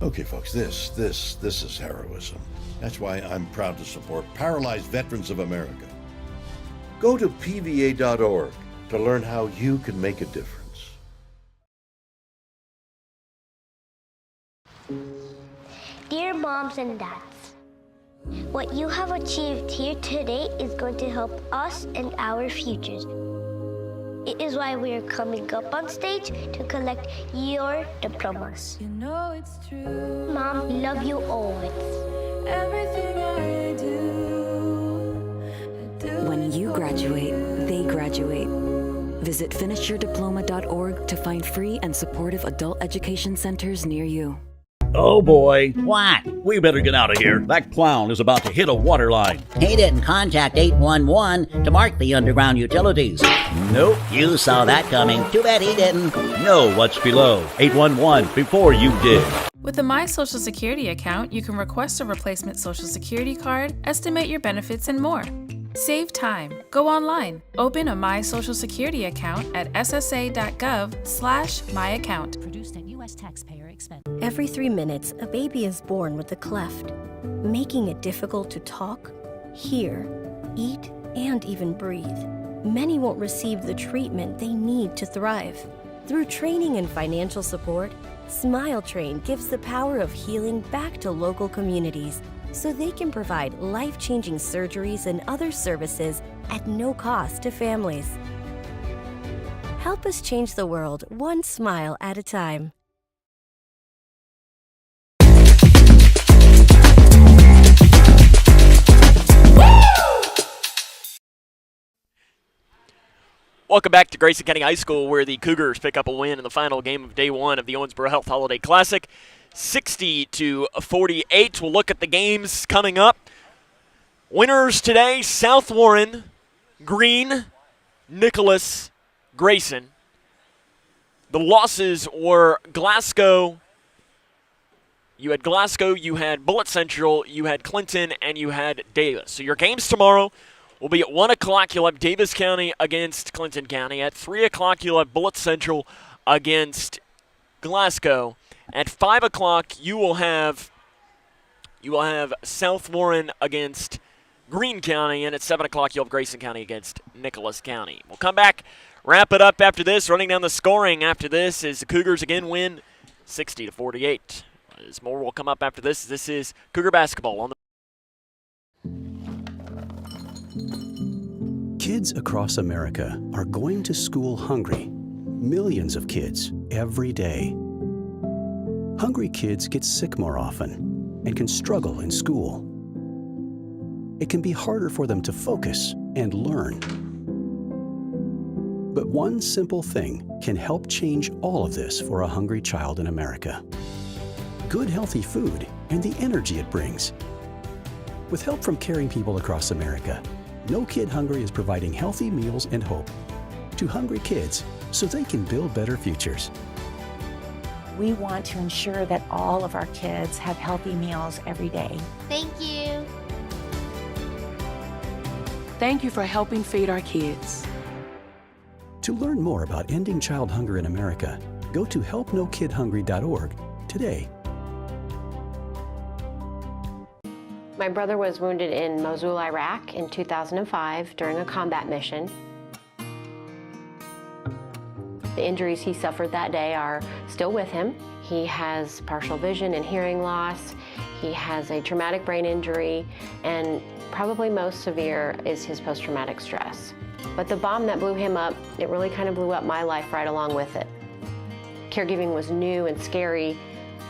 Okay, folks, this is heroism. That's why I'm proud to support Paralyzed Veterans of America. Go to pva.org to learn how you can make a difference. Dear moms and dads, what you have achieved here today is going to help us and our futures. It is why we are coming up on stage to collect your diplomas. You know it's true. Mom, we love you always. Everything I do. When you graduate, they graduate. Visit finishyourdiploma.org to find free and supportive adult education centers near you. Oh boy. What? We better get out of here. That clown is about to hit a water line. He didn't contact 811 to mark the underground utilities. Nope. You saw that coming. Too bad he didn't. Know what's below. 811 before you dig. With a My Social Security account, you can request a replacement Social Security card, estimate your benefits, and more. Save time. Go online. Open a My Social Security account at ssa.gov/myaccount. Produced at U.S. taxpayer expense. Every 3 minutes, a baby is born with a cleft, making it difficult to talk, hear, eat, and even breathe. Many won't receive the treatment they need to thrive. Through training and financial support, Smile Train gives the power of healing back to local communities so they can provide life-changing surgeries and other services at no cost to families. Help us change the world one smile at a time. Welcome back to Grayson County High School, where the Cougars pick up a win in the final game of Day 1 of the Owensboro Health Holiday Classic, 60-48. We'll look at the games coming up. Winners today, South Warren, Green, Nicholas, Grayson. The losses were Glasgow. You had Glasgow, you had Bullitt Central, you had Clinton, and you had Davis. So your games tomorrow will be at 1 o'clock. You'll have Davis County against Clinton County. At 3 o'clock, you'll have Bullitt Central against Glasgow. At 5 o'clock, you will have South Warren against Greene County. And at 7 o'clock, you'll have Grayson County against Nicholas County. We'll come back, wrap it up after this. Running down the scoring after this is the Cougars again win 60-48. As more will come up after this. This is Cougar basketball on the. Kids across America are going to school hungry. Millions of kids every day. Hungry kids get sick more often and can struggle in school. It can be harder for them to focus and learn. But one simple thing can help change all of this for a hungry child in America. Good healthy food and the energy it brings. With help from caring people across America, No Kid Hungry is providing healthy meals and hope to hungry kids so they can build better futures. We want to ensure that all of our kids have healthy meals every day. Thank you. Thank you for helping feed our kids. To learn more about ending child hunger in America, go to helpnokidhungry.org today. My brother was wounded in Mosul, Iraq in 2005 during a combat mission. The injuries he suffered that day are still with him. He has partial vision and hearing loss. He has a traumatic brain injury, and probably most severe is his post-traumatic stress. But the bomb that blew him up, it really kind of blew up my life right along with it. Caregiving was new and scary.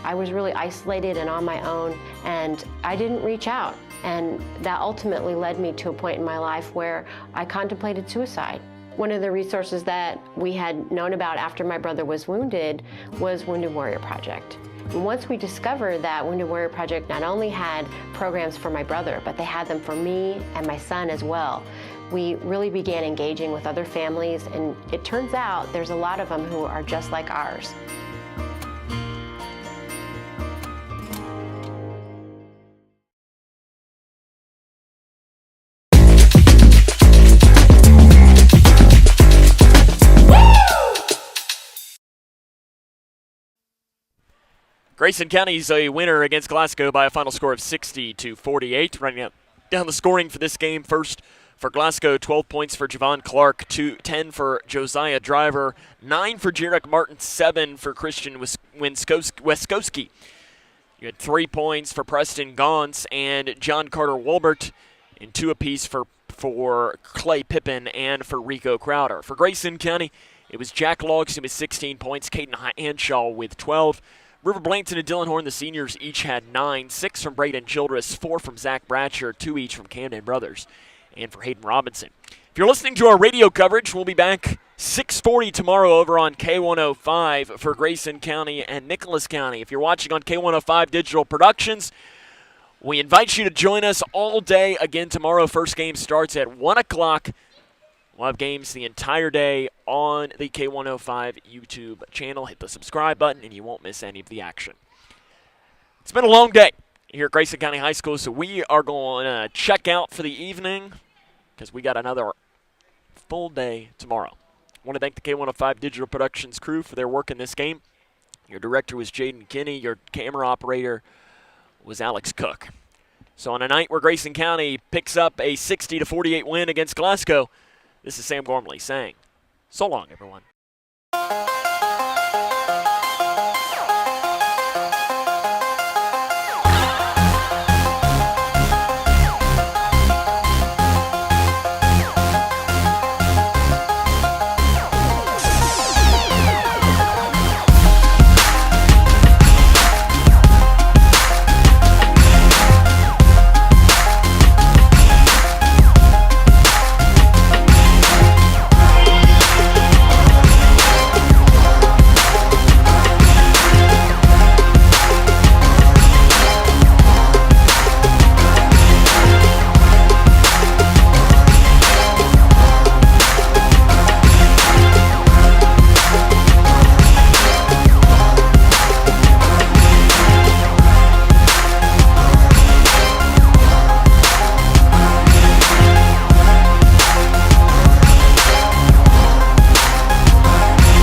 I was really isolated and on my own, and I didn't reach out. And that ultimately led me to a point in my life where I contemplated suicide. One of the resources that we had known about after my brother was wounded was Wounded Warrior Project. And once we discovered that Wounded Warrior Project not only had programs for my brother, but they had them for me and my son as well, we really began engaging with other families, and it turns out there's a lot of them who are just like ours. Grayson County's a winner against Glasgow by a final score of 60-48. Running down the scoring for this game, first for Glasgow, 12 points for Javon Clark, 10 for Josiah Driver, 9 for Jarek Martin, 7 for Christian Weskowski. You had 3 points for Preston Gauntz and John Carter Wolbert, and 2 apiece for Clay Pippin and for Rico Crowder. For Grayson County, it was Jack Logston with 16 points, Caden Hanshaw with 12. River Blanton and Dylan Horn, the seniors, each had 9, 6 from Braden Childress, 4 from Zach Bratcher, 2 each from Camden Brothers, and for Hayden Robinson. If you're listening to our radio coverage, we'll be back 6:40 tomorrow over on K105 for Grayson County and Nicholas County. If you're watching on K105 Digital Productions, we invite you to join us all day again tomorrow. First game starts at 1 o'clock. We'll have games the entire day on the K105 YouTube channel. Hit the subscribe button, and you won't miss any of the action. It's been a long day here at Grayson County High School, so we are going to check out for the evening because we got another full day tomorrow. I want to thank the K105 Digital Productions crew for their work in this game. Your director was Jaden Kinney. Your camera operator was Alex Cook. So on a night where Grayson County picks up a 60-48 win against Glasgow, this is Sam Gormley saying, so long, everyone.